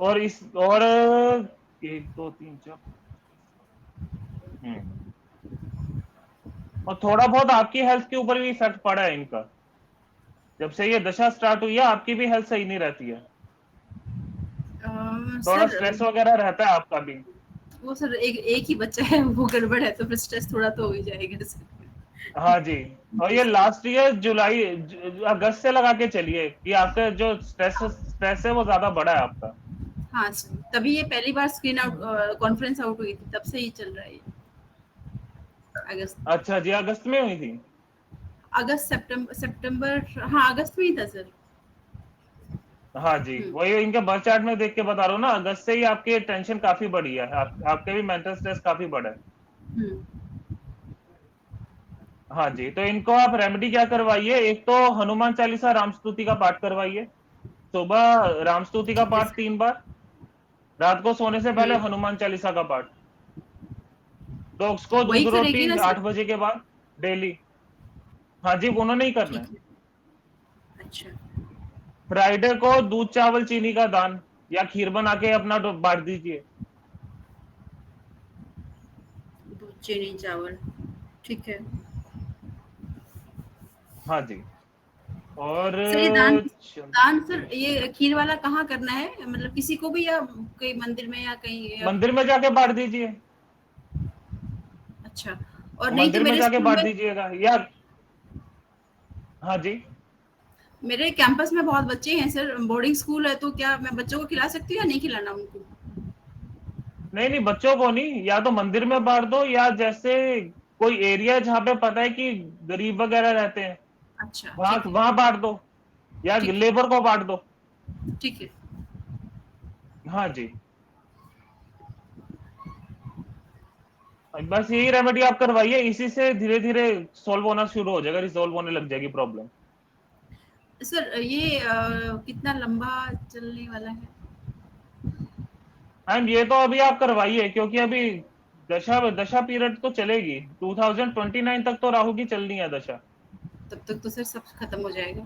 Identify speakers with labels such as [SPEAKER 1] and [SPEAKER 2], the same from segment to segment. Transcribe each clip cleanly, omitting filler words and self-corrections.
[SPEAKER 1] और इस और 1 2 3 4 और थोड़ा बहुत आपकी हेल्थ के ऊपर भी इफेक्ट पड़ा है इनका। जब से ये दशा स्टार्ट हुई है आपकी भी हेल्थ सही नहीं रहती है, थोड़ा
[SPEAKER 2] सर
[SPEAKER 1] स्ट्रेस वगैरह रहता है आपका भी।
[SPEAKER 2] वो सर एक ही बच्चा है, वो गड़बड़ है तो फिर स्ट्रेस थोड़ा तो हो ही जाएगा सर।
[SPEAKER 1] हाँ जी। और
[SPEAKER 2] जी
[SPEAKER 1] ये
[SPEAKER 2] सर।
[SPEAKER 1] लास्ट ईयर जुलाई अगस्त से लगा के चलिए कि आपका जो स्ट्रेस स्ट्रेस है वो ज्यादा बड़ा है आपका।
[SPEAKER 2] हाँ सर, तभी ये पहली बार स्क्रीन आउट कॉन्फ्रेंस आउट हुई थी, तब से ही चल रहा है ये, अगस्त में।
[SPEAKER 1] अच्छा जी, अगस्त में हुई थी।
[SPEAKER 2] अगस्त सितंबर सितंबर, हाँ अगस्त में ही था सर।
[SPEAKER 1] हाँ जी,
[SPEAKER 2] हम्म।
[SPEAKER 1] वही इनके बर्थ चार्ट में देख के बता रहा हूँ ना, अगस्त से ही आपकी टेंशन काफी बढ़ी है, आपके भी मेंटल स्ट्रेस काफी बढ़ा है।
[SPEAKER 2] हम्म।
[SPEAKER 1] हाँ जी, तो इनको आप रेमेडी क्या करवाइए, एक तो हनुमान चालीसा राम स्तुति का पाठ करवाइए। सुबह राम स्तुति का
[SPEAKER 2] ठीक है
[SPEAKER 1] पाठ
[SPEAKER 2] सर।
[SPEAKER 1] 3 बार, रात को सोने से पहले
[SPEAKER 2] हम्म।
[SPEAKER 1] हनुमान चालीसा का पाठ। डॉग्स को
[SPEAKER 2] वही
[SPEAKER 1] दूध रोटी
[SPEAKER 2] करेगी ना सर?
[SPEAKER 1] 8 बजे के बाद डेली। हाँ जी, उन्होंने ही करना
[SPEAKER 2] ठीक
[SPEAKER 1] है।
[SPEAKER 2] है। अच्छा।
[SPEAKER 1] फ्राइडे को दूध चावल चीनी का दान या खीर बना के अपना बांट दीजिए।
[SPEAKER 2] दूध चीनी चावल, ठीक है।
[SPEAKER 1] हाँ जी। और
[SPEAKER 2] सर ये दान, दान
[SPEAKER 1] जी,
[SPEAKER 2] सर ये खीर वाला कहाँ करना है, मतलब किसी को भी या कहीं मंदिर में या कहीं या?
[SPEAKER 1] मंदिर में जाके बांट दीजिए।
[SPEAKER 2] अच्छा। और नहीं तो
[SPEAKER 1] मंदिर में
[SPEAKER 2] मेरे
[SPEAKER 1] जाके
[SPEAKER 2] स्कूल
[SPEAKER 1] बांट
[SPEAKER 2] में,
[SPEAKER 1] दीजिएगा या। हाँ जी।
[SPEAKER 2] मेरे कैंपस में बहुत बच्चे हैं सर, बोर्डिंग स्कूल है, तो क्या मैं बच्चों को खिला सकती हूँ या नहीं खिलाना उनको?
[SPEAKER 1] नहीं नहीं, बच्चों को नहीं, या तो मंदिर में बांट दो या जैसे कोई एरिया जहाँ पे पता है कि गरीब वगैरह रहते हैं,
[SPEAKER 2] अच्छा
[SPEAKER 1] वहां
[SPEAKER 2] ठीक है।
[SPEAKER 1] वहां बांट दो, या
[SPEAKER 2] ठीक है।
[SPEAKER 1] लेबर को बांट दो।
[SPEAKER 2] ठीक है।
[SPEAKER 1] हाँ जी। बस यही रेमेडी आप करवाइए, इसी से धीरे धीरे सॉल्व होना शुरू हो जाएगा, रिजॉल्व होने लग जाएगी प्रॉब्लम।
[SPEAKER 2] सर ये कितना लंबा चलने वाला है?
[SPEAKER 1] एंड ये तो अभी आप करवाइए, क्योंकि अभी दशा दशा पीरियड तो चलेगी 2029 तक, तो राहु की चलनी है दशा।
[SPEAKER 2] तब तक तो सर सब खत्म हो जाएगा।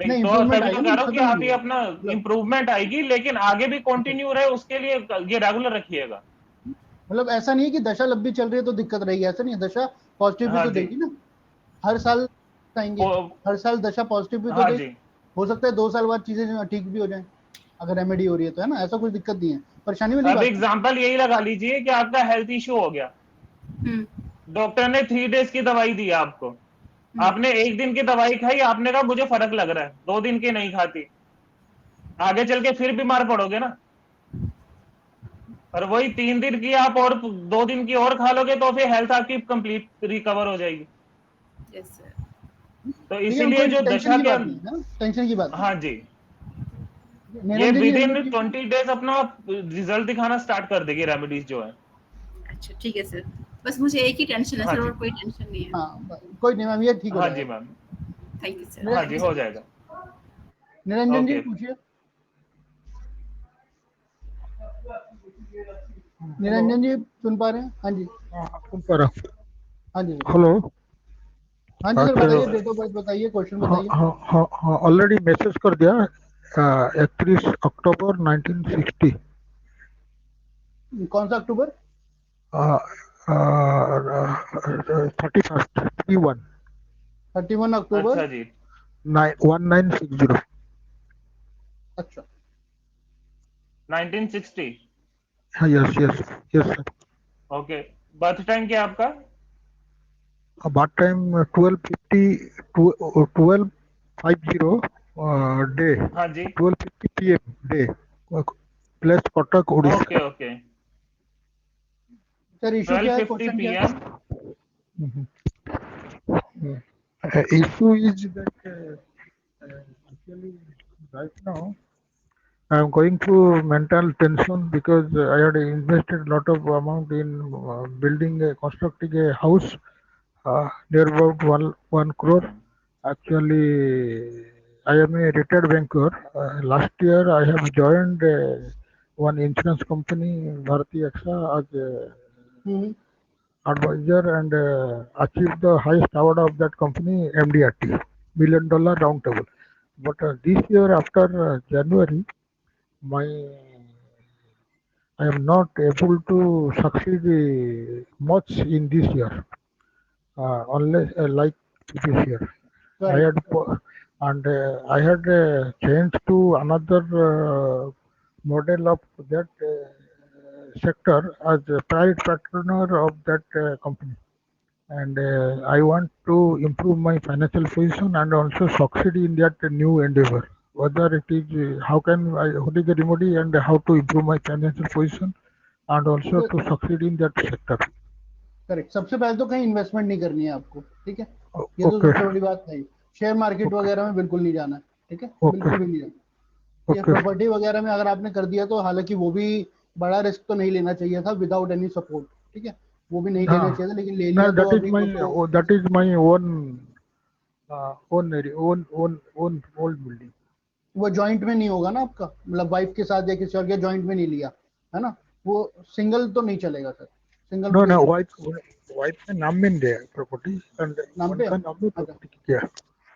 [SPEAKER 1] नहीं
[SPEAKER 3] नहीं,
[SPEAKER 1] तो
[SPEAKER 3] इम्प्रूवमेंट
[SPEAKER 1] तभी तो
[SPEAKER 3] आएगा
[SPEAKER 1] कह
[SPEAKER 3] ना,
[SPEAKER 1] रहा हूँ कि
[SPEAKER 3] खत्म नहीं
[SPEAKER 1] आप ये
[SPEAKER 3] हुआ
[SPEAKER 1] अपना
[SPEAKER 3] मतलब।
[SPEAKER 1] इम्प्रूवमेंट आएगी, लेकिन आगे भी
[SPEAKER 3] अच्छा,
[SPEAKER 1] कंटिन्यू रहे उसके लिए ये रेगुलर रखिएगा।
[SPEAKER 3] मतलब ऐसा नहीं है कि दशा लंबी चल रही है तो दिक्कत रहेगी, ऐसा नहीं है, दशा पॉजिटिव भी
[SPEAKER 1] हाँ
[SPEAKER 3] तो
[SPEAKER 1] जी।
[SPEAKER 3] देगी ना। हर साल आएंगे,
[SPEAKER 1] वो-
[SPEAKER 3] हर साल दशा पॉजिटिव भी तो
[SPEAKER 1] हाँ
[SPEAKER 3] देगी।
[SPEAKER 1] जी।
[SPEAKER 3] हो सकता है 2 साल बाद चीजें ठीक भी हो जाए, अगर रेमेडी हो रही है तो, है ना, ऐसा कोई दिक्कत नहीं है, परेशानी वाली
[SPEAKER 1] अब
[SPEAKER 3] बात नहीं।
[SPEAKER 1] एग्जाम्पल यही लगा लीजिए कि आपका हेल्थ इश्यू हो गया,
[SPEAKER 2] हम्म।
[SPEAKER 1] डॉक्टर ने 3 डेज की दवाई दी आपको,
[SPEAKER 2] हम्म।
[SPEAKER 1] आपने एक दिन की दवाई खाई, आपने कहा मुझे फर्क लग रहा है, 2 दिन की नहीं खाती, आगे चल के फिर बीमार पड़ोगे ना। और वही 3 दिन की आप और 2 दिन की और खा लोगे तो फिर हेल्थ आपकी कंप्लीट रिकवर हो जाएगी।
[SPEAKER 2] Yes sir.
[SPEAKER 1] तो
[SPEAKER 3] ठीक है,
[SPEAKER 1] इसीलिए
[SPEAKER 3] कोई
[SPEAKER 1] जो
[SPEAKER 3] टेंशन
[SPEAKER 1] दशा
[SPEAKER 3] की
[SPEAKER 1] के
[SPEAKER 3] बात नहीं है ना, टेंशन की बात नहीं
[SPEAKER 1] हाँ
[SPEAKER 3] है।
[SPEAKER 1] जी, ये
[SPEAKER 3] निरंजन जी
[SPEAKER 1] विद
[SPEAKER 3] हम
[SPEAKER 1] इन
[SPEAKER 3] लोग की।
[SPEAKER 1] 20 डेज अपना रिजल्ट दिखाना स्टार्ट कर देगी रेमेडीज जो है।
[SPEAKER 2] अच्छा ठीक है सर, बस मुझे एक ही टेंशन है
[SPEAKER 1] हाँ
[SPEAKER 2] सर, और
[SPEAKER 1] जी।
[SPEAKER 2] कोई टेंशन नहीं है।
[SPEAKER 3] हाँ, कोई नहीं मैम, ये ठीक हो
[SPEAKER 1] हाँ
[SPEAKER 3] जाएगा।
[SPEAKER 1] जी मैम।
[SPEAKER 2] थैंक यू सर,
[SPEAKER 1] हाँ
[SPEAKER 2] थैंक
[SPEAKER 1] जी,
[SPEAKER 2] यू
[SPEAKER 1] हो
[SPEAKER 2] सो मच।
[SPEAKER 1] जाएगा।
[SPEAKER 3] निरंजन जी
[SPEAKER 1] ओके।
[SPEAKER 3] पूछिए।
[SPEAKER 4] हेलो।
[SPEAKER 3] निरंजन जी सुन पा रहे हैं? हाँ जी।
[SPEAKER 4] हाँ हाँ, सुन पा रहा
[SPEAKER 3] हाँ जी।
[SPEAKER 4] हूँ। हेलो।
[SPEAKER 3] हाँ जी सर,
[SPEAKER 4] अच्छा।
[SPEAKER 1] यस
[SPEAKER 3] बताइए,
[SPEAKER 1] सर।
[SPEAKER 3] डेट ऑफ बर्थ बताइए, क्वेश्चन
[SPEAKER 4] हाँ
[SPEAKER 3] बताइए।
[SPEAKER 4] हाँ हाँ हाँ, ऑलरेडी मैसेज कर दिया। 31 अक्टूबर 1960।
[SPEAKER 3] कौन सा अक्टूबर?
[SPEAKER 4] 31, 31।
[SPEAKER 3] 31 अक्टूबर।
[SPEAKER 1] अच्छा जी।
[SPEAKER 4] 1960।
[SPEAKER 3] अच्छा।
[SPEAKER 1] 1960।
[SPEAKER 4] हाँ, yes yes yes sir.
[SPEAKER 1] Okay. Birth time क्या है आपका?
[SPEAKER 4] बात टाइम 12:50, 12:50 डे,
[SPEAKER 1] हाँ जी।
[SPEAKER 4] 12:50 PM day, place Cuttack Orissa.
[SPEAKER 1] Okay okay.
[SPEAKER 3] Sir issue
[SPEAKER 1] twelve
[SPEAKER 3] क्या है,
[SPEAKER 1] फिफ्टी
[SPEAKER 3] क्वेश्चन
[SPEAKER 1] पी
[SPEAKER 3] क्या है?
[SPEAKER 1] Um
[SPEAKER 4] Issue is that actually right now I am going through mental tension because I had invested a lot of amount in building constructing a house near about one crore. Actually, I am a retired banker. Last year, I have joined one insurance company, Bharati AXA, as a
[SPEAKER 3] hmm.
[SPEAKER 4] advisor and achieved the highest award of that company, MDRT, $1 million round table. But this year, after January, my I am not able to succeed much in this year, unless like this year. I
[SPEAKER 3] correct.
[SPEAKER 4] had and I had changed to another model of that sector as a private partner of that company, and I want to improve my financial position and also succeed in that new endeavor. Whether it is how can I, what is the remedy and how to improve my financial position and also to succeed in that sector.
[SPEAKER 3] Correct. सबसे पहले तो कहीं investment नहीं करनी है आपको, ठीक है। ये तो
[SPEAKER 4] Okay,
[SPEAKER 3] सबसे बड़ी बात है। शेयर मार्केट
[SPEAKER 4] okay,
[SPEAKER 3] वगैरह में बिल्कुल नहीं जाना है, ठीक है,
[SPEAKER 4] okay,
[SPEAKER 3] बिल्कुल भी नहीं जाना। ये
[SPEAKER 4] okay.
[SPEAKER 3] प्रॉपर्टी वगैरह में अगर आपने कर दिया तो हालांकि वो भी बड़ा रिस्क तो नहीं लेना चाहिए था विदाउट एनी सपोर्ट, ठीक है, वो भी नहीं लेना
[SPEAKER 4] हाँ,
[SPEAKER 3] चाहिए था, लेकिन ले
[SPEAKER 4] no,
[SPEAKER 3] लिया तो अभी वो तो
[SPEAKER 4] that is my own area, own old building.
[SPEAKER 3] वो जॉइंट में नहीं होगा ना आपका, मतलब वाइफ के साथ या किसी और के जॉइंट में नहीं लिया है ना, वो सिंगल तो नहीं चलेगा सर, सिंगल
[SPEAKER 4] No,
[SPEAKER 3] पे
[SPEAKER 4] no,
[SPEAKER 3] ही
[SPEAKER 4] wife का नाम में there property and
[SPEAKER 3] नाम पे है?
[SPEAKER 4] उनका नाम में
[SPEAKER 3] अच्छा।
[SPEAKER 4] property क्या?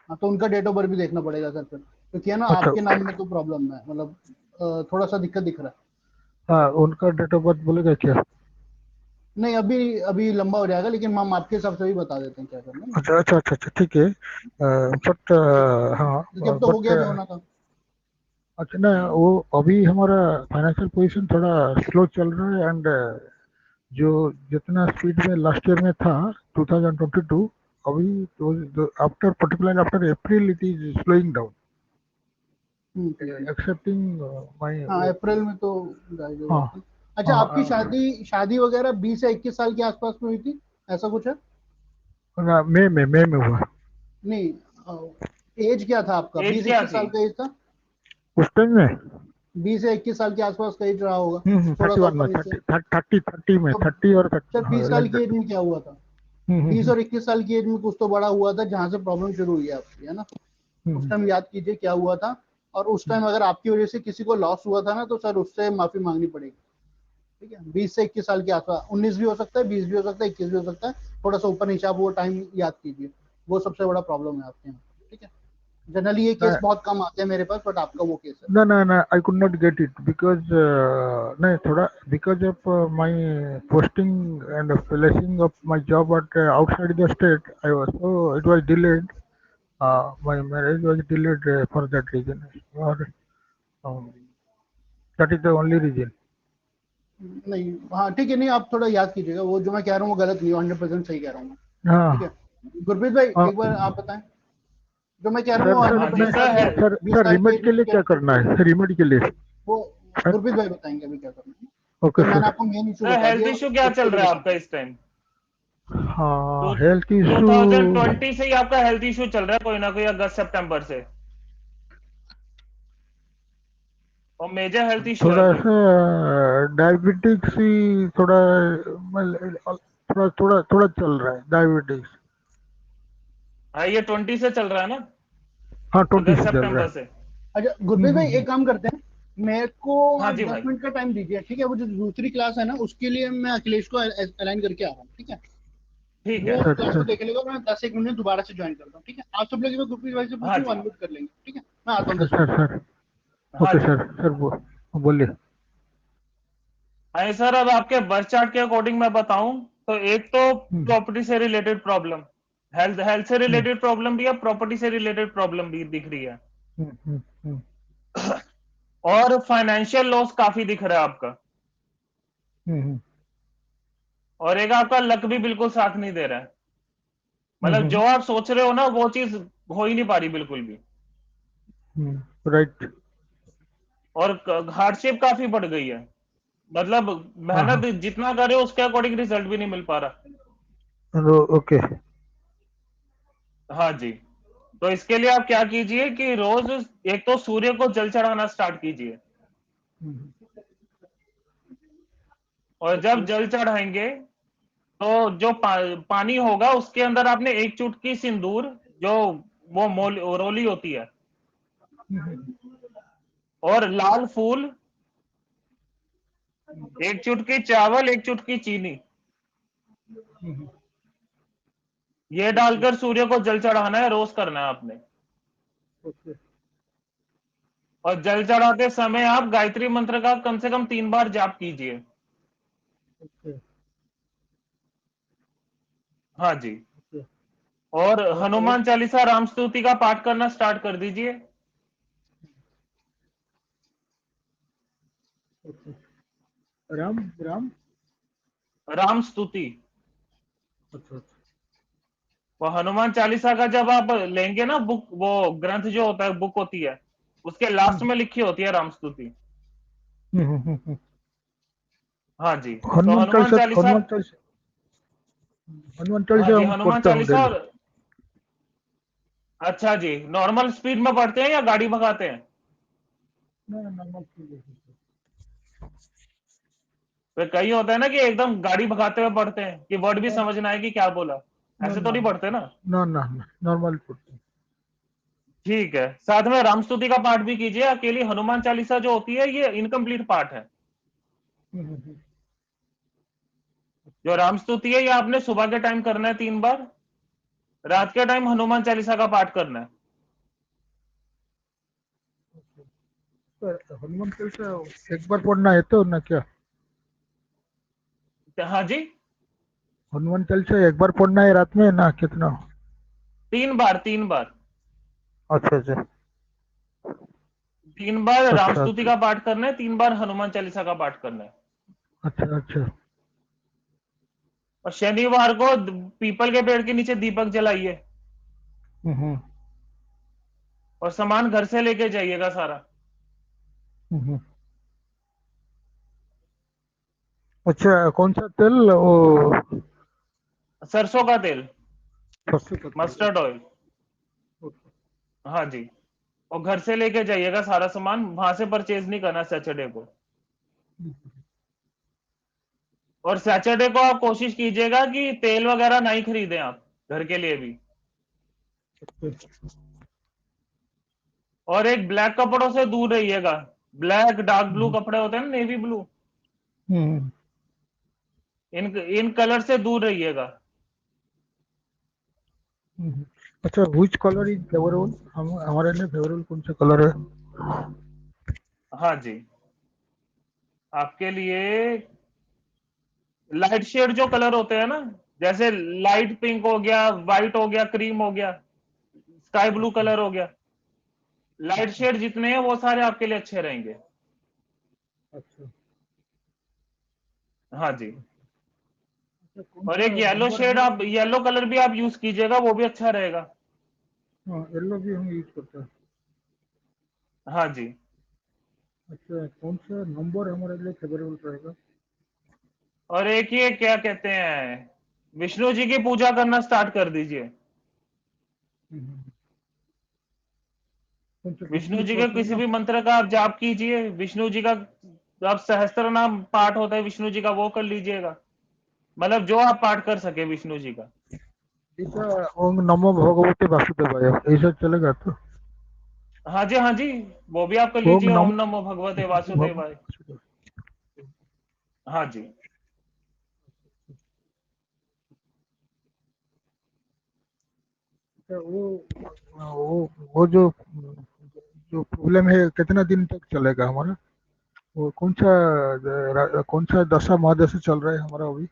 [SPEAKER 3] हाँ, तो उनका डेट ऑफ बर्थ भी देखना पड़ेगा सर फिर, क्योंकि है ना
[SPEAKER 4] अच्छा,
[SPEAKER 3] आपके नाम में तो प्रॉब्लम है, मतलब थोड़ा सा दिक्कत दिख रहा है।
[SPEAKER 4] हाँ, उनका डेट ऑफ बर्थ बोलेगा क्या?
[SPEAKER 3] नहीं, अभी अभी लंबा हो जाएगा, लेकिन हम आपके हिसाब से भी बता देते हैं क्या करना है ना,
[SPEAKER 4] अच्छा, अच्छा, अच्छा, अच्छा, ठीक है, बट हाँ,
[SPEAKER 3] क्योंकि अब तो हो
[SPEAKER 4] बट
[SPEAKER 3] गया जो होना था।
[SPEAKER 4] अच्छा ना, वो अभी हमारा फाइनेंशियल पोजीशन थोड़ा स्लो चल रहा है एंड जो जितना स्पीड में लास्ट ईयर में था 2022, अभी तो after particular after April it is slowing down,
[SPEAKER 3] hmm.
[SPEAKER 4] Accepting my
[SPEAKER 3] हाँ, अप्रैल में तो जायज हो
[SPEAKER 4] हाँ,
[SPEAKER 3] जाती है। अच्छा, आपकी
[SPEAKER 4] हाँ,
[SPEAKER 3] शादी शादी वगैरह 20 से 21 साल के आसपास में हुई थी, ऐसा कुछ है?
[SPEAKER 4] मई में हुआ।
[SPEAKER 3] नहीं, एज क्या था आपका?
[SPEAKER 1] एज
[SPEAKER 3] बीस
[SPEAKER 1] क्या
[SPEAKER 3] इक्कीस
[SPEAKER 1] थी?
[SPEAKER 3] साल का एज था?
[SPEAKER 4] उस टाइम में
[SPEAKER 3] 20 या 21 साल के आसपास का एज रहा होगा, थोड़ा
[SPEAKER 4] थर्टी
[SPEAKER 3] सा
[SPEAKER 4] वन में
[SPEAKER 3] ऊपर नीचे।
[SPEAKER 4] थर्टी में
[SPEAKER 3] तो
[SPEAKER 4] 30 और
[SPEAKER 3] सर 20 साल
[SPEAKER 4] लाइक
[SPEAKER 3] की एज
[SPEAKER 4] दैट।
[SPEAKER 3] में क्या हुआ था? 20 और 21 साल की एज में कुछ तो बड़ा हुआ था जहां से प्रॉब्लम शुरू हुई है आपकी, है ना? उस टाइम याद कीजिए क्या हुआ था, और उस टाइम अगर आपकी वजह से किसी को लॉस हुआ था ना, तो सर उससे माफी मांगनी पड़ेगी, ठीक है। 20 से 21 साल के आसपास, 19 भी हो सकता है, 20 भी हो सकता है, 21 भी हो सकता है, थोड़ा सा ऊपर नीचे आप वो टाइम याद कीजिए, वो सबसे बड़ा प्रॉब्लम है आपके यहाँ, ठीक है। जनरली ये केस बहुत कम आते हैं मेरे पास, बट आपका वो केस है।
[SPEAKER 4] No, no, no, I could not get it because no, thoda, because of my posting and placing of my job at outside the state, I was so it was delayed. My marriage was delayed for that reason. Or um, that is the only reason.
[SPEAKER 3] नहीं, हाँ ठीक है, नहीं आप थोड़ा याद कीजिएगा, वो जो मैं कह रहा हूँ वो गलत नहीं, 100% सही कह रहा हूँ मैं, ठीक है।
[SPEAKER 4] हाँ,
[SPEAKER 3] गुरप्रीत भाई
[SPEAKER 4] हाँ,
[SPEAKER 3] एक बार आप बताएं, जो मैं कह रहा हूँ
[SPEAKER 4] सर
[SPEAKER 3] वो
[SPEAKER 4] सर
[SPEAKER 1] हाँ जी
[SPEAKER 3] 100%
[SPEAKER 4] मैं
[SPEAKER 3] सही है।
[SPEAKER 1] सर।
[SPEAKER 4] सर
[SPEAKER 3] 20
[SPEAKER 4] सर
[SPEAKER 3] साल की
[SPEAKER 4] रिमेड
[SPEAKER 3] एज
[SPEAKER 4] के
[SPEAKER 3] में
[SPEAKER 4] लिए
[SPEAKER 3] क्या,
[SPEAKER 4] क्या करना है, रिमेड के लिए?
[SPEAKER 3] वो गुरप्रीत भाई बताएंगे अभी क्या करना है,
[SPEAKER 4] ओके
[SPEAKER 3] क्योंकि मैंने
[SPEAKER 4] सर।
[SPEAKER 3] आपको मेन इशू
[SPEAKER 1] सर
[SPEAKER 3] बता
[SPEAKER 1] हेल्थ
[SPEAKER 3] दिया,
[SPEAKER 1] इशू क्या चल
[SPEAKER 3] उसको भी
[SPEAKER 1] रहा है
[SPEAKER 3] बताएं।
[SPEAKER 1] आपका इस टाइम?
[SPEAKER 4] हाँ,
[SPEAKER 1] टू
[SPEAKER 4] हेल्थ इशू
[SPEAKER 1] 2020 से ही आपका हेल्थ इशू चल रहा है कोई ना कोई, अगस्त सितंबर से, और मेजर हेल्थ इशू है
[SPEAKER 4] थोड़ा
[SPEAKER 1] कोई?
[SPEAKER 4] सा डायबिटिक्स ही थोड़ा थोड़ा थोड़ा थोड़ा चल रहा है डायबिटिक्स।
[SPEAKER 1] हाँ ये 20 से चल रहा है ना,
[SPEAKER 4] हाँ, 20
[SPEAKER 1] अगस्त
[SPEAKER 4] से चल रहा
[SPEAKER 1] सितंबर
[SPEAKER 4] है।
[SPEAKER 1] से।
[SPEAKER 3] अच्छा गुरप्रीत भाई, एक काम करते हैं, मेरे को
[SPEAKER 1] हाँ
[SPEAKER 3] आप
[SPEAKER 1] जी
[SPEAKER 3] दस
[SPEAKER 1] भाई।
[SPEAKER 3] मिनट का टाइम दीजिए, ठीक है। वो जो दूसरी क्लास है ना, उसके लिए मैं अखिलेश को अलाइन करके आ रहा हूँ, ठीक है।
[SPEAKER 1] ठीक
[SPEAKER 3] वो
[SPEAKER 1] है।
[SPEAKER 3] उस
[SPEAKER 4] सर
[SPEAKER 3] क्लास को
[SPEAKER 4] सर
[SPEAKER 3] देख लेगा, मैं 10 एक मिनट में दोबारा से ज्वाइन करता हूँ, ठीक है। आप सब लोग एक बार गुरप्रीत भाई से
[SPEAKER 1] हाँ
[SPEAKER 3] पूछिए, वो
[SPEAKER 1] जी।
[SPEAKER 3] अनम्यूट कर लेंगे, ठीक है। मैं आता हूँ
[SPEAKER 4] सर
[SPEAKER 3] 10 मिनट
[SPEAKER 4] सर
[SPEAKER 3] में।
[SPEAKER 4] सर
[SPEAKER 1] हाँ
[SPEAKER 4] ओके
[SPEAKER 1] जी।
[SPEAKER 4] सर सर बोलिए।
[SPEAKER 1] हाँ सर, अब आपके बर्थ चार्ट के अकॉर्डिंग मैं बताऊं तो एक तो
[SPEAKER 4] हम्म,
[SPEAKER 1] प्रॉपर्टी से रिलेटेड प्रॉब्लम, हेल्थ हेल्थ से
[SPEAKER 4] हम्म,
[SPEAKER 1] रिलेटेड प्रॉब्लम भी है, प्रॉपर्टी से रिलेटेड प्रॉब्लम भी दिख रही है,
[SPEAKER 4] हम्म, हम्म, हम्म,
[SPEAKER 1] और फाइनेंशियल लॉस काफी दिख रहा है आपका,
[SPEAKER 4] हम्म,
[SPEAKER 1] और एक आपका लक भी बिल्कुल साथ नहीं दे रहा है। मतलब
[SPEAKER 4] हम्म,
[SPEAKER 1] जो आप सोच रहे हो ना वो चीज हो ही नहीं पा रही बिल्कुल भी,
[SPEAKER 4] राइट।
[SPEAKER 1] और हार्डशिप काफी बढ़ गई है, मतलब
[SPEAKER 4] हाँ, हाँ,
[SPEAKER 1] मेहनत जितना करे उसके अकॉर्डिंग रिजल्ट भी नहीं मिल पा रहा।
[SPEAKER 4] ओके।
[SPEAKER 1] हाँ जी। तो इसके लिए आप क्या कीजिए कि रोज एक तो सूर्य को जल चढ़ाना स्टार्ट कीजिए, और जब
[SPEAKER 3] ओके।
[SPEAKER 1] जल चढ़ाएंगे तो जो पानी होगा उसके अंदर आपने एक चुटकी सिंदूर, जो वो रोली होती है, और लाल फूल, एक चुटकी चावल, एक चुटकी चीनी, ये डालकर सूर्य को जल चढ़ाना है, रोज करना है आपने।
[SPEAKER 4] ओके।
[SPEAKER 1] और जल चढ़ाते समय आप गायत्री मंत्र का कम से कम 3 बार जाप कीजिए।
[SPEAKER 4] ओके
[SPEAKER 1] हाँ जी।
[SPEAKER 4] ओके
[SPEAKER 1] और
[SPEAKER 4] और
[SPEAKER 1] हनुमान चालीसा राम स्तुति का पाठ करना स्टार्ट कर दीजिए।
[SPEAKER 4] ओके राम राम
[SPEAKER 1] राम स्तुति।
[SPEAKER 4] अच्छा अच्छा
[SPEAKER 1] वो हनुमान चालीसा का जब आप लेंगे ना बुक, वो ग्रंथ जो होता है, बुक होती है, उसके लास्ट
[SPEAKER 4] हम्म
[SPEAKER 1] में लिखी होती है राम स्तुति।
[SPEAKER 4] हम्म।
[SPEAKER 1] हाँ जी। तो
[SPEAKER 4] हनुमान
[SPEAKER 1] हनुमान
[SPEAKER 4] चालीसा
[SPEAKER 1] चालीसा।
[SPEAKER 4] हनुमान चालीसा हनुमान
[SPEAKER 1] हाँ
[SPEAKER 4] चालीसा
[SPEAKER 1] जी,
[SPEAKER 4] हम
[SPEAKER 1] हनुमान
[SPEAKER 4] पढ़ते हैं
[SPEAKER 1] चालीसा।
[SPEAKER 4] डेली।
[SPEAKER 1] और अच्छा जी, नॉर्मल स्पीड में पढ़ते हैं या गाड़ी भगाते हैं?
[SPEAKER 4] ना नॉर्मल चीज है।
[SPEAKER 1] वे कई होता है ना कि एकदम गाड़ी भगाते हुए पढ़ते हैं कि वर्ड भी
[SPEAKER 4] ना
[SPEAKER 1] समझ ना आए कि क्या बोला।
[SPEAKER 4] ना
[SPEAKER 1] ऐसे तो
[SPEAKER 4] ना
[SPEAKER 1] नहीं पढ़ते ना।
[SPEAKER 4] ना ना नॉर्मल पढ़ते हैं।
[SPEAKER 1] ठीक है, साथ में राम स्तुति का पाठ भी कीजिए। अकेली हनुमान चालीसा जो होती है ये इनकम्प्लीट पाठ है।
[SPEAKER 4] हम्म।
[SPEAKER 1] जो राम स्तुति है ये आपने सुबह के टाइम करना है 3 बार, रात के टाइम हनुमान चालीसा का पाठ करना है।
[SPEAKER 4] तो हनुमान चालीसा एक बार पढ़ना है तो ना क्या?
[SPEAKER 1] हाँ जी।
[SPEAKER 4] हनुमान चालीसा एक बार पढ़ना है रात में ना कितना?
[SPEAKER 1] 3 बार, 3 बार।
[SPEAKER 4] अच्छा अच्छा
[SPEAKER 1] 3 बार राम
[SPEAKER 4] अच्छा
[SPEAKER 1] स्तुति
[SPEAKER 4] अच्छा
[SPEAKER 1] का पाठ करना है, 3 बार हनुमान चालीसा का पाठ करना है।
[SPEAKER 4] अच्छा अच्छा
[SPEAKER 1] और शनिवार को पीपल के पेड़ के नीचे दीपक जलाइए।
[SPEAKER 4] हम्म
[SPEAKER 1] और सामान घर से लेके जाइएगा सारा।
[SPEAKER 4] हम्म। अच्छा कौन सा तेल वो?
[SPEAKER 1] सरसों का तेल,
[SPEAKER 4] सरसों का तेल
[SPEAKER 1] मस्टर्ड ऑयल।
[SPEAKER 4] ओके
[SPEAKER 1] हाँ जी। और घर से लेके जाइएगा सारा सामान, वहां से परचेज नहीं करना सैटरडे को। और सैटरडे को आप कोशिश कीजिएगा कि तेल वगैरह नहीं खरीदें आप, घर के लिए भी।
[SPEAKER 4] ओके
[SPEAKER 1] और एक ब्लैक कपड़ों से दूर रहिएगा। ब्लैक, डार्क ब्लू कपड़े होते हैं ना, navy blue,
[SPEAKER 4] hmm
[SPEAKER 1] in in colour से दूर रहिएगा।
[SPEAKER 4] हम्म। अच्छा व्हिच कलर इज फेवरेबल? हम हमारे लिए फेवरेबल कौन सा कलर है?
[SPEAKER 1] हाँ जी। आपके लिए लाइट शेड जो कलर होते हैं ना, जैसे लाइट पिंक हो गया, व्हाइट हो गया, क्रीम हो गया, स्काई ब्लू
[SPEAKER 4] अच्छा
[SPEAKER 1] कलर हो गया, लाइट
[SPEAKER 4] अच्छा
[SPEAKER 1] शेड जितने हैं वो सारे आपके लिए अच्छे रहेंगे।
[SPEAKER 4] अच्छा
[SPEAKER 1] हाँ जी।
[SPEAKER 4] अच्छा कौन
[SPEAKER 1] और
[SPEAKER 4] सा
[SPEAKER 1] एक येलो
[SPEAKER 4] नंबर
[SPEAKER 1] शेड,
[SPEAKER 4] है?
[SPEAKER 1] आप येलो कलर भी आप यूज कीजिएगा, वो भी अच्छा रहेगा।
[SPEAKER 4] हाँ येलो भी हम यूज करते हैं।
[SPEAKER 1] हाँ जी।
[SPEAKER 4] अच्छा कौन सा नंबर हमारे लिए फेवरेबल रहेगा?
[SPEAKER 1] और एक ये क्या कहते हैं, विष्णु जी की पूजा करना स्टार्ट कर दीजिए।
[SPEAKER 4] हम्म। कौन सा
[SPEAKER 1] विष्णु
[SPEAKER 4] विष्णु
[SPEAKER 1] जी के किसी
[SPEAKER 4] सहस्त्रनाम?
[SPEAKER 1] भी मंत्र का आप जाप कीजिए। विष्णु जी का आप सहस्त्र नाम पाठ होता है विष्णु जी का, वो कर लीजिएगा। मतलब जो आप पाठ कर सके विष्णु जी का।
[SPEAKER 4] ऐसा ओम नमो भगवते वासुदेवाय ऐसा चलेगा तो?
[SPEAKER 1] हाँ जी, हाँ जी, वो भी आप कर
[SPEAKER 4] ओम
[SPEAKER 1] लीजिए,
[SPEAKER 4] नमो
[SPEAKER 1] ओम नमो भगवते
[SPEAKER 4] भगवते
[SPEAKER 1] वासुदेवाय।
[SPEAKER 4] वासुदेवाय।
[SPEAKER 1] हाँ जी।
[SPEAKER 4] अच्छा, वो जो जो प्रॉब्लम है कितना दिन तक चलेगा हमारा? वो कौन सा दशा महादशा चल रहा है हमारा अभी?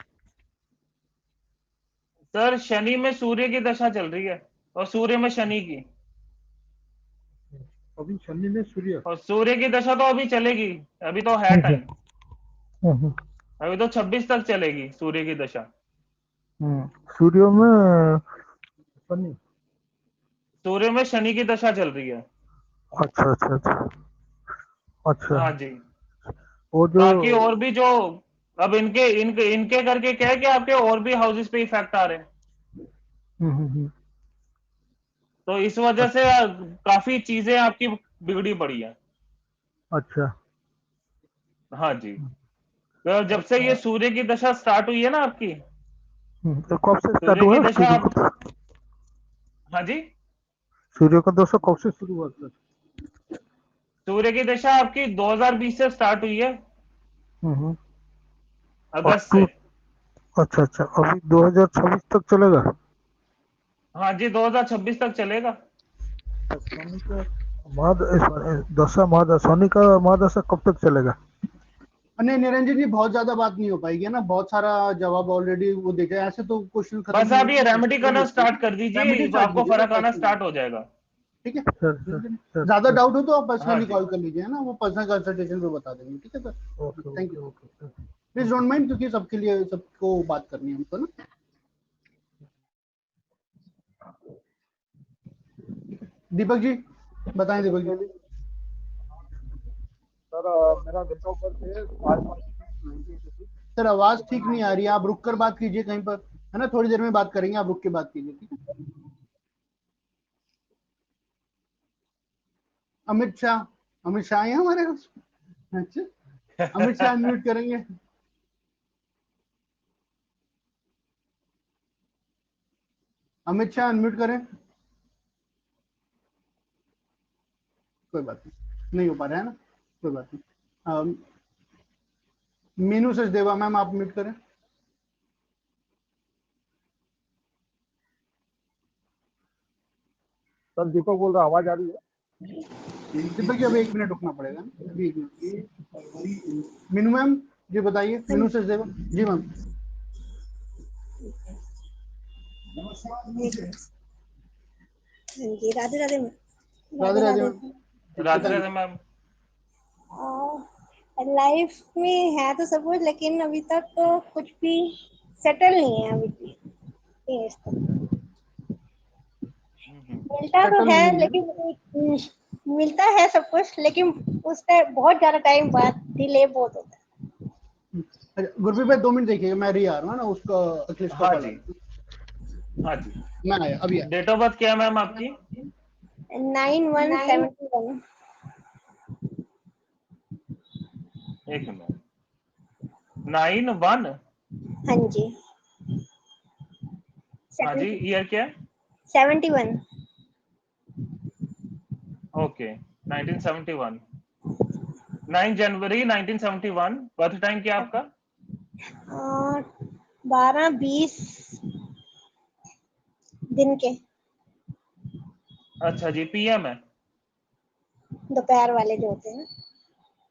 [SPEAKER 1] सर शनि में सूर्य की दशा चल रही है, और सूर्य में शनि की।
[SPEAKER 4] अभी शनि में सूर्य।
[SPEAKER 1] और सूर्य की दशा तो अभी चलेगी, अभी तो है
[SPEAKER 4] हम्म
[SPEAKER 1] टाइम।
[SPEAKER 4] हम्म
[SPEAKER 1] अभी तो 26 तक चलेगी सूर्य की दशा।
[SPEAKER 4] सूर्य में शनि।
[SPEAKER 1] सूर्य में शनि की दशा चल रही है।
[SPEAKER 4] अच्छा अच्छा अच्छा अच्छा
[SPEAKER 1] हाँ जी।
[SPEAKER 4] वो जो
[SPEAKER 1] बाकी और भी जो, अब इनके इनके इनके करके क्या है कि आपके और भी हाउसेस पे इफेक्ट आ रहे हैं।
[SPEAKER 4] हम्म।
[SPEAKER 1] तो इस वजह से
[SPEAKER 4] अच्छा
[SPEAKER 1] काफी चीजें आपकी बिगड़ी पड़ी है।
[SPEAKER 4] अच्छा
[SPEAKER 1] हाँ जी। तो जब से ये सूर्य की दशा स्टार्ट हुई है ना आपकी,
[SPEAKER 4] तो कब से स्टार्ट
[SPEAKER 1] सूर्य की
[SPEAKER 4] हुआ
[SPEAKER 1] दशा
[SPEAKER 4] सूर्य
[SPEAKER 1] आप।
[SPEAKER 4] का?
[SPEAKER 1] हाँ जी।
[SPEAKER 4] सूर्य का दशा कब से शुरू हुआ था?
[SPEAKER 1] सूर्य की दशा आपकी 2020 से स्टार्ट हुई है,
[SPEAKER 4] हम्म और
[SPEAKER 1] अगस्त
[SPEAKER 4] टू
[SPEAKER 1] से।
[SPEAKER 4] अच्छा अच्छा अभी 2026 तक चलेगा?
[SPEAKER 1] हाँ जी, 2026 तक चलेगा।
[SPEAKER 4] शनि का दशा महादशा शनि का महादशा कब तक चलेगा?
[SPEAKER 3] नहीं निरंजन जी, बहुत ज्यादा बात नहीं हो पाएगी ना, बहुत सारा जवाब ऑलरेडी वो देखे, ऐसे तो क्वेश्चन खत्म
[SPEAKER 1] बस
[SPEAKER 3] नहीं
[SPEAKER 1] आप ये
[SPEAKER 3] होते,
[SPEAKER 1] रेमेडी
[SPEAKER 3] हो
[SPEAKER 1] करना
[SPEAKER 3] जाते हैं।
[SPEAKER 1] स्टार्ट कर दीजिए,
[SPEAKER 3] रेमेडी स्टार्ट
[SPEAKER 1] आपको
[SPEAKER 3] कीजिए, कोई
[SPEAKER 1] फर्क आना
[SPEAKER 3] टेंशन नहीं है।
[SPEAKER 1] स्टार्ट हो जाएगा।
[SPEAKER 3] ठीक है,
[SPEAKER 4] सर सर सर
[SPEAKER 3] ज्यादा
[SPEAKER 4] सर।
[SPEAKER 3] डाउट हो तो आप
[SPEAKER 1] हाँ
[SPEAKER 3] पर्सनली
[SPEAKER 1] जी,
[SPEAKER 3] कॉल कर लीजिए, है ना, वो पर्सनल कंसल्टेशन पे बता देंगे। ठीक है sir,
[SPEAKER 4] okay
[SPEAKER 3] thank
[SPEAKER 4] okay
[SPEAKER 3] you.
[SPEAKER 4] Okay sir.
[SPEAKER 3] Please
[SPEAKER 4] okay
[SPEAKER 3] don't
[SPEAKER 4] sir.
[SPEAKER 3] Mind, क्योंकि सबके लिए सबको बात करनी है हमको ना। दीपक जी बताएं, दीपक जी।
[SPEAKER 4] सर मेरा डेट ऑफ बर्थ है 5/5/1986।
[SPEAKER 3] सर आवाज ठीक नहीं आ रही है, आप रुक कर बात कीजिए कहीं पर, है ना, थोड़ी देर में बात करेंगे, आप रुक के बात कीजिए। ठीक है, अमित शाह, अमित शाह है हमारे पास। अच्छा, अमित शाह अनम्यूट करेंगे। अमित शाह अनम्यूट करें। कोई बात नहीं, नहीं हो पा रहा है ना, कोई बात नहीं। मीनू सचदेवा मैम आप म्यूट करें।
[SPEAKER 4] सर दीपक बोल रहा, आवाज आ रही है?
[SPEAKER 3] दीपक जी अभी 1 मिनट रुकना पड़ेगा ना, अभी 1 मिनट। मीनू मैम जी बताइए, मीनू सचदेवा जी मैम।
[SPEAKER 5] जी राधे राधे
[SPEAKER 3] राधे
[SPEAKER 5] राधे
[SPEAKER 3] राधे
[SPEAKER 5] राधे।
[SPEAKER 3] मैम, जी
[SPEAKER 1] राधे
[SPEAKER 3] बताइए।
[SPEAKER 1] राधे मैम।
[SPEAKER 5] लाइफ में है तो सब कुछ, लेकिन अभी तक तो कुछ भी सेटल नहीं है अभी भी। Yes, मिलता तो
[SPEAKER 3] सेटल
[SPEAKER 5] है
[SPEAKER 3] नहीं है ना।
[SPEAKER 5] लेकिन मिलता है सब कुछ, लेकिन उसका बहुत ज्यादा टाइम बाद डिले बहुत होता
[SPEAKER 3] अच्छा, गुरप्रीत भाई 2 मिनट देखिएगा, मैं री आ रहा हूँ ना, उसका अखिलेश का
[SPEAKER 1] हाँ
[SPEAKER 3] कॉल आ
[SPEAKER 1] जी,
[SPEAKER 3] रहा
[SPEAKER 1] हाँ जी।
[SPEAKER 3] है, मैं आया अभी आया।
[SPEAKER 1] डेट ऑफ बर्थ क्या है मैम आपकी?
[SPEAKER 5] है। 9171।
[SPEAKER 1] एक मिनट। 9/1।
[SPEAKER 5] हाँ जी,
[SPEAKER 1] हाँ जी, ईयर क्या है?
[SPEAKER 5] 71।
[SPEAKER 1] ओके, 1971। 9 जनवरी 1971। बर्थ टाइम क्या है आपका?
[SPEAKER 5] 12:20 दिन के,
[SPEAKER 1] अच्छा जी, पीएम है।
[SPEAKER 5] दोपहर वाले जो होते हैं।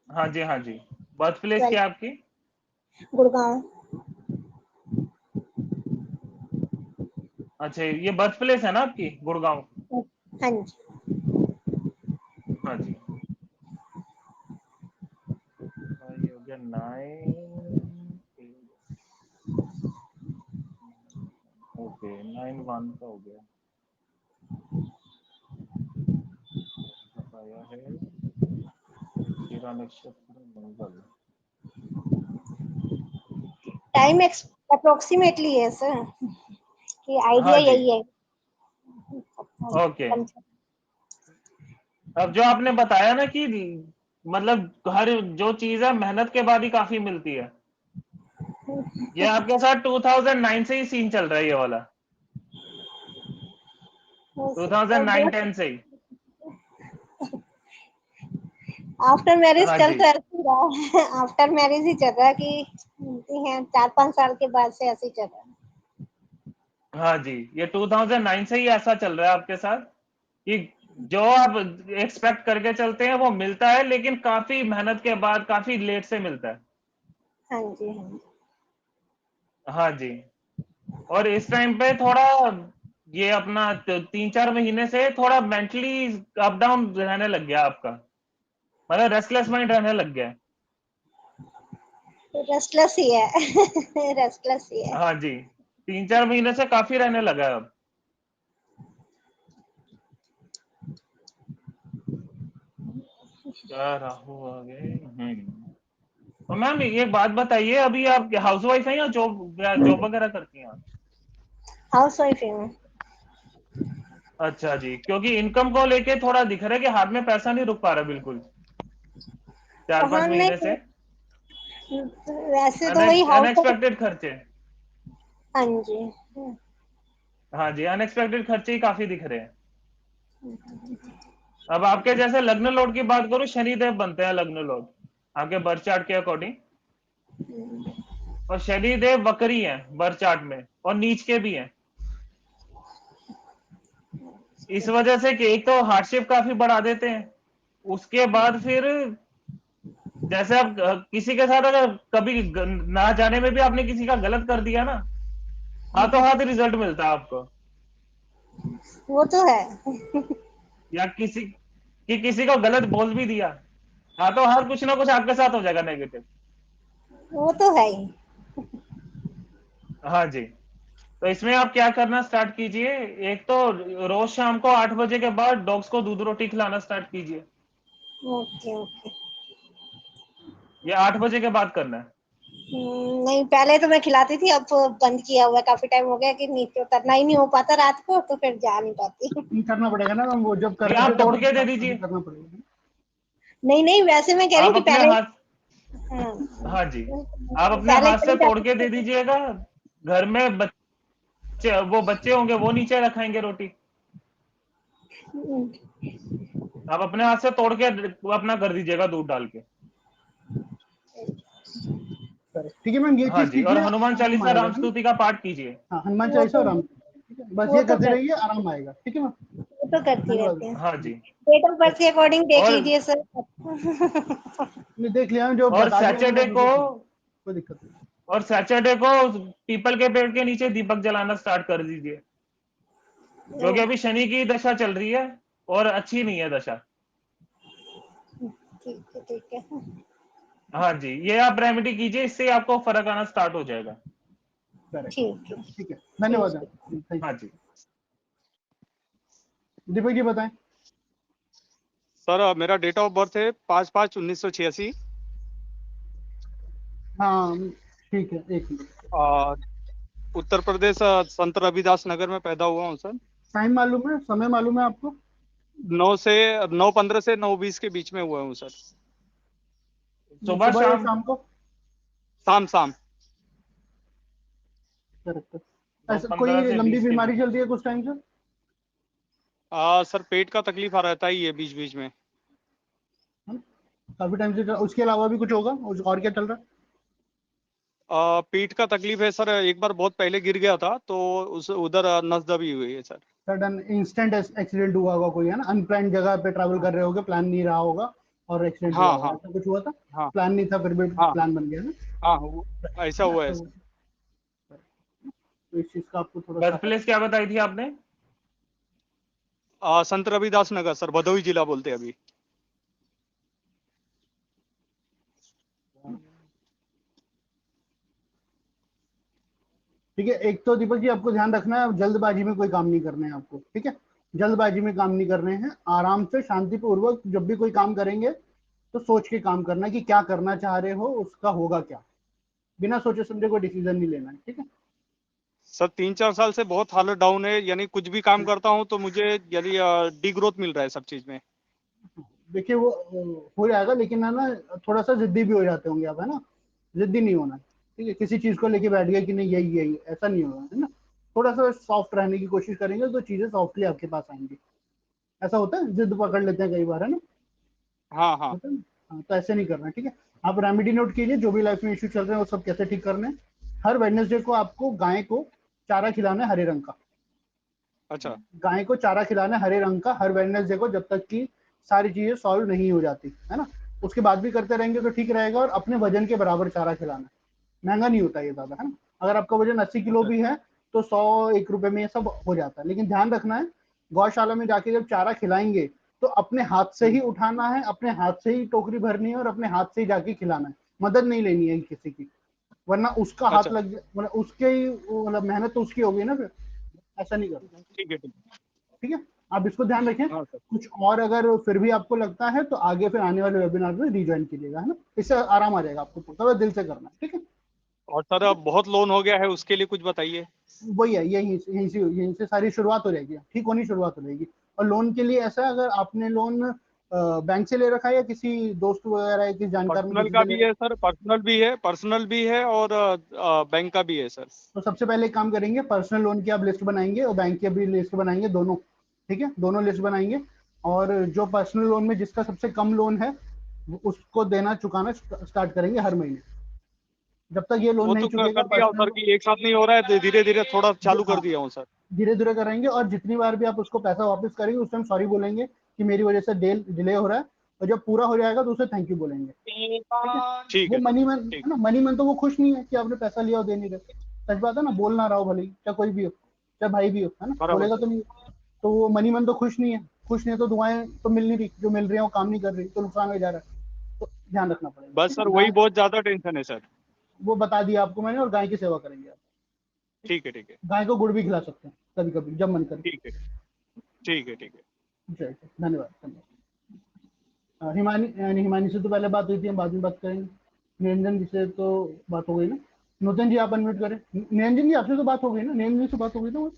[SPEAKER 1] हाँ जी, हाँ जी। बर्थ प्लेस
[SPEAKER 5] 12
[SPEAKER 1] क्या है आपकी?
[SPEAKER 5] गुड़गांव।
[SPEAKER 1] अच्छा, ये बर्थ प्लेस है ना आपकी, गुड़गांव?
[SPEAKER 5] हाँ जी।
[SPEAKER 1] हाँ जी। ये हो गया 9। ओके, 9/1 का हो गया। आया है मृगशिरा नक्षत्र, मंगल।
[SPEAKER 5] टाइम अप्रोक्सीमेटली है सर, कि
[SPEAKER 1] हाँ
[SPEAKER 5] आइडिया
[SPEAKER 1] जी।
[SPEAKER 5] यही है।
[SPEAKER 1] ओके, अब जो आपने बताया ना कि मतलब हर जो चीज है मेहनत के बाद ही काफी मिलती है, ये आपके साथ 2009 से ही सीन चल रहा है ये वाला। 2009-10 से ही।
[SPEAKER 5] आफ्टर मैरिज
[SPEAKER 1] हाँ
[SPEAKER 5] चल
[SPEAKER 1] जी,
[SPEAKER 5] तो ऐसे ही रहा है। आफ्टर मैरिज ही चल रहा है कि मिलती हैं 4-5 साल के बाद से, ऐसे ही चल रहा है।
[SPEAKER 1] हाँ जी, ये 2009 से ही ऐसा चल रहा है आपके साथ कि जो आप एक्सपेक्ट करके चलते हैं वो मिलता है, लेकिन काफी मेहनत के बाद, काफी लेट से मिलता है।
[SPEAKER 5] हाँ जी, हाँ जी।
[SPEAKER 1] हाँ जी। और इस टाइम पे थोड़ा ये अपना 3-4 महीने से थोड़ा मेंटली अप डाउन रहने लग गया आपका, मतलब रेस्टलेस माइंड रहने लग गया है।
[SPEAKER 5] रेस्टलेस ही है। रेस्टलेस ही है।
[SPEAKER 1] हाँ जी, 3-4 महीने से काफी रहने लगा है अब। क्या राहु आ गए। तो मैम एक बात बताइए, अभी आप हाउस वाइफ हैं या जॉब वगैरह करती हैं आप?
[SPEAKER 5] हाउस वाइफ हूँ।
[SPEAKER 1] अच्छा जी, क्योंकि इनकम को लेके थोड़ा दिख रहा है कि हाथ में पैसा नहीं रुक पा रहा बिल्कुल, चार
[SPEAKER 5] हाँ
[SPEAKER 1] पांच महीने
[SPEAKER 5] नहीं,
[SPEAKER 1] से।
[SPEAKER 5] वैसे तो वही हाउस वाइफ।
[SPEAKER 1] अनएक्सपेक्टेड खर्चे।
[SPEAKER 5] हाँ जी।
[SPEAKER 1] हाँ जी, अनएक्सपेक्टेड खर्चे ही काफी दिख रहे हैं। अब आपके जैसे लग्न लोड की बात करूं, शनिदेव बनते हैं लग्न लोड आपके बर्थ चार्ट के अकॉर्डिंग, और शनिदेव वक्री हैं बर्थ चार्ट में, और नीच के भी हैं। इस वजह से कि एक तो हार्डशिप काफी बढ़ा देते हैं, उसके बाद फिर जैसे आप किसी के साथ अगर कभी ना जाने में भी आपने किसी का गलत कर दिया ना, हाथों हाथ रिजल्ट मिलता है आपको।
[SPEAKER 5] वो तो है।
[SPEAKER 1] या किसी को गलत बोल भी दिया, हाथों हाथ कुछ ना कुछ आपके साथ हो जाएगा नेगेटिव।
[SPEAKER 5] वो तो है ही।
[SPEAKER 1] हाँ जी। तो इसमें आप क्या करना स्टार्ट कीजिए, एक तो रोज शाम को 8 बजे के बाद डॉग्स को दूध रोटी खिलाना स्टार्ट कीजिए।
[SPEAKER 5] Okay okay.
[SPEAKER 1] ये 8 बजे के बाद करना है।
[SPEAKER 5] नहीं, पहले तो मैं खिलाती थी, अब बंद किया हुआ है, काफी टाइम हो गया कि नीचे उतरना ही नहीं हो पाता रात को, तो फिर जा नहीं पाती।
[SPEAKER 3] नहीं करना पड़ेगा ना मैम, वो जब कर
[SPEAKER 1] नहीं,
[SPEAKER 3] रहे
[SPEAKER 1] आप
[SPEAKER 3] थे तब
[SPEAKER 1] तोड़ के दे
[SPEAKER 3] अभी
[SPEAKER 1] दीजिए।
[SPEAKER 3] करना पड़ेगा।
[SPEAKER 5] नहीं नहीं, वैसे मैं कह रही
[SPEAKER 1] आप
[SPEAKER 5] हूँ कि
[SPEAKER 1] अपने
[SPEAKER 5] पहले।
[SPEAKER 1] हाथ
[SPEAKER 5] हाँ,
[SPEAKER 1] हाँ जी, आप अपने
[SPEAKER 5] पहले
[SPEAKER 1] हाथ से
[SPEAKER 5] चली
[SPEAKER 1] तोड़
[SPEAKER 5] जाती
[SPEAKER 1] के दे
[SPEAKER 5] थी।
[SPEAKER 1] दीजिएगा। घर में बच्चे होंगे, वो नीचे रखाएंगे रोटी। आप अपने हाथ से तोड़ के अपना कर दीजिएगा दूध डाल के।
[SPEAKER 3] ठीक है मैम, ये
[SPEAKER 1] हाँ
[SPEAKER 3] चीज
[SPEAKER 1] जी, और
[SPEAKER 3] कीजिए,
[SPEAKER 1] हनुमान
[SPEAKER 3] आराम
[SPEAKER 1] चालीसा
[SPEAKER 3] आएगा,
[SPEAKER 1] राम
[SPEAKER 3] है ना?
[SPEAKER 1] स्तुति का पाठ कीजिए।
[SPEAKER 3] हाँ, हनुमान
[SPEAKER 5] वो
[SPEAKER 3] चालीसा
[SPEAKER 5] तो
[SPEAKER 3] और राम, ठीक है, बस
[SPEAKER 5] वो
[SPEAKER 3] ये
[SPEAKER 5] तो
[SPEAKER 3] करते
[SPEAKER 5] कर
[SPEAKER 3] रहिए, आराम आएगा। ठीक है मैम,
[SPEAKER 5] वो तो करती
[SPEAKER 3] धन्यवाद।
[SPEAKER 5] रहती है।
[SPEAKER 1] हाँ जी।
[SPEAKER 5] डेट ऑफ बर्थ के अकॉर्डिंग देख
[SPEAKER 1] और
[SPEAKER 5] लीजिए सर।
[SPEAKER 3] नहीं देख लिया, जो
[SPEAKER 1] और
[SPEAKER 3] बता दिया मैंने
[SPEAKER 1] सैटरडे
[SPEAKER 3] वो
[SPEAKER 1] को
[SPEAKER 3] देख लिया, कोई दिक्कत नहीं।
[SPEAKER 1] पीपल के पेड़ के नीचे दीपक जलाना स्टार्ट कर दीजिए, क्योंकि अभी शनि की दशा चल रही है और अच्छी नहीं है दशा।
[SPEAKER 5] ठीक है ठीक है।
[SPEAKER 1] हाँ जी, ये आप रेमेडी कीजिए, इससे आपको फर्क आना स्टार्ट हो जाएगा।
[SPEAKER 3] करेक्ट,
[SPEAKER 5] ठीक है
[SPEAKER 3] ठीक है,
[SPEAKER 5] ठीक
[SPEAKER 3] धन्यवाद
[SPEAKER 5] है।
[SPEAKER 3] मैम, थैंक
[SPEAKER 1] हाँ
[SPEAKER 3] यू।
[SPEAKER 1] जी।
[SPEAKER 3] दीपक जी बताएं।
[SPEAKER 6] सर मेरा डेट ऑफ बर्थ है 5/5/1986।
[SPEAKER 3] हाँ ठीक है, एक मिनट,
[SPEAKER 6] उत्तर प्रदेश, संत रविदास नगर में पैदा हुआ हूँ सर।
[SPEAKER 3] टाइम मालूम है, समय मालूम है आपको?
[SPEAKER 6] 9:15 से 9:20 के बीच में हुआ हूँ सर।
[SPEAKER 1] सुबह
[SPEAKER 3] सुबह या
[SPEAKER 1] शाम।
[SPEAKER 3] शाम को?
[SPEAKER 6] शाम शाम।
[SPEAKER 3] करेक्ट।
[SPEAKER 1] नौ
[SPEAKER 3] ऐसा
[SPEAKER 1] पंद्रह
[SPEAKER 3] कोई
[SPEAKER 1] से
[SPEAKER 3] लंबी
[SPEAKER 1] बीस के
[SPEAKER 3] बीमारी
[SPEAKER 1] बीच।
[SPEAKER 3] चल रही है कुछ टाइम से?
[SPEAKER 6] सर पेट का तकलीफ आ रहता ही है बीच बीच में।
[SPEAKER 3] है ना? काफी टाइम से उसके अलावा भी कुछ होगा, और क्या चल रहा है?
[SPEAKER 6] पीठ का तकलीफ है सर, एक बार बहुत पहले गिर गया था तो उस उधर नस दबी हुई है सर।
[SPEAKER 3] सडन इंस्टेंट एक्सीडेंट हुआ होगा कोई, है ना? अनप्लान जगह पे ट्रैवल कर रहे होगे, प्लान नहीं रहा होगा और एक्सीडेंट हुआ
[SPEAKER 6] हाँ
[SPEAKER 3] होगा,
[SPEAKER 6] हाँ
[SPEAKER 3] ऐसा कुछ हुआ था?
[SPEAKER 6] हाँ
[SPEAKER 3] प्लान नहीं था फिर भी
[SPEAKER 6] हाँ
[SPEAKER 3] प्लान बन गया ना?
[SPEAKER 6] हाँ ऐसा
[SPEAKER 3] है ना?
[SPEAKER 6] हुआ है
[SPEAKER 3] तो
[SPEAKER 6] सर।
[SPEAKER 3] तो इस चीज का आपको थोड़ा सा
[SPEAKER 1] बर्थ
[SPEAKER 3] है।
[SPEAKER 1] प्लेस क्या बताई थी आपने?
[SPEAKER 6] संत रविदास नगर सर, भदोही जिला बोलते हैं अभी।
[SPEAKER 3] ठीक है, एक तो दीपक जी आपको ध्यान रखना है, जल्दबाजी में कोई काम नहीं करने हैं आपको, ठीक है? जल्दबाजी में काम नहीं करने हैं, आराम से शांतिपूर्वक जब भी कोई काम करेंगे तो सोच के काम करना है कि क्या करना चाह रहे हो, उसका होगा क्या। बिना सोचे समझे कोई डिसीजन नहीं लेना है, ठीक है?
[SPEAKER 6] सर 3-4 साल से बहुत हालत डाउन है, यानी कुछ भी काम करता हूँ तो मुझे यानी डी ग्रोथ मिल रहा है सब चीज में।
[SPEAKER 3] देखिए वो हो जाएगा, लेकिन है ना, थोड़ा सा जिद्दी भी हो जाते होंगे आप, है ना? जिद्दी नहीं होना, ठीक है? किसी चीज को लेके बैठ गए कि नहीं यही यही, ऐसा नहीं होगा, है ना? थोड़ा सा सॉफ्ट रहने की कोशिश करेंगे तो चीजें सॉफ्टली आपके पास आएंगी। ऐसा होता है, जिद पकड़ लेते हैं कई बार, है ना?
[SPEAKER 6] हाँ हाँ।
[SPEAKER 3] होता है ना? हाँ, तो ऐसे नहीं करना, ठीक है? आप रेमेडी नोट कीजिए, जो भी लाइफ में इश्यू चल रहे हैं वो सब कैसे ठीक करने हैं। हर वेडनेसडे को आपको गाय को चारा खिलाना है हरे रंग का।
[SPEAKER 6] अच्छा
[SPEAKER 3] गाय को चारा खिलाना है हरे रंग का हर वेडनेसडे को, जब तक कि सारी चीजें सॉल्व नहीं हो जाती, है ना? उसके बाद भी करते रहेंगे तो ठीक रहेगा, और अपने वजन के बराबर चारा खिलाना है। महंगा नहीं होता ये ज्यादा, है ना? अगर आपका वजन 80 किलो
[SPEAKER 6] अच्छा।
[SPEAKER 3] भी है तो 100-1 रुपए में ये सब हो जाता है, लेकिन ध्यान रखना है, गौशाला में जाके जब चारा खिलाएंगे तो अपने हाथ से ही उठाना है, अपने हाथ से ही टोकरी भरनी है और अपने हाथ से ही जाके खिलाना है, मदद नहीं लेनी है किसी की, वरना उसका हाथ
[SPEAKER 6] अच्छा
[SPEAKER 3] लग मतलब उसके ही मतलब मेहनत तो उसकी होगी ना फिर। ऐसा नहीं करना,
[SPEAKER 6] ठीक है ठीक।
[SPEAKER 3] ठीक है? आप इसको ध्यान रखें।
[SPEAKER 6] हाँ सर।
[SPEAKER 3] कुछ और अगर फिर भी आपको लगता है तो आगे फिर आने वाले वेबिनार में रिज्वाइन कीजिएगा, है ना? इससे आराम आ जाएगा आपको, थोड़ा दिल से करना है, ठीक है?
[SPEAKER 6] और सर अब बहुत लोन हो गया है, उसके लिए कुछ बताइए।
[SPEAKER 3] वही है, यहीं से सारी शुरुआत हो जाएगी, ठीक होनी शुरुआत हो जाएगी। और लोन के लिए ऐसा है, अगर आपने लोन बैंक से ले रखा है या किसी दोस्त वगैरह या किसी जानकार में
[SPEAKER 6] पर्सनल
[SPEAKER 3] किसी
[SPEAKER 6] का
[SPEAKER 3] से ले
[SPEAKER 6] भी
[SPEAKER 3] रखा
[SPEAKER 6] है सर, पर्सनल भी है और बैंक का भी है सर।
[SPEAKER 3] है? तो सबसे पहले एक काम करेंगे, पर्सनल लोन की आप लिस्ट बनाएंगे और बैंक की भी लिस्ट बनाएंगे, दोनों, ठीक है? दोनों लिस्ट बनाएंगे, और जो पर्सनल लोन में जिसका सबसे कम लोन है उसको देना चुकाना स्टार्ट करेंगे हर महीने। जब तक ये लोन
[SPEAKER 6] वो
[SPEAKER 3] नहीं
[SPEAKER 6] तो
[SPEAKER 3] चुकेगा
[SPEAKER 6] कर दिया हूँ सर
[SPEAKER 3] पर्सनल
[SPEAKER 6] कि एक साथ नहीं हो रहा है, धीरे धीरे थोड़ा चालू कर
[SPEAKER 3] हाँ
[SPEAKER 6] दिया हूँ सर।
[SPEAKER 3] धीरे धीरे कराएंगे, और जितनी बार भी आप उसको पैसा वापस करेंगे उस टाइम सॉरी बोलेंगे कि मेरी वजह से डिले हो रहा है, और जब पूरा हो जाएगा तो उसे थैंक यू बोलेंगे। ठीक है,
[SPEAKER 6] ठीक
[SPEAKER 3] वो
[SPEAKER 6] है सर,
[SPEAKER 3] मनी मैन
[SPEAKER 6] ठीक।
[SPEAKER 3] है ना, मनी मैन तो वो खुश नहीं है कि आपने पैसा लिया और दे नहीं रहे। सच बात है ना, बोल ना रहा हो भले ही, चाहे कोई भी हो, चाहे भाई भी हो, है ना,
[SPEAKER 6] बराबर
[SPEAKER 3] बोलेगा
[SPEAKER 6] सर।
[SPEAKER 3] तो नहीं। तो वो मनी मैन तो खुश नहीं है, खुश नहीं है तो दुआएं तो मिल नहीं रही, जो मिल रही है वो काम नहीं कर रही, तो नुकसान हो जा रहा है। तो ध्यान रखना पड़ेगा।
[SPEAKER 6] बस
[SPEAKER 3] ठीक
[SPEAKER 6] सर
[SPEAKER 3] है,
[SPEAKER 6] वही
[SPEAKER 3] गाय
[SPEAKER 6] बहुत ज्यादा टेंशन है सर।
[SPEAKER 3] वो बता दिया आपको मैंने, और गाय की सेवा करेंगे आप।
[SPEAKER 6] ठीक है, ठीक है,
[SPEAKER 3] गाय को गुड़ भी खिला सकते हैं कभी कभी जब मन करे।
[SPEAKER 6] ठीक है, ठीक है, ठीक है।
[SPEAKER 3] जय जय, धन्यवाद धन्यवाद। हिमानी से तो पहले बात हुई थी, हम बाद में बात करेंगे। निरंजन जी से तो बात हो गई ना। नूतन जी आप अनम्यूट करें। निरंजन जी आपसे तो बात हो गई ना, निरंजन जी से बात हो गई ना, वो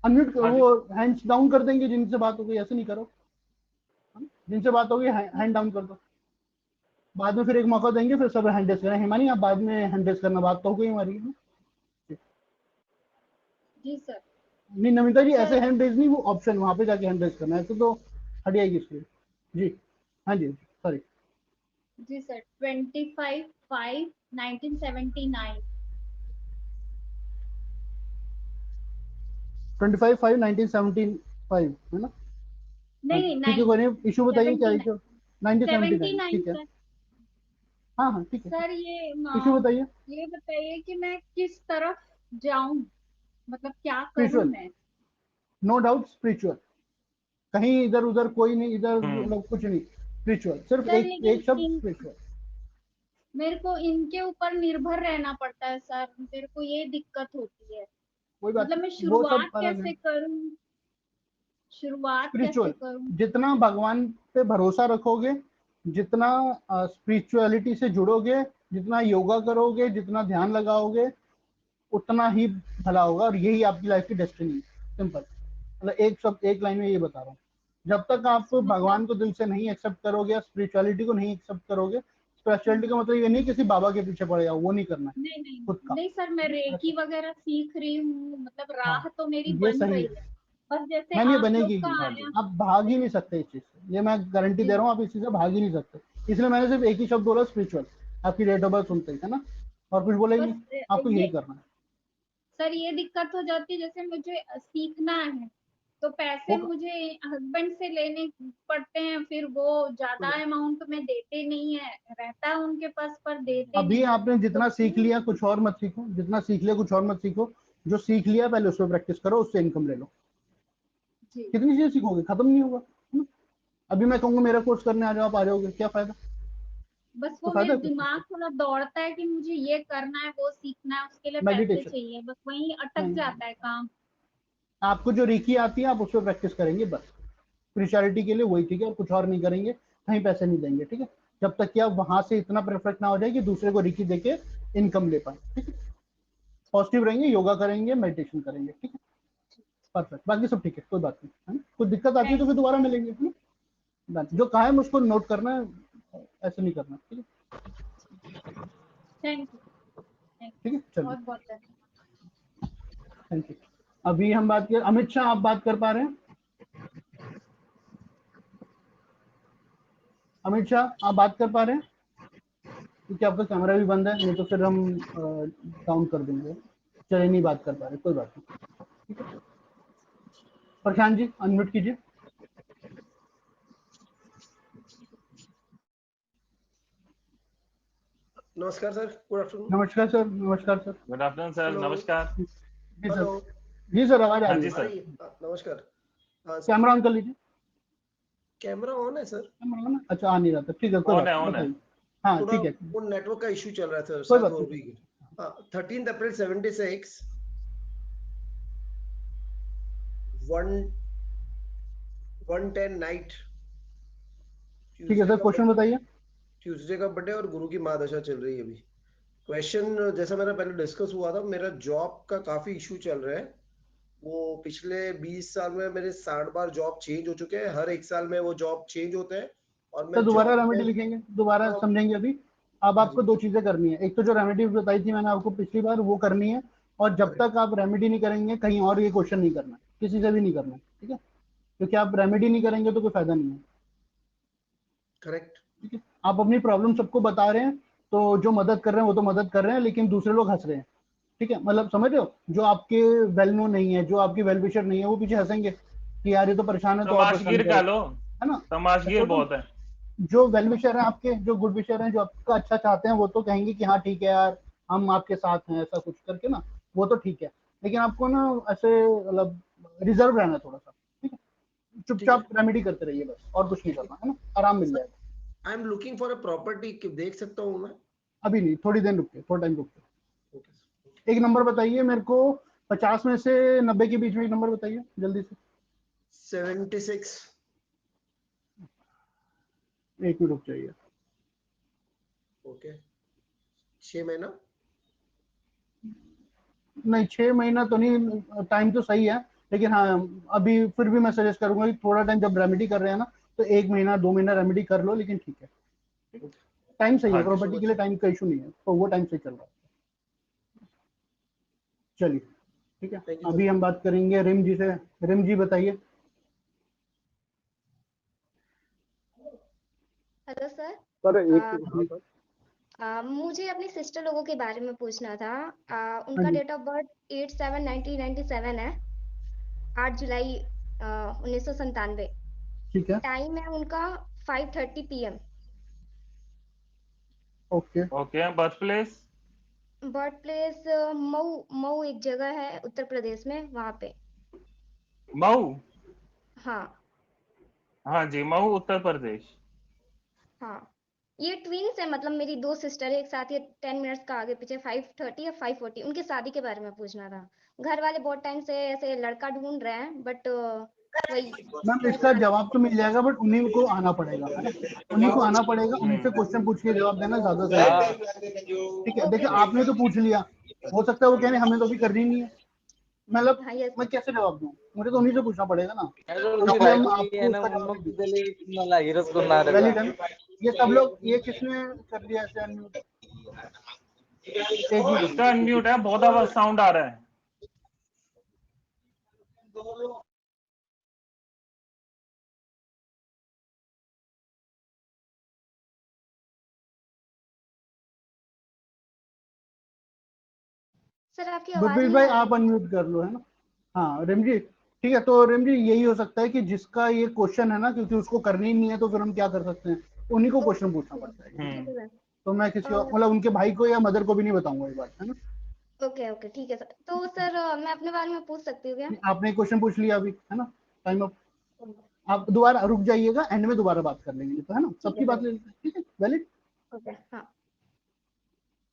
[SPEAKER 3] अनम्यूट
[SPEAKER 1] हाँ जी।
[SPEAKER 3] वो हैंड्स डाउन कर देंगे जिनसे बात हो गई, ऐसे नहीं करो। जिनसे बात हो गई हैंड डाउन कर दो, बाद में फिर एक मौका देंगे, फिर सब हैंड रेस करें। हिमानी आप बाद में हैंड रेस करना, बात तो हो गई हमारी ना।
[SPEAKER 7] जी सर।
[SPEAKER 3] नहीं नमिता जी, ऐसे
[SPEAKER 7] सर
[SPEAKER 3] हैंड रेस नहीं, वो ऑप्शन वहां पे जाके हैंड रेस करना है, ऐसे तो हट जाएगी स्क्रीन। जी हाँ जी, सॉरी।
[SPEAKER 7] जी सर 25/5/1979।
[SPEAKER 3] 25/5/1975 है ना। हाँ
[SPEAKER 7] नहीं
[SPEAKER 3] ठीक है, कोई नहीं, इशू बताइए क्या
[SPEAKER 7] 79
[SPEAKER 3] इशू। 1979
[SPEAKER 7] 79
[SPEAKER 3] ठीक है।
[SPEAKER 7] सर।
[SPEAKER 3] हाँ हाँ ठीक है,
[SPEAKER 7] सर ये
[SPEAKER 3] इशू बताइए।
[SPEAKER 7] ये बताइए कि मैं किस तरफ जाऊं, मतलब क्या करूं
[SPEAKER 3] स्पिरिचुअल,
[SPEAKER 7] मैं।
[SPEAKER 3] नो डाउट स्पिरिचुअल, कहीं इधर उधर कोई नहीं, इधर
[SPEAKER 1] हम्म।
[SPEAKER 3] मतलब कुछ नहीं, स्पिरिचुअल, सिर्फ
[SPEAKER 7] सर
[SPEAKER 3] एक
[SPEAKER 7] लेकिन
[SPEAKER 3] एक शब्द
[SPEAKER 7] इन
[SPEAKER 3] स्पिरिचुअल।
[SPEAKER 7] मेरे को इनके ऊपर निर्भर रहना पड़ता है सर, मेरे को ये दिक्कत होती है।
[SPEAKER 3] कोई बात
[SPEAKER 7] मतलब मैं
[SPEAKER 3] नहीं, वो सब
[SPEAKER 7] शुरुआत
[SPEAKER 3] अलग है।
[SPEAKER 7] कैसे करूं, शुरुआत कैसे
[SPEAKER 3] स्पिरिचुअल,
[SPEAKER 7] करूं।
[SPEAKER 3] जितना भगवान पे भरोसा रखोगे, जितना स्पिरिचुअलिटी से जुड़ोगे, जितना योगा करोगे, जितना ध्यान लगाओगे, उतना ही भला होगा, और यही आपकी लाइफ की डेस्टिनी है। सिंपल, मतलब एक सब एक लाइन में ये बता रहा हूँ। जब तक आप
[SPEAKER 7] मतलब
[SPEAKER 3] भगवान को दिल से नहीं एक्सेप्ट करोगे, स्पिरिचुअलिटी को नहीं एक्सेप्ट करोगे, स्पिरिचुअलिटी का मतलब ये नहीं किसी बाबा के पीछे पड़ जाओ, वो नहीं करना है,
[SPEAKER 7] नहीं नहीं
[SPEAKER 3] खुद का।
[SPEAKER 7] नहीं सर, मैं रेकी
[SPEAKER 3] ऐसा,
[SPEAKER 7] वगैरह सीख रही हूँ, मतलब
[SPEAKER 3] हाँ
[SPEAKER 7] राह तो मेरी
[SPEAKER 3] ये
[SPEAKER 7] बन
[SPEAKER 3] सही
[SPEAKER 7] रही
[SPEAKER 3] है
[SPEAKER 7] है। बस जैसे
[SPEAKER 3] मैम, ये
[SPEAKER 7] आप लोग
[SPEAKER 3] बनेगी
[SPEAKER 7] का
[SPEAKER 3] ही।
[SPEAKER 1] हाँ जी।
[SPEAKER 7] आया।
[SPEAKER 3] आप भाग ही नहीं सकते इस चीज से, ये मैं गारंटी दे
[SPEAKER 7] जी
[SPEAKER 3] रहा हूँ, आप इस चीज से भाग ही नहीं सकते। इसलिए मैंने सिर्फ एक ही शब्द बोला, स्पिरिचुअल, आपकी डेट ऑफ बर्थ सुनते ही, है ना, और कुछ बोला ही
[SPEAKER 7] बस
[SPEAKER 3] नहीं। आपको यही
[SPEAKER 7] ये
[SPEAKER 3] करना है।
[SPEAKER 7] सर ये दिक्कत हो जाती है, जैसे मुझे सीखना है तो पैसे
[SPEAKER 3] होगा,
[SPEAKER 7] मुझे हस्बैंड से लेने पड़ते हैं, फिर वो
[SPEAKER 3] कोई
[SPEAKER 7] ज्यादा
[SPEAKER 3] बात
[SPEAKER 7] अमाउंट में देते नहीं है, रहता है उनके पास पर देते
[SPEAKER 3] नहीं। अभी
[SPEAKER 7] नहीं।
[SPEAKER 3] आपने
[SPEAKER 7] तो
[SPEAKER 3] जितना सीख लिया कुछ और मत सीखो, जितना सीख लिया कुछ और मत सीखो। जो सीख लिया पहले उस पर प्रैक्टिस करो, उससे इनकम ले लो।
[SPEAKER 7] जी
[SPEAKER 3] कितनी चीजें सीखोगे, खत्म नहीं होगा, है ना? अभी मैं कहूंगा मेरा कोर्स करने आ जाओ, आप आ जाओगे, क्या फायदा।
[SPEAKER 7] बस
[SPEAKER 3] तो
[SPEAKER 7] वो
[SPEAKER 3] फायदा
[SPEAKER 7] मेरे
[SPEAKER 3] है कुछ चीज
[SPEAKER 7] दिमाग
[SPEAKER 3] का।
[SPEAKER 7] थोड़ा दौड़ता है कि मुझे ये करना है, वो सीखना है, उसके लिए पैसे
[SPEAKER 3] मेडिटेशन,
[SPEAKER 7] चाहिए, बस वहीं अटक
[SPEAKER 3] नहीं,
[SPEAKER 7] जाता है काम।
[SPEAKER 3] आपको जो रीकी आती है आप उस पर प्रैक्टिस करेंगे बस। स्पिरिचुअलिटी के लिए वही ठीक है, और कुछ और नहीं करेंगे, कहीं पैसे नहीं देंगे, ठीक है। जब तक कि आप वहां से इतना परफेक्ट ना हो जाए कि दूसरे को रिकी देके इनकम ले पाए, ठीक है। पॉजिटिव रहेंगे, योगा करेंगे, मेडिटेशन करेंगे, ठीक है। परफेक्ट, बाकी सब ठीक है, कोई बात नहीं, है ना। कुछ दिक्कत आती है तो
[SPEAKER 7] थैंक
[SPEAKER 3] फिर दोबारा मिलेंगे, है ना। जो कहा है मुझको नोट करना है, ऐसे नहीं करना, ठीक है।
[SPEAKER 7] थैंक यू,
[SPEAKER 3] ठीक है, चलिए,
[SPEAKER 7] बहुत बहुत धन्यवाद।
[SPEAKER 3] Thank you. अभी हम बात कर, अमित शाह आप बात कर पा रहे हैं? अमित शाह आप बात कर पा रहे हैं? क्योंकि आपका कैमरा भी बंद है, नहीं तो फिर हम डाउन कर देंगे। चलिए, नहीं बात कर पा रहे, कोई बात नहीं, ठीक है। प्रशांत जी अनम्यूट कीजिए।
[SPEAKER 8] नमस्कार सर, गुड आफ्टरनून।
[SPEAKER 3] नमस्कार सर, नमस्कार sir.
[SPEAKER 1] Good afternoon sir,
[SPEAKER 8] hello.
[SPEAKER 1] नमस्कार।
[SPEAKER 3] जी
[SPEAKER 8] हेलो।
[SPEAKER 3] सर, जी सर, आवाज आ
[SPEAKER 1] हाँ
[SPEAKER 3] रही
[SPEAKER 1] जी
[SPEAKER 3] है।
[SPEAKER 8] आ
[SPEAKER 1] सर।
[SPEAKER 8] रही है? नमस्कार। हाँ सर,
[SPEAKER 3] कैमरा ऑन कर लीजिए।
[SPEAKER 8] कैमरा ऑन है सर।
[SPEAKER 3] कैमरा ऑन है? अच्छा, आ नहीं रहा था, ठीक है, कोई
[SPEAKER 1] ऑन
[SPEAKER 3] बात
[SPEAKER 1] है,
[SPEAKER 3] नहीं,
[SPEAKER 1] ऑन है।
[SPEAKER 3] बताइए। हाँ
[SPEAKER 8] थोड़ा
[SPEAKER 3] ठीक है,
[SPEAKER 8] वो नेटवर्क का इशू चल रहा था,
[SPEAKER 3] कोई
[SPEAKER 8] शायद
[SPEAKER 3] बात
[SPEAKER 8] वो
[SPEAKER 3] नहीं।
[SPEAKER 8] भी। 13 अप्रैल 76, 1:10 नाइट।
[SPEAKER 3] ठीक है
[SPEAKER 8] ट्यूसडे
[SPEAKER 3] सर,
[SPEAKER 8] का
[SPEAKER 3] क्वेश्चन बताइए।
[SPEAKER 8] ट्यूसडे का बर्थडे और गुरु की महादशा चल रही है अभी। क्वेश्चन जैसा मेरा पहले डिस्कस हुआ था, मेरा जॉब का काफी इशू चल रहा है। वो पिछले 20 साल में मेरे 60 बार जॉब चेंज हो चुके हैं, हर एक साल में वो जॉब चेंज होते हैं, और
[SPEAKER 3] सर
[SPEAKER 8] मैं
[SPEAKER 3] दोबारा
[SPEAKER 8] जॉब
[SPEAKER 3] रेमेडी
[SPEAKER 8] में।
[SPEAKER 3] लिखेंगे, दोबारा
[SPEAKER 8] हाँ
[SPEAKER 3] समझेंगे अभी। अब
[SPEAKER 8] हाँ
[SPEAKER 3] आपको
[SPEAKER 8] जी।
[SPEAKER 3] दो चीजें करनी है, एक तो जो रेमेडी बताई थी मैंने आपको पिछली बार, वो करनी है। और जब
[SPEAKER 8] करेक्ट
[SPEAKER 3] तक आप रेमेडी नहीं करेंगे, कहीं और ये क्वेश्चन नहीं करना, किसी से भी नहीं करना, ठीक है। क्योंकि आप रेमेडी नहीं करेंगे तो कोई फायदा नहीं है,
[SPEAKER 8] करेक्ट।
[SPEAKER 3] ठीक है। आप अपनी प्रॉब्लम सबको बता रहे हैं, तो जो मदद कर रहे हैं वो तो मदद कर रहे हैं, लेकिन दूसरे लोग हंस रहे हैं, ठीक है, मतलब समझ रहे हो, जो आपके वेल नो नहीं है, जो आपकी वेल विशर नहीं है, वो पीछे हंसेंगे कि यार ये तो परेशान है तो और परेशान
[SPEAKER 1] तमाशगीर कह
[SPEAKER 3] करेगा,
[SPEAKER 1] लो,
[SPEAKER 3] है ना।
[SPEAKER 1] तमाशगीर
[SPEAKER 3] तो
[SPEAKER 1] बहुत है।
[SPEAKER 3] जो वेल विशर है आपके, जो गुड विशर हैं, जो आपका अच्छा चाहते हैं, वो तो कहेंगे कि हाँ ठीक है यार, हम आपके साथ हैं, ऐसा कुछ करके ना, वो तो ठीक है। लेकिन आपको ना ऐसे मतलब रिजर्व रहना है थोड़ा सा, ठीक है,
[SPEAKER 8] ठीक है।
[SPEAKER 3] चुपचाप रेमेडी करते रहिए बस, और कुछ नहीं करना, है ना, आराम मिल जाएगा।
[SPEAKER 8] I am looking for a property, देख सकता हूँ मैं?
[SPEAKER 3] अभी नहीं, थोड़ी देर रुक के, थोड़ा टाइम रुक के।
[SPEAKER 8] ओके।
[SPEAKER 3] एक नंबर बताइए मेरे को, 50 में से 90 के बीच में एक नंबर बताइए जल्दी से।
[SPEAKER 8] 76।
[SPEAKER 3] एक मिनट रुक जाइए।
[SPEAKER 8] ओके, 6 महीना।
[SPEAKER 3] नहीं 6 महीना तो नहीं, टाइम तो सही है, लेकिन हाँ अभी फिर भी मैं सजेस्ट करूंगा कि थोड़ा टाइम, जब रेमेडी कर रहे हैं ना, तो 1 महीना 2 महीना रेमेडी कर लो, लेकिन ठीक है, टाइम सही है,
[SPEAKER 1] हाँ जी।
[SPEAKER 3] प्रॉपर्टी के लिए टाइम का इशू नहीं है, तो वो टाइम सही चल रहा है। चलिए ठीक है,
[SPEAKER 8] Thank you,
[SPEAKER 3] अभी
[SPEAKER 8] sir.
[SPEAKER 3] हम बात करेंगे रिम जी से। रिम जी बताइए।
[SPEAKER 9] Hello sir.
[SPEAKER 3] सर
[SPEAKER 9] मुझे अपनी सिस्टर लोगों के बारे में पूछना था।
[SPEAKER 3] हाँ
[SPEAKER 9] उनका
[SPEAKER 3] जी,
[SPEAKER 9] डेट ऑफ बर्थ 8/7/1997 है, 8 जुलाई 1997।
[SPEAKER 3] ठीक है,
[SPEAKER 9] टाइम है उनका 5:30 PM।
[SPEAKER 3] Okay,
[SPEAKER 1] okay, birth place?
[SPEAKER 9] Birth place Mau, Mau एक जगह है उत्तर प्रदेश में, वहाँ पे।
[SPEAKER 1] मऊ?
[SPEAKER 9] हाँ
[SPEAKER 1] हाँ जी, मऊ उत्तर प्रदेश।
[SPEAKER 9] हाँ। ये ट्विन्स है, मतलब मेरी दो सिस्टर है एक साथ, ये 10 मिनट्स का आगे पीछे, 5:30 या 5:40। उनकी शादी के बारे में पूछना था। घर वाले बहुत टाइम से ऐसे लड़का ढूंढ रहे हैं, बट वही
[SPEAKER 3] मैम इसका जवाब तो मिल जाएगा, बट उन्हीं को आना पड़ेगा, है ना, उन्हीं को आना पड़ेगा, उन्हीं से क्वेश्चन पूछ के जवाब देना ज्यादा सही है। ठीक है, देखिए
[SPEAKER 9] ओके सर।
[SPEAKER 3] आपने तो पूछ लिया, हो सकता है वो कहने हमें तो अभी करनी नहीं है, मतलब
[SPEAKER 9] हाँ यस।
[SPEAKER 3] मैं कैसे जवाब दूं, मुझे तो उन्हीं से पूछना पड़ेगा ना, तो इसलिए हम आपको उसका जवाब नहीं देंगे। वैलिड है ना? ये सब लोग, ये किसने कर दिया ऐसे अनम्यूट? एक मिनट
[SPEAKER 1] किसका
[SPEAKER 3] रुकिए,
[SPEAKER 1] अनम्यूट है? बहुत आवाज साउंड आ रहा है।
[SPEAKER 9] सर आपकी आवाज
[SPEAKER 3] गुरप्रीत
[SPEAKER 9] नहीं
[SPEAKER 3] भाई
[SPEAKER 9] आ रही
[SPEAKER 3] आप
[SPEAKER 9] है।
[SPEAKER 3] अनम्यूट कर लो, है ना। हाँ रिम जी, ठीक है, तो रिम जी यही हो सकता है कि जिसका ये क्वेश्चन है ना, क्योंकि उसको करनी ही नहीं है, तो फिर हम क्या कर सकते हैं, उन्हीं को
[SPEAKER 9] ओके
[SPEAKER 3] क्वेश्चन पूछना पड़ता है,
[SPEAKER 9] ठीक है सर।
[SPEAKER 3] तो मैं किसी और,
[SPEAKER 9] अ,
[SPEAKER 3] मतलब उनके भाई को या मदर को भी नहीं बताऊंगा ये बात, है ना।
[SPEAKER 9] ओके ओके ठीक है सर। तो सर मैं अपने बारे में पूछ सकती हूँ क्या?
[SPEAKER 3] आपने एक क्वेश्चन पूछ लिया अभी, है ना, टाइम अप। आप दोबारा रुक जाइएगा, एंड में दोबारा बात कर लेंगे, तो है ना,
[SPEAKER 9] ठीक है
[SPEAKER 3] सबकी बात
[SPEAKER 9] सर।
[SPEAKER 3] ले लेते हैं, ठीक है, वैलिड।
[SPEAKER 9] ओके हाँ।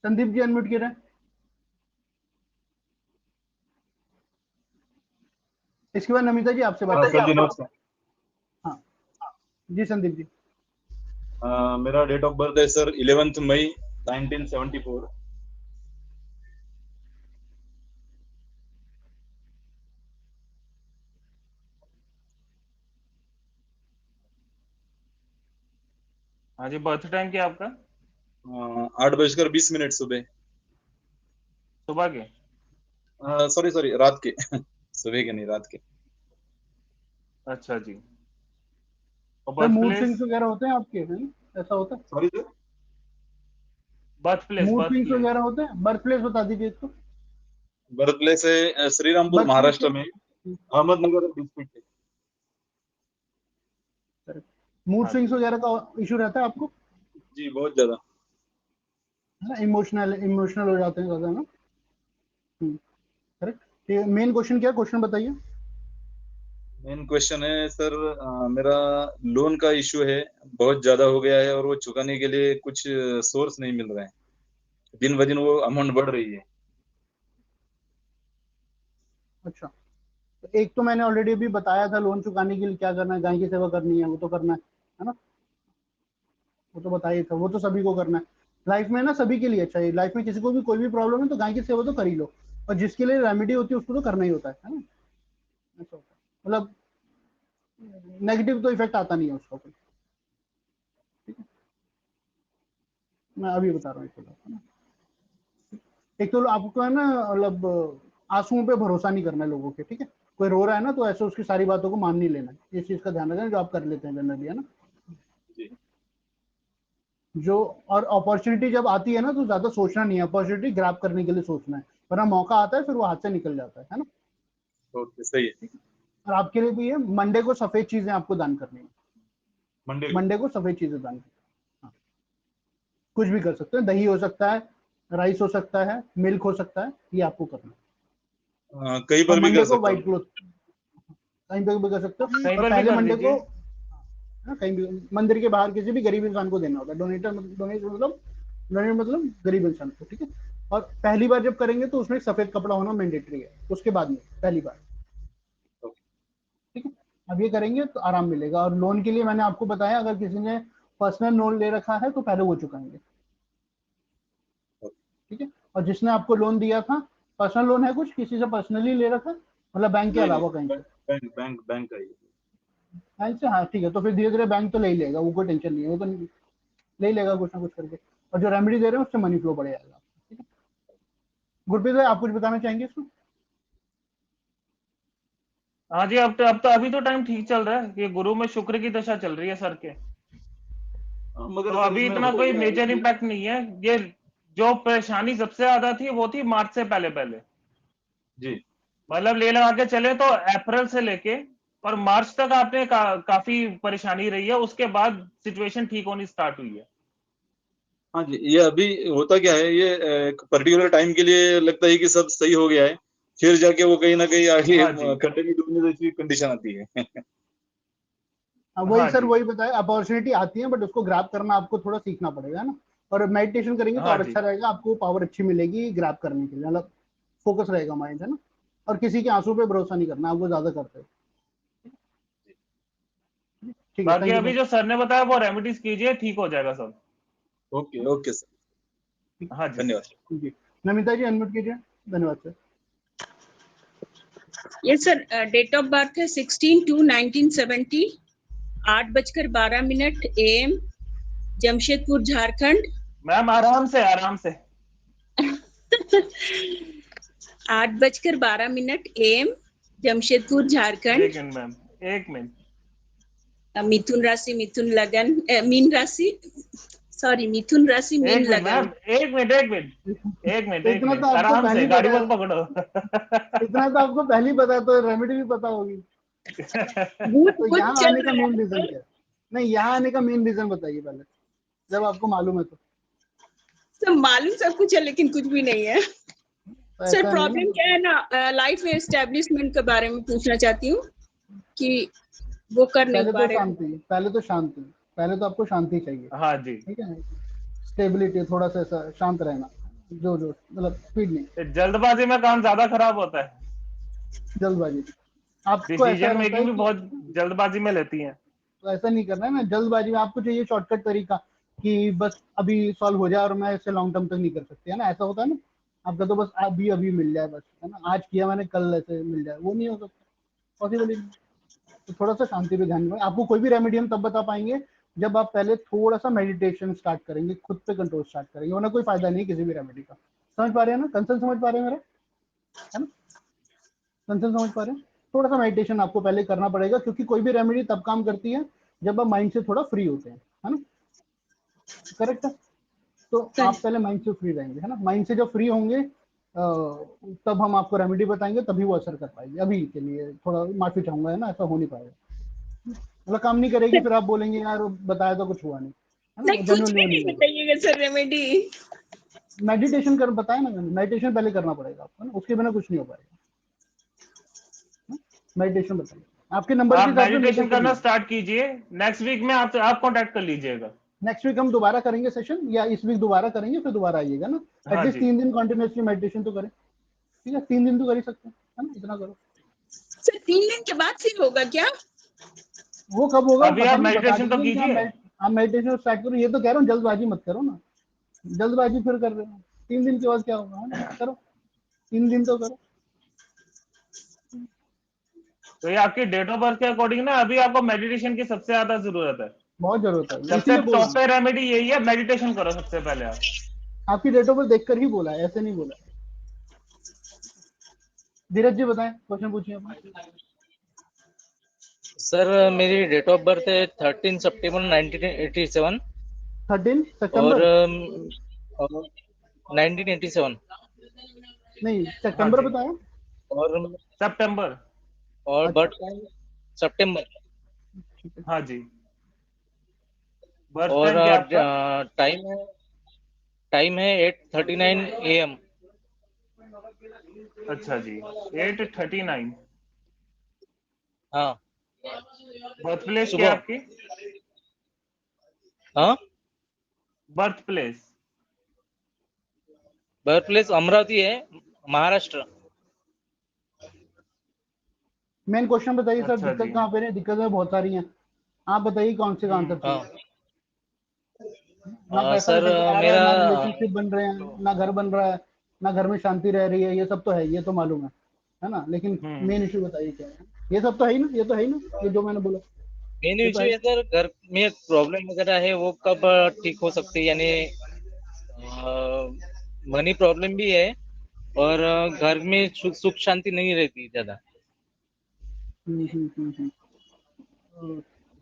[SPEAKER 3] संदीप जी अनम्यूट किए रहे हैं। इसके बाद नमिता जी आपसे बात
[SPEAKER 10] सर जी
[SPEAKER 3] करेंगे।
[SPEAKER 10] नमस्कार।
[SPEAKER 3] हाँ जी संदीप जी।
[SPEAKER 10] मेरा डेट ऑफ बर्थ है सर 11 मई 1974।
[SPEAKER 1] हाँ जी, बर्थ टाइम क्या है आपका?
[SPEAKER 10] 8:20 सुबह।
[SPEAKER 1] सुबह के?
[SPEAKER 10] सॉरी सॉरी, रात के सुबह के नहीं, रात के।
[SPEAKER 1] अच्छा जी। और
[SPEAKER 3] sir
[SPEAKER 1] birth
[SPEAKER 3] mood
[SPEAKER 1] place?
[SPEAKER 3] Swings वगैरह होते हैं आपके, है ना, ऐसा होता है?
[SPEAKER 10] Sorry sir.
[SPEAKER 1] Birth place,
[SPEAKER 3] mood
[SPEAKER 1] birth
[SPEAKER 3] swings
[SPEAKER 1] place.
[SPEAKER 3] वगैरह होते हैं? बर्थ प्लेस बता दीजिए इसको।
[SPEAKER 10] बर्थ प्लेस है श्रीरामपुर,
[SPEAKER 3] बर्थ प्लेस
[SPEAKER 10] महाराष्ट्र में, अहमदनगर डिस्ट्रिक्ट।
[SPEAKER 3] मूड
[SPEAKER 1] हाँ
[SPEAKER 3] स्विंग्स
[SPEAKER 1] जी।
[SPEAKER 3] वगैरह का इशू रहता है आपको,
[SPEAKER 10] जी बहुत ज्यादा।
[SPEAKER 3] है ना, इमोशनल इमोशनल हो जाते हैं ज्यादा ना। करेक्ट, ठीक है, मेन क्वेश्चन क्या है, क्वेश्चन बताइए।
[SPEAKER 10] मेन क्वेश्चन है सर, मेरा लोन का इशू है, बहुत ज्यादा हो गया है और वो चुकाने के लिए कुछ सोर्स नहीं मिल रहा है, दिन ब दिन वो अमाउंट बढ़ रही है।
[SPEAKER 3] अच्छा, तो एक तो मैंने ऑलरेडी अभी बताया था, लोन चुकाने के लिए क्या करना है, गाय की सेवा करनी है, वो तो करना है ना, वो तो बताया ही था, वो तो सभी को करना है लाइफ में ना, सभी के लिए अच्छा है, लाइफ में किसी को भी कोई भी प्रॉब्लम है तो गाय की सेवा तो कर ही लो, और जिसके लिए रेमेडी होती है उसको तो करना ही होता है ना, ऐसा होता है, मतलब नेगेटिव तो इफेक्ट आता नहीं है उसका कोई, ठीक है, मैं अभी बता रहा हूँ एक बात, है ना। एक तो आपको है ना, मतलब आंसुओं पे भरोसा नहीं करना है लोगों के, ठीक है, कोई रो रहा है ना तो ऐसे उसकी सारी बातों को मान नहीं लेना है, इस चीज का ध्यान रखना, जो आप कर लेते हैं जनरली, है ना।
[SPEAKER 10] जी।
[SPEAKER 3] जो और अपॉर्चुनिटी जब आती है ना तो ज्यादा सोचना नहीं है, अपॉर्चुनिटी ग्रैब करने के लिए सोचना है, वरना मौका आता है फिर वो हाथ से निकल जाता है ना।
[SPEAKER 10] ओके, सही है।
[SPEAKER 3] और आपके लिए भी है, मंडे को सफेद चीजें आपको दान करनी है,
[SPEAKER 10] मंडे
[SPEAKER 3] मंडे को सफेद चीजें दान करनी है। हाँ, कुछ भी कर सकते हैं, दही हो सकता है, राइस हो सकता है, मिल्क हो सकता है, ये आपको करना है।
[SPEAKER 10] कहीं
[SPEAKER 3] और
[SPEAKER 10] पर भी
[SPEAKER 3] मंडे
[SPEAKER 10] कर
[SPEAKER 3] को
[SPEAKER 10] सकता
[SPEAKER 3] व्हाइट
[SPEAKER 10] हूँ।
[SPEAKER 3] क्लोथ कहीं पे भी कर सकते हो,
[SPEAKER 1] कहीं
[SPEAKER 3] और
[SPEAKER 1] पर भी
[SPEAKER 3] पहले
[SPEAKER 1] कर
[SPEAKER 3] मंडे को
[SPEAKER 1] दीजिए।
[SPEAKER 3] कहीं भी मंदिर के बाहर किसी भी गरीब इंसान को देना होता है, डोनेट मतलब गरीब इंसान को, ठीक है। और पहली बार जब करेंगे तो उसमें सफेद कपड़ा होना मैंडेटरी है, उसके बाद में पहली बार, ठीक है। अब ये करेंगे तो आराम मिलेगा। और लोन के लिए मैंने आपको बताया, अगर किसी ने पर्सनल लोन ले रखा है तो पहले वो चुकाएंगे, ठीक है। और जिसने आपको लोन दिया था, पर्सनल लोन है कुछ किसी से पर्सनली ले रखा, मतलब बैंक के
[SPEAKER 10] नहीं नहीं,
[SPEAKER 3] अलावा कहीं से?
[SPEAKER 10] बैंक का ही।
[SPEAKER 3] बैंक से, हाँ ठीक है, तो फिर धीरे धीरे बैंक तो ले ही लेगा, वो कोई टेंशन नहीं है, वो तो ले ही लेगा कुछ ना कुछ करके। और जो रेमेडी दे रहे हैं उससे मनी फ्लो बढ़ जाएगा, ठीक है। गुरप्रीत भाई, आप कुछ बताना चाहेंगे इसमें?
[SPEAKER 1] हाँ जी, अब तो अभी तो टाइम ठीक चल रहा है, ये गुरु में शुक्र की दशा चल रही है सर के,
[SPEAKER 10] मगर
[SPEAKER 1] तो
[SPEAKER 10] सर
[SPEAKER 1] अभी
[SPEAKER 10] इसमें
[SPEAKER 1] इतना
[SPEAKER 10] होता
[SPEAKER 1] कोई
[SPEAKER 10] क्या है
[SPEAKER 1] मेजर
[SPEAKER 10] कि
[SPEAKER 1] इम्पैक्ट नहीं है। ये जो परेशानी सबसे ज्यादा थी वो थी मार्च से पहले पहले,
[SPEAKER 10] जी
[SPEAKER 1] मतलब ले लगा के चले तो अप्रैल से लेके और मार्च तक आपने काफी परेशानी रही है, उसके बाद सिचुएशन ठीक होनी स्टार्ट हुई है।
[SPEAKER 10] हाँ जी, ये अभी होता क्या है, ये एक पर्टिकुलर टाइम के लिए लगता है कि सब सही हो गया है, फिर जाके वो कहीं ना कहीं आगे
[SPEAKER 1] हाँ जी,
[SPEAKER 10] खड्डे में डूबने जैसी कंडीशन आती है।
[SPEAKER 3] वही
[SPEAKER 1] हाँ
[SPEAKER 3] सर,
[SPEAKER 1] जी,
[SPEAKER 3] वही बताया, अपॉर्चुनिटी आती है बट उसको ग्रैब करना आपको थोड़ा सीखना पड़ेगा ना। और मेडिटेशन करेंगे तो
[SPEAKER 1] हाँ
[SPEAKER 3] और
[SPEAKER 1] जी,
[SPEAKER 3] अच्छा रहेगा, आपको पावर अच्छी मिलेगी ग्रैब करने के लिए, मतलब फोकस रहेगा माइंड, है ना। और किसी के आंसू पे भरोसा नहीं करना, आप वो ज्यादा करते हो, ठीक है।
[SPEAKER 1] बाकी
[SPEAKER 3] थैंक यू
[SPEAKER 1] अभी
[SPEAKER 3] सर।
[SPEAKER 1] जो सर ने बताया वो रेमेडीज कीजिए, ठीक हो जाएगा सब।
[SPEAKER 10] ओके ओके सर,
[SPEAKER 1] हाँ जी।
[SPEAKER 10] धन्यवाद।
[SPEAKER 3] जी, नमिता जी अनम्यूट कीजिए। धन्यवाद sir.
[SPEAKER 11] Yes sir, date of birth है 16/2/1970, 8:12 AM, जमशेदपुर झारखंड।
[SPEAKER 1] मैम आराम से आराम से।
[SPEAKER 11] 8:12 AM, जमशेदपुर झारखंड।
[SPEAKER 1] एक मिनट मैम, एक मिनट।
[SPEAKER 11] मिथुन राशि, मिथुन लगन, मीन राशि, सॉरी मिथुन राशि, मीन
[SPEAKER 1] एक मिनट
[SPEAKER 11] लगन।
[SPEAKER 1] मैम, एक मिनट, एक मिनट, एक मिनट, एक
[SPEAKER 3] इतना तो
[SPEAKER 1] मिनट,
[SPEAKER 3] आपको
[SPEAKER 1] आराम
[SPEAKER 3] पहले
[SPEAKER 1] से
[SPEAKER 3] ही
[SPEAKER 1] गाड़ी
[SPEAKER 3] पता
[SPEAKER 1] मत पकड़ो।
[SPEAKER 3] इतना तो आपको पहले ही पता है, तो रेमेडी भी पता होगी।
[SPEAKER 11] भूत
[SPEAKER 3] तो
[SPEAKER 11] भूत
[SPEAKER 3] यहाँ
[SPEAKER 11] चल
[SPEAKER 3] आने का
[SPEAKER 11] रहा
[SPEAKER 3] मेन रीजन
[SPEAKER 11] है।
[SPEAKER 3] क्या है? नहीं, यहाँ आने का मेन रीजन बताइए पहले, जब आपको मालूम है तो।
[SPEAKER 11] सब मालूम सब कुछ है लेकिन कुछ भी नहीं है।
[SPEAKER 3] तो
[SPEAKER 11] सर
[SPEAKER 3] ऐसा नहीं
[SPEAKER 11] प्रॉब्लम
[SPEAKER 3] ना,
[SPEAKER 11] क्या है ना, लाइफ में एस्टेब्लिशमेंट के बारे में पूछना चाहती हूँ कि वो कर नहीं
[SPEAKER 3] पहले
[SPEAKER 11] पा
[SPEAKER 3] तो
[SPEAKER 11] रहे हो।
[SPEAKER 3] शांति, पहले तो शांति, पहले तो आपको शांति चाहिए,
[SPEAKER 1] हाँ जी,
[SPEAKER 3] ठीक है। स्टेबिलिटी, थोड़ा सा ऐसा शांत रहना, जो मतलब स्पीड नहीं,
[SPEAKER 1] जल्दबाजी में काम ज्यादा खराब होता है,
[SPEAKER 3] जल्दबाजी नहीं। आपको ऐसा
[SPEAKER 1] डिसीजन
[SPEAKER 3] रहता है
[SPEAKER 1] मेकिंग भी
[SPEAKER 3] कि
[SPEAKER 1] बहुत जल्दबाजी में लेती है।
[SPEAKER 3] तो ऐसा नहीं करना है ना जल्दबाजी में, आपको चाहिए शॉर्टकट तरीका कि बस अभी सॉल्व हो जाए और मैं इसे लॉन्ग टर्म तक नहीं कर सकती, है ना, ऐसा होता है ना। आपका तो बस अभी अभी मिल जाए बस, है ना, आज किया मैंने कल ऐसे मिल जाए, वो नहीं हो सकता, पॉसिबल ही नहीं। तो थोड़ा सा शांति पे ध्यान दें। आपको कोई भी रेमेडी हम तब बता पाएंगे जब आप पहले थोड़ा सा मेडिटेशन स्टार्ट करेंगे, खुद पे कंट्रोल स्टार्ट करेंगे, वरना कोई फायदा नहीं किसी भी रेमेडी का। समझ पा रहे हैं ना, कंसर्न समझ पा रहे हैं मेरा, है ना, कंसर्न समझ पा रहे हैं। थोड़ा सा मेडिटेशन आपको पहले करना पड़ेगा, क्योंकि कोई भी रेमेडी तब काम करती है जब आप माइंड से थोड़ा फ्री होते हैं, है ना, करेक्ट है। तो आप पहले माइंड से फ्री रहेंगे, है ना, माइंड से जब फ्री होंगे तब हम आपको रेमेडी बताएंगे, तभी वो असर कर पाएगी। अभी के लिए थोड़ा माफी चाहूंगा, है ना, ऐसा हो नहीं पाएगा, मतलब काम नहीं करेगी, फिर आप बोलेंगे यार बताया तो कुछ हुआ नहीं, है ना,
[SPEAKER 11] नहीं,
[SPEAKER 3] वो
[SPEAKER 11] कुछ
[SPEAKER 3] जनरली
[SPEAKER 11] भी
[SPEAKER 3] वो नहीं
[SPEAKER 11] नहीं
[SPEAKER 3] होगा।
[SPEAKER 11] बताइएगा सर रेमेडी।
[SPEAKER 3] मेडिटेशन कर बताया ना मैंने, मेडिटेशन पहले करना पड़ेगा आपको, है ना, उसके बिना कुछ नहीं हो पाएगा। मेडिटेशन बताइए, आपके नंबर के
[SPEAKER 1] आप
[SPEAKER 3] हिसाब से
[SPEAKER 1] मेडिटेशन
[SPEAKER 3] मेडिटेशन
[SPEAKER 1] करना
[SPEAKER 3] नहीं।
[SPEAKER 1] स्टार्ट कीजिए, नेक्स्ट वीक में आप कांटेक्ट कर लीजिएगा।
[SPEAKER 3] नेक्स्ट वीक हम दोबारा करेंगे सेशन, या इस वीक दोबारा करेंगे, फिर दोबारा आइएगा ना।
[SPEAKER 1] हाँ
[SPEAKER 3] एटलीस्ट
[SPEAKER 1] जी,
[SPEAKER 3] 3 दिन कंटिन्यूसली मेडिटेशन तो करें, ठीक है, 3 दिन तो कर ही सकते हैं, है ना, इतना करो।
[SPEAKER 11] सर 3 दिन के बाद फिर होगा क्या?
[SPEAKER 3] वो कब होगा वो
[SPEAKER 1] अभी
[SPEAKER 3] पता
[SPEAKER 1] आप
[SPEAKER 3] नहीं, बता
[SPEAKER 1] मेडिटेशन तो
[SPEAKER 3] दीजिए कि
[SPEAKER 1] कीजिए।
[SPEAKER 3] आप मेडिटेशन स्टार्ट करो, ये तो कह रहा हूँ जल्दबाजी मत करो ना, जल्दबाजी फिर कर रहे हो। 3 दिन के बाद क्या होगा, है ना, करो, 3 दिन तो करो।
[SPEAKER 1] तो ये आपकी डेट ऑफ बर्थ के अकॉर्डिंग ना अभी आपको मेडिटेशन की सबसे ज्यादा जरूरत है।
[SPEAKER 3] बहुत जरूरत है,
[SPEAKER 1] सबसे
[SPEAKER 3] इसीलिए बोल रहा
[SPEAKER 1] टॉप
[SPEAKER 3] हूँ।
[SPEAKER 1] पे रेमेडी यही है, मेडिटेशन करो सबसे पहले आप।
[SPEAKER 3] आपकी डेट ऑफ बर्थ देखकर ही बोला है, ऐसे नहीं बोला है। धीरज जी बताएं, क्वेश्चन पूछिए अपना।
[SPEAKER 12] सर मेरी डेट ऑफ बर्थ है 13 सितंबर 1987,
[SPEAKER 3] 13
[SPEAKER 12] और
[SPEAKER 3] सितंबर
[SPEAKER 12] 1987
[SPEAKER 3] नहीं
[SPEAKER 1] हाँ
[SPEAKER 3] सितंबर
[SPEAKER 1] जी,
[SPEAKER 3] बताया।
[SPEAKER 12] और
[SPEAKER 1] सितंबर।
[SPEAKER 3] अच्छा
[SPEAKER 12] बर्थ टाइम सितंबर
[SPEAKER 3] ठीक है।
[SPEAKER 1] हाँ जी, बर्थ
[SPEAKER 12] और
[SPEAKER 1] टाइम क्या है आपका?
[SPEAKER 12] टाइम है 8:39 AM।
[SPEAKER 1] अच्छा जी, 8:39।
[SPEAKER 12] हाँ
[SPEAKER 1] बर्थ प्लेस क्या है
[SPEAKER 12] सुबह।
[SPEAKER 1] आपकी?
[SPEAKER 12] हाँ
[SPEAKER 1] birth place?
[SPEAKER 12] Birth place Amravati है, महाराष्ट्र।
[SPEAKER 3] मेन क्वेश्चन बताइए सर,
[SPEAKER 1] अच्छा
[SPEAKER 3] दिक्कत
[SPEAKER 1] जी।
[SPEAKER 3] कहाँ पे है? दिक्कतें बहुत सारी हैं, आप बताइए कौन से का आंसर
[SPEAKER 12] हाँ
[SPEAKER 3] चाहिए। ना पैसा
[SPEAKER 12] सर
[SPEAKER 3] निकल के आ रहा है,
[SPEAKER 12] मेरा
[SPEAKER 3] ना रिलेशनशिप बन रहे हैं, ना घर बन रहा है, ना घर में शांति रह रही है, ये सब तो है, ये तो मालूम है ना, लेकिन मेन इशू बताइए क्या है। ये सब तो है ही ना, ये तो है ही ना, ये जो मैंने बोला
[SPEAKER 12] मेन
[SPEAKER 3] ये तो
[SPEAKER 12] इशू
[SPEAKER 3] है।
[SPEAKER 12] है सर, घर में प्रॉब्लम वगैरह है, वो कब ठीक हो सकती है, यानी मनी प्रॉब्लम भी है, और घर में सुख शांति नहीं रहती ज्यादा।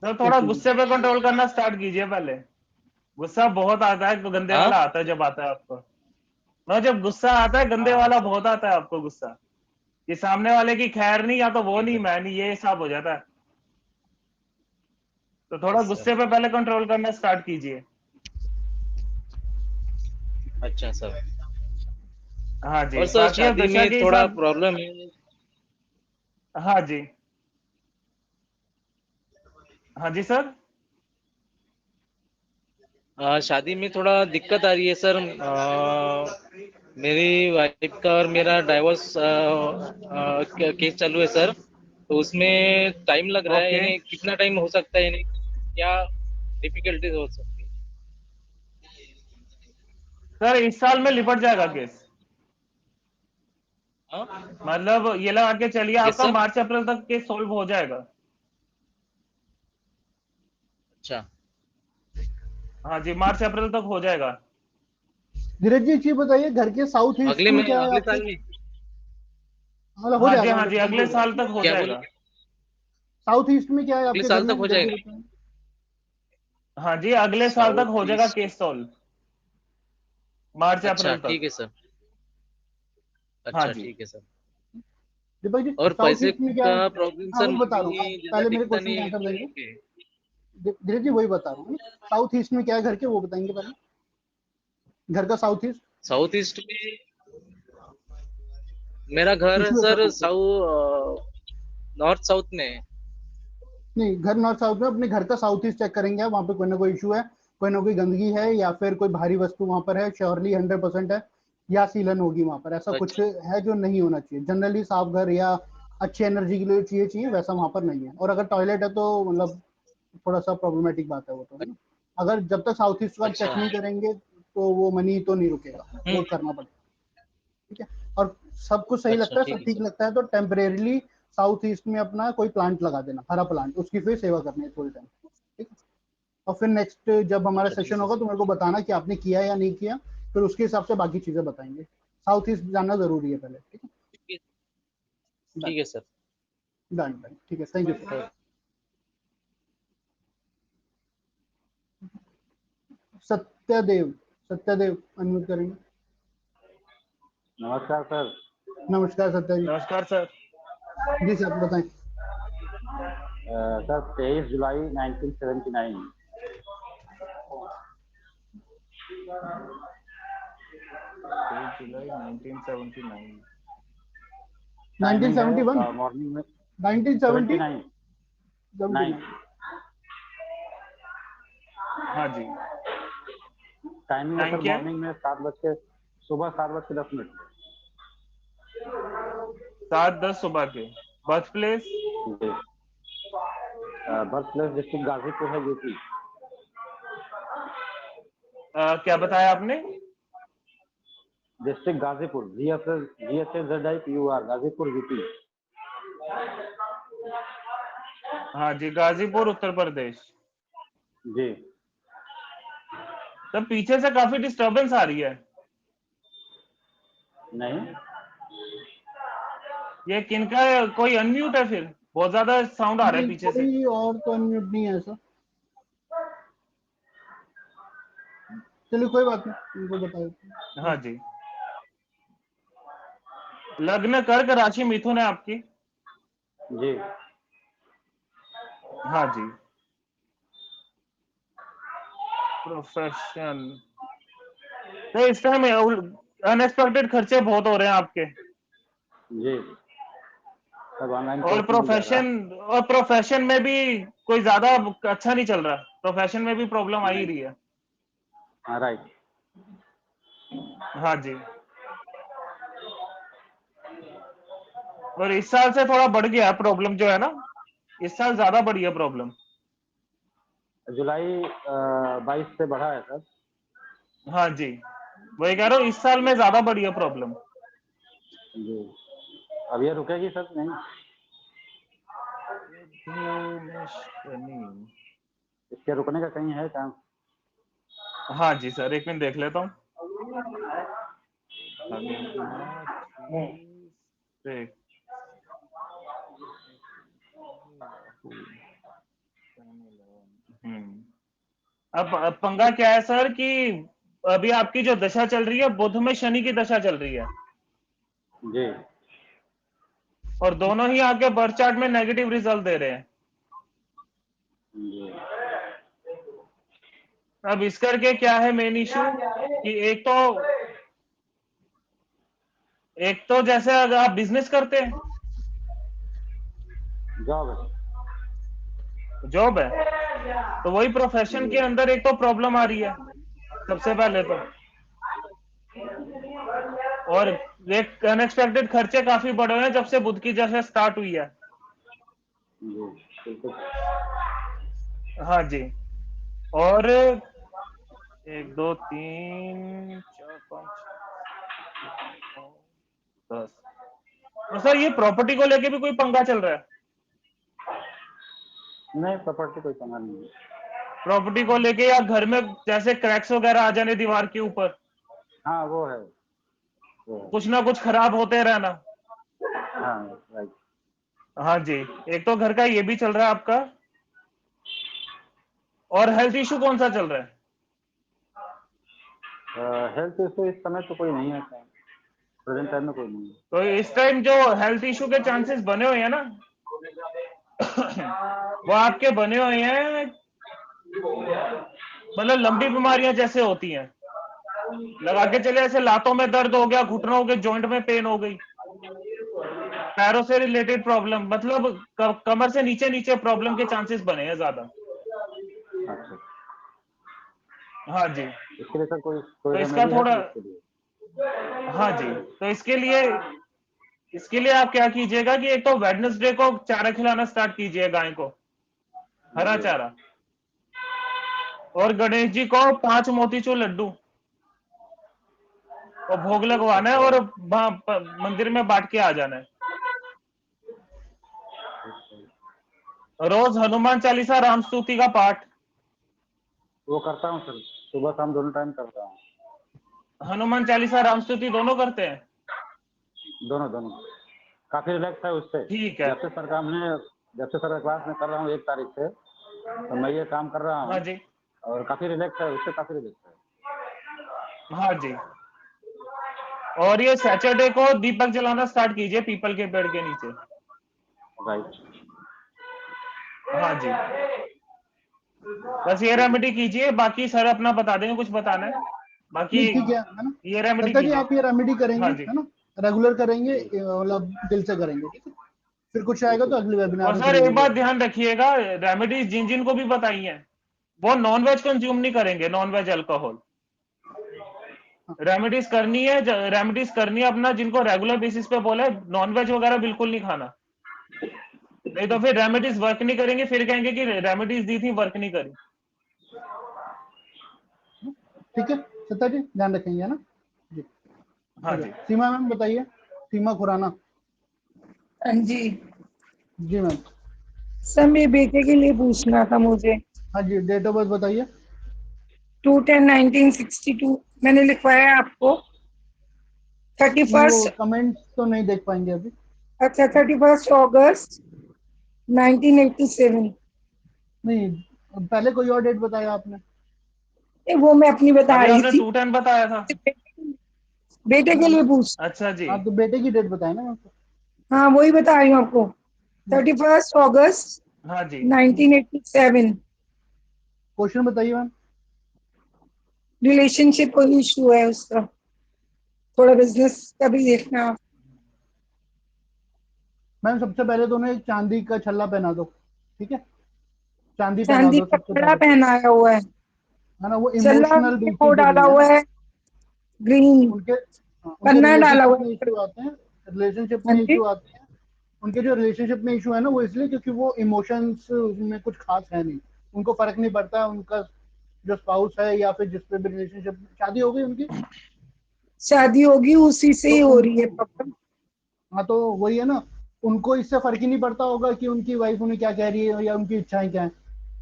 [SPEAKER 1] तो थोड़ा गुस्से पे कंट्रोल करना स्टार्ट कीजिए पहले। गुस्सा बहुत आता है, गंदे
[SPEAKER 12] हाँ
[SPEAKER 1] वाला आता है जब आता है आपको। ना जब गुस्सा आता है गंदे वाला बहुत आता है आपको गुस्सा, ये सामने वाले की खैर नहीं, या तो वो नहीं मैं नहीं, ये हिसाब हो जाता है। तो थोड़ा
[SPEAKER 12] यस
[SPEAKER 1] गुस्से
[SPEAKER 12] सर।
[SPEAKER 1] पे पहले कंट्रोल करना स्टार्ट कीजिए।
[SPEAKER 12] अच्छा सर।
[SPEAKER 1] हाँ जी,
[SPEAKER 12] और सर
[SPEAKER 1] बाकी अब
[SPEAKER 12] शादी
[SPEAKER 1] दशा
[SPEAKER 12] में
[SPEAKER 1] के
[SPEAKER 12] थोड़ा
[SPEAKER 1] हिसाब।
[SPEAKER 12] प्रॉब्लम है।
[SPEAKER 1] हाँ जी, हाँ जी सर।
[SPEAKER 12] शादी में थोड़ा दिक्कत आ रही है सर। मेरी वाइफ का और मेरा डाइवोर्स केस चालू है सर, तो उसमें टाइम लग रहा है,
[SPEAKER 1] ओके
[SPEAKER 12] यानी कितना टाइम हो सकता है, यानी क्या डिफिकल्टीज हो सकती है।
[SPEAKER 1] सर, इस साल में निपट जाएगा केस।
[SPEAKER 12] हाँ
[SPEAKER 1] मतलब ये लगा के चलिए
[SPEAKER 12] यस
[SPEAKER 1] आपका
[SPEAKER 12] सर।
[SPEAKER 1] मार्च अप्रैल तक केस सॉल्व हो जाएगा।
[SPEAKER 12] अच्छा
[SPEAKER 1] हाँ जी, मार्च अप्रैल तक हो जाएगा।
[SPEAKER 3] धीरज जी एक चीज बताइए, घर के साउथ ईस्ट
[SPEAKER 12] अगले
[SPEAKER 3] में
[SPEAKER 12] में
[SPEAKER 3] क्या है
[SPEAKER 12] अगले
[SPEAKER 3] आपके?
[SPEAKER 12] साल में
[SPEAKER 3] मतलब हो
[SPEAKER 1] हाँ जी,
[SPEAKER 3] जाएगा,
[SPEAKER 1] हाँ
[SPEAKER 3] मतलब
[SPEAKER 1] जी,
[SPEAKER 3] जल्दी
[SPEAKER 1] अगले
[SPEAKER 3] हो जाएगा।
[SPEAKER 1] साल तक हो
[SPEAKER 12] क्या
[SPEAKER 1] जाएगा।
[SPEAKER 12] बोले?
[SPEAKER 3] साउथ ईस्ट में क्या है
[SPEAKER 12] अगले
[SPEAKER 3] आपके घर
[SPEAKER 12] साल तक
[SPEAKER 3] में,
[SPEAKER 12] हो
[SPEAKER 3] जल्दी
[SPEAKER 12] जाएगा।
[SPEAKER 3] बताएं।
[SPEAKER 1] हाँ जी, अगले साल तक हो
[SPEAKER 12] साउथ
[SPEAKER 1] जाएगा
[SPEAKER 12] ईस्ट।
[SPEAKER 1] केस सॉल्व, मार्च
[SPEAKER 12] अच्छा
[SPEAKER 1] अप्रैल
[SPEAKER 12] ठीक
[SPEAKER 1] तक।
[SPEAKER 12] है सर।
[SPEAKER 1] हाँ
[SPEAKER 12] अच्छा
[SPEAKER 1] जी।
[SPEAKER 12] ठीक है सर।
[SPEAKER 3] दीपक जी
[SPEAKER 12] और
[SPEAKER 3] साउथ
[SPEAKER 12] पैसे
[SPEAKER 3] ईस्ट में क्या है?
[SPEAKER 12] का प्रॉब्लम
[SPEAKER 3] हाँ
[SPEAKER 12] सर,
[SPEAKER 3] वही बता रहा हूँ,
[SPEAKER 12] मनी ज्यादा
[SPEAKER 3] पहले मेरे
[SPEAKER 12] दिखता
[SPEAKER 3] क्वेश्चन का
[SPEAKER 12] नहीं
[SPEAKER 3] आंसर देंगे।
[SPEAKER 12] है।
[SPEAKER 3] धीरज जी वही बता रहा हूँ, साउथ ईस्ट में क्या है घर के, वो बताएंगे पहले, घर का साउथ ईस्ट
[SPEAKER 12] साउथ ईस्ट में मेरा घर है
[SPEAKER 3] इशू है
[SPEAKER 12] सर,
[SPEAKER 3] कौन से?
[SPEAKER 12] नॉर्थ साउथ में है।
[SPEAKER 3] नहीं, घर नॉर्थ साउथ में, अपने घर का साउथ ईस्ट चेक करेंगे आप, वहाँ पे कोई ना कोई इशू है, कोई ना कोई गंदगी है, या फिर कोई भारी वस्तु वहाँ पर है, श्योरली 100% है, या सीलन होगी वहाँ पर, ऐसा कुछ
[SPEAKER 12] अच्छा
[SPEAKER 3] है जो नहीं होना चाहिए। जनरली साफ घर या अच्छी एनर्जी के लिए चाहिए वैसा वहाँ पर नहीं है। और अगर टॉयलेट है तो मतलब थोड़ा सा प्रॉब्लमेटिक बात है वो तो, है ना। अगर जब तक साउथ ईस्ट का
[SPEAKER 12] अच्छा।
[SPEAKER 3] चेक नहीं करेंगे तो वो मनी तो नहीं रुकेगा, वो करना पड़ेगा। ठीक है, और सब कुछ सही
[SPEAKER 12] अच्छा
[SPEAKER 3] लगता है,
[SPEAKER 12] ठीक
[SPEAKER 3] सब
[SPEAKER 12] है
[SPEAKER 3] ठीक
[SPEAKER 12] सर।
[SPEAKER 3] लगता है तो टेम्परेरीली साउथ ईस्ट में अपना कोई प्लांट लगा देना, हरा प्लांट, उसकी फिर सेवा करनी है थोड़ी टाइम। ठीक है, और फिर नेक्स्ट जब हमारा
[SPEAKER 12] अच्छा
[SPEAKER 3] सेशन
[SPEAKER 12] ठीक है
[SPEAKER 3] होगा
[SPEAKER 12] सर।
[SPEAKER 3] तो मेरे को बताना कि आपने किया या नहीं किया, फिर उसके हिसाब से बाकी चीजें बताएंगे। साउथ ईस्ट जानना जरूरी है पहले। ठीक
[SPEAKER 12] ठीक है
[SPEAKER 3] है, डन
[SPEAKER 12] ठीक है सर।
[SPEAKER 3] डन डन, ठीक है, थैंक यू सर।
[SPEAKER 12] तो
[SPEAKER 3] सत्यदेव, सत्यदेव अनम्यूट करेंगे।
[SPEAKER 13] नमस्कार सर।
[SPEAKER 3] नमस्कार सत्या जी।
[SPEAKER 1] नमस्कार सर।
[SPEAKER 3] जी सर बताएं।
[SPEAKER 13] सर 23 जुलाई 1979।
[SPEAKER 1] 23 जुलाई 1979।
[SPEAKER 13] टाइमिंग है
[SPEAKER 3] 1971,
[SPEAKER 13] मॉर्निंग में
[SPEAKER 3] 1970,
[SPEAKER 13] 79 9।
[SPEAKER 3] 79।
[SPEAKER 1] हाँ जी।
[SPEAKER 13] टाइमिंग है
[SPEAKER 1] टाइम
[SPEAKER 13] सर
[SPEAKER 1] क्या है?
[SPEAKER 13] मॉर्निंग में 7 बज के, सुबह 7:10।
[SPEAKER 1] 7:10 सुबह के। Birth place?
[SPEAKER 13] जी। बर्थ प्लेस डिस्ट्रिक्ट गाजीपुर है, यूपी।
[SPEAKER 1] क्या बताया आपने?
[SPEAKER 13] District Ghazipur, GSSZIPUR, Ghazipur UP.
[SPEAKER 1] हाँ जी, गाजीपुर उत्तर प्रदेश।
[SPEAKER 13] जी।
[SPEAKER 1] तब पीछे से काफी डिस्टरबेंस आ रही है।
[SPEAKER 13] नहीं,
[SPEAKER 1] ये किनका है? कोई अनम्यूट है? फिर बहुत ज्यादा साउंड आ रहा है
[SPEAKER 3] नहीं
[SPEAKER 1] पीछे से।
[SPEAKER 3] कोई और तो अनम्यूट नहीं है ऐसा। चलिए कोई बात नहीं, उनको बताइए।
[SPEAKER 1] हाँ जी, लग्न कर्क राशि मिथुन है आपकी।
[SPEAKER 13] जी।
[SPEAKER 1] हाँ जी। प्रोफेशन, तो इस टाइम अनएक्सपेक्टेड खर्चे बहुत हो रहे हैं आपके।
[SPEAKER 13] जी। सब ऑनलाइन
[SPEAKER 1] और
[SPEAKER 13] कोर्स में जा रहा है।
[SPEAKER 1] प्रोफेशन में भी कोई ज्यादा अच्छा नहीं चल रहा, प्रोफेशन में भी प्रॉब्लम आ ही
[SPEAKER 13] नहीं।
[SPEAKER 1] रही है।
[SPEAKER 13] हाँ राइट।
[SPEAKER 1] हाँ जी, और इस साल से थोड़ा बढ़ गया प्रॉब्लम जो है ना, इस साल ज्यादा बढ़ी है प्रॉब्लम।
[SPEAKER 13] जुलाई 22 से बढ़ा है सर।
[SPEAKER 1] हाँ जी, वही कह रहा हूँ, इस साल में ज्यादा बढ़ी है प्रॉब्लम।
[SPEAKER 13] जी। अब ये रुकेगी सर नहीं?
[SPEAKER 1] शनि,
[SPEAKER 13] इसके रुकने का कहीं है चांस?
[SPEAKER 1] हाँ जी सर, एक मिनट देख लेता हूँ। अब पंगा क्या है सर कि अभी आपकी जो दशा चल रही है, बुध में शनि की दशा चल रही है,
[SPEAKER 13] जी।
[SPEAKER 1] और दोनों ही आपके बर्थ चार्ट में नेगेटिव रिजल्ट दे रहे हैं।
[SPEAKER 13] जी।
[SPEAKER 1] अब इस करके क्या है मेन इशू कि एक तो जैसे अगर आप बिजनेस करते हैं,
[SPEAKER 13] जॉब है।
[SPEAKER 1] जॉब है, तो वही प्रोफेशन के
[SPEAKER 13] जी।
[SPEAKER 1] अंदर एक तो प्रॉब्लम आ रही है सबसे पहले तो, और एक अनएक्सपेक्टेड खर्चे काफी बढ़े हुए हैं जब से बुध की दशा स्टार्ट हुई है।
[SPEAKER 13] जी बिल्कुल।
[SPEAKER 1] हाँ जी, और 1 2 3 4 5 10, और सर ये प्रॉपर्टी को लेके भी कोई पंगा चल रहा है?
[SPEAKER 13] नहीं प्रॉपर्टी कोई पंगा नहीं है।
[SPEAKER 1] प्रॉपर्टी को लेके, या घर में जैसे क्रैक्स वगैरह आ जाने दीवार के ऊपर,
[SPEAKER 13] हाँ वो है।
[SPEAKER 1] कुछ ना कुछ खराब होते रहना।
[SPEAKER 13] हाँ राइट।
[SPEAKER 1] हाँ जी, एक तो घर का ये भी चल रहा है आपका, और हेल्थ इशू कौन सा चल रहा है?
[SPEAKER 13] हेल्थ इशू इस समय तो कोई नहीं है, प्रेजेंट टाइम में कोई नहीं है।
[SPEAKER 1] तो इस टाइम जो हेल्थ इशू के चांसेस बने हुए हैं ना, वो आपके बने हुए हैं, मतलब लंबी बीमारियां जैसे होती हैं, लगा के चले ऐसे लातों में दर्द हो गया, घुटनों के जॉइंट में पेन हो गई, पैरों से रिलेटेड प्रॉब्लम, मतलब कमर से नीचे नीचे प्रॉब्लम के चांसेस बने हैं ज्यादा।
[SPEAKER 13] अच्छा।
[SPEAKER 1] हाँ जी,
[SPEAKER 13] इसके लिए सर कोई कोई
[SPEAKER 1] तो इसका
[SPEAKER 13] रेमेडी है
[SPEAKER 1] थोड़ा,
[SPEAKER 13] सर इसके लिए?
[SPEAKER 1] हाँ जी, तो इसके लिए आप क्या कीजिएगा कि एक तो वेडनेसडे को चारा खिलाना स्टार्ट कीजिए गाय को, हरा
[SPEAKER 13] जी।
[SPEAKER 1] चारा, और गणेश जी को 5 मोतीचूर लड्डू और भोग लगवाना है, और वहां मंदिर में बांट के आ जाना है। रोज हनुमान चालीसा राम स्तुति का पाठ।
[SPEAKER 13] वो करता हूँ सर, सुबह शाम दोनों टाइम करता हूँ।
[SPEAKER 1] हनुमान चालीसा राम स्तुति दोनों करते हैं?
[SPEAKER 13] दोनों दोनों। काफी रिलैक्स है उससे।
[SPEAKER 1] ठीक है।
[SPEAKER 13] जब से सर क्लास में कर रहा हूँ 1 तारीख से, तो मैं ये काम कर रहा
[SPEAKER 1] हाँ
[SPEAKER 13] हूँ
[SPEAKER 1] जी,
[SPEAKER 13] और काफी रिलैक्स है उससे, काफी रिलैक्स है।
[SPEAKER 1] हाँ जी, और ये सैटरडे को दीपक जलाना स्टार्ट कीजिए पीपल के पेड़ के नीचे।
[SPEAKER 13] राइट।
[SPEAKER 1] हाँ जी, बस ये रेमेडी कीजिए, बाकी सर अपना बता देंगे कुछ बताना है, बाकी
[SPEAKER 3] नहीं ठीक है ना।
[SPEAKER 1] ये रेमेडी
[SPEAKER 3] दत्ता जी
[SPEAKER 1] कीजिए।
[SPEAKER 3] आप ये रेमेडी करेंगे
[SPEAKER 1] हाँ जी,
[SPEAKER 3] है ना, रेगुलर करेंगे, मतलब दिल से करेंगे, ठीक है। फिर कुछ आएगा तो अगले वेबिनार
[SPEAKER 1] और
[SPEAKER 3] में
[SPEAKER 1] सर
[SPEAKER 3] फिर
[SPEAKER 1] एक
[SPEAKER 3] वो
[SPEAKER 1] बात ध्यान रखिएगा, रेमेडीज जिन जिन को भी बताई हैं वो नॉन वेज कंज्यूम नहीं करेंगे, नॉन वेज अल्कोहल। रेमेडीज करनी है अपना, जिनको रेगुलर बेसिस पे बोला है नॉन वेज वगैरह बिल्कुल नहीं खाना, नहीं तो फिर रेमेडीज वर्क नहीं करेंगे, फिर कहेंगे कि रेमेडीज दी थी वर्क नहीं करी।
[SPEAKER 3] ठीक है। दत्ता जी ध्यान रखेंगे है ना जी।
[SPEAKER 1] हाँ जी,
[SPEAKER 3] सीमा मैम बताइए, सीमा खुराना।
[SPEAKER 14] हाँ जी
[SPEAKER 3] जी मैम।
[SPEAKER 14] सर, मेरे बेटे के लिए पूछना था मुझे।
[SPEAKER 3] हाँ जी, डेट ऑफ बर्थ बताइए।
[SPEAKER 14] 2/10/1962 मैंने लिखवाया है आपको।
[SPEAKER 3] नहीं वो
[SPEAKER 14] 31st,
[SPEAKER 3] कमेंट्स तो नहीं देख पाएंगे अभी।
[SPEAKER 14] अच्छा 31 अगस्त 1987।
[SPEAKER 3] नहीं, पहले कोई और डेट बताया आपने?
[SPEAKER 14] ये वो मैं अपनी बता
[SPEAKER 1] अभी
[SPEAKER 14] रही
[SPEAKER 1] आपने
[SPEAKER 14] थी।
[SPEAKER 1] 210 बताया था।
[SPEAKER 14] बेटे के लिए पूछ।
[SPEAKER 1] अच्छा जी।
[SPEAKER 3] आप तो बेटे की डेट बताए ना आपको।
[SPEAKER 14] हाँ वही बता रही हूँ आपको। 31 अगस्त
[SPEAKER 1] हाँ जी।
[SPEAKER 14] 1987।
[SPEAKER 3] क्वेश्चन बताइए मैम।
[SPEAKER 14] रिलेशनशिप कोई इशू है उसका, थोड़ा बिजनेस का भी देखना आप।
[SPEAKER 3] मैम सबसे पहले तो उन्हें एक चांदी का छल्ला पहना दो, ठीक है। चांदी पहना
[SPEAKER 14] चांदी
[SPEAKER 3] दो
[SPEAKER 14] का
[SPEAKER 3] सबसे
[SPEAKER 14] कड़ा
[SPEAKER 3] पहले तो,
[SPEAKER 14] पहनाया हुआ है,
[SPEAKER 3] है ना। वो
[SPEAKER 14] छल्ला
[SPEAKER 3] इमोशनल
[SPEAKER 14] में वो
[SPEAKER 3] बिल्कुल भी
[SPEAKER 14] डाला
[SPEAKER 3] नहीं है
[SPEAKER 14] हुआ
[SPEAKER 3] ना।
[SPEAKER 14] है ग्रीन,
[SPEAKER 3] उनके उनके
[SPEAKER 14] पन्ना डाला
[SPEAKER 3] रिलेशनशिप
[SPEAKER 14] हुआ
[SPEAKER 3] में
[SPEAKER 14] है।
[SPEAKER 3] इशू आते हैं, रिलेशनशिप
[SPEAKER 14] हाँ
[SPEAKER 3] में
[SPEAKER 14] जी।
[SPEAKER 3] इशू आते हैं। उनके जो रिलेशनशिप में इशू है ना, वो इसलिए क्योंकि वो इमोशंस में कुछ खास है नहीं। उनको फर्क नहीं पड़ता उनका जो स्पाउस है या फिर जिस पे भी रिलेशनशिप, शादी हो गई उनकी
[SPEAKER 14] शादी होगी उसी से
[SPEAKER 3] तो
[SPEAKER 14] ही हो रही है
[SPEAKER 3] उनको,
[SPEAKER 14] प्रॉब्लम।
[SPEAKER 3] हाँ तो वही है ना। उनको इससे फर्क ही नहीं पड़ता होगा कि उनकी वाइफ उन्हें क्या कह रही है या उनकी इच्छाएं क्या है।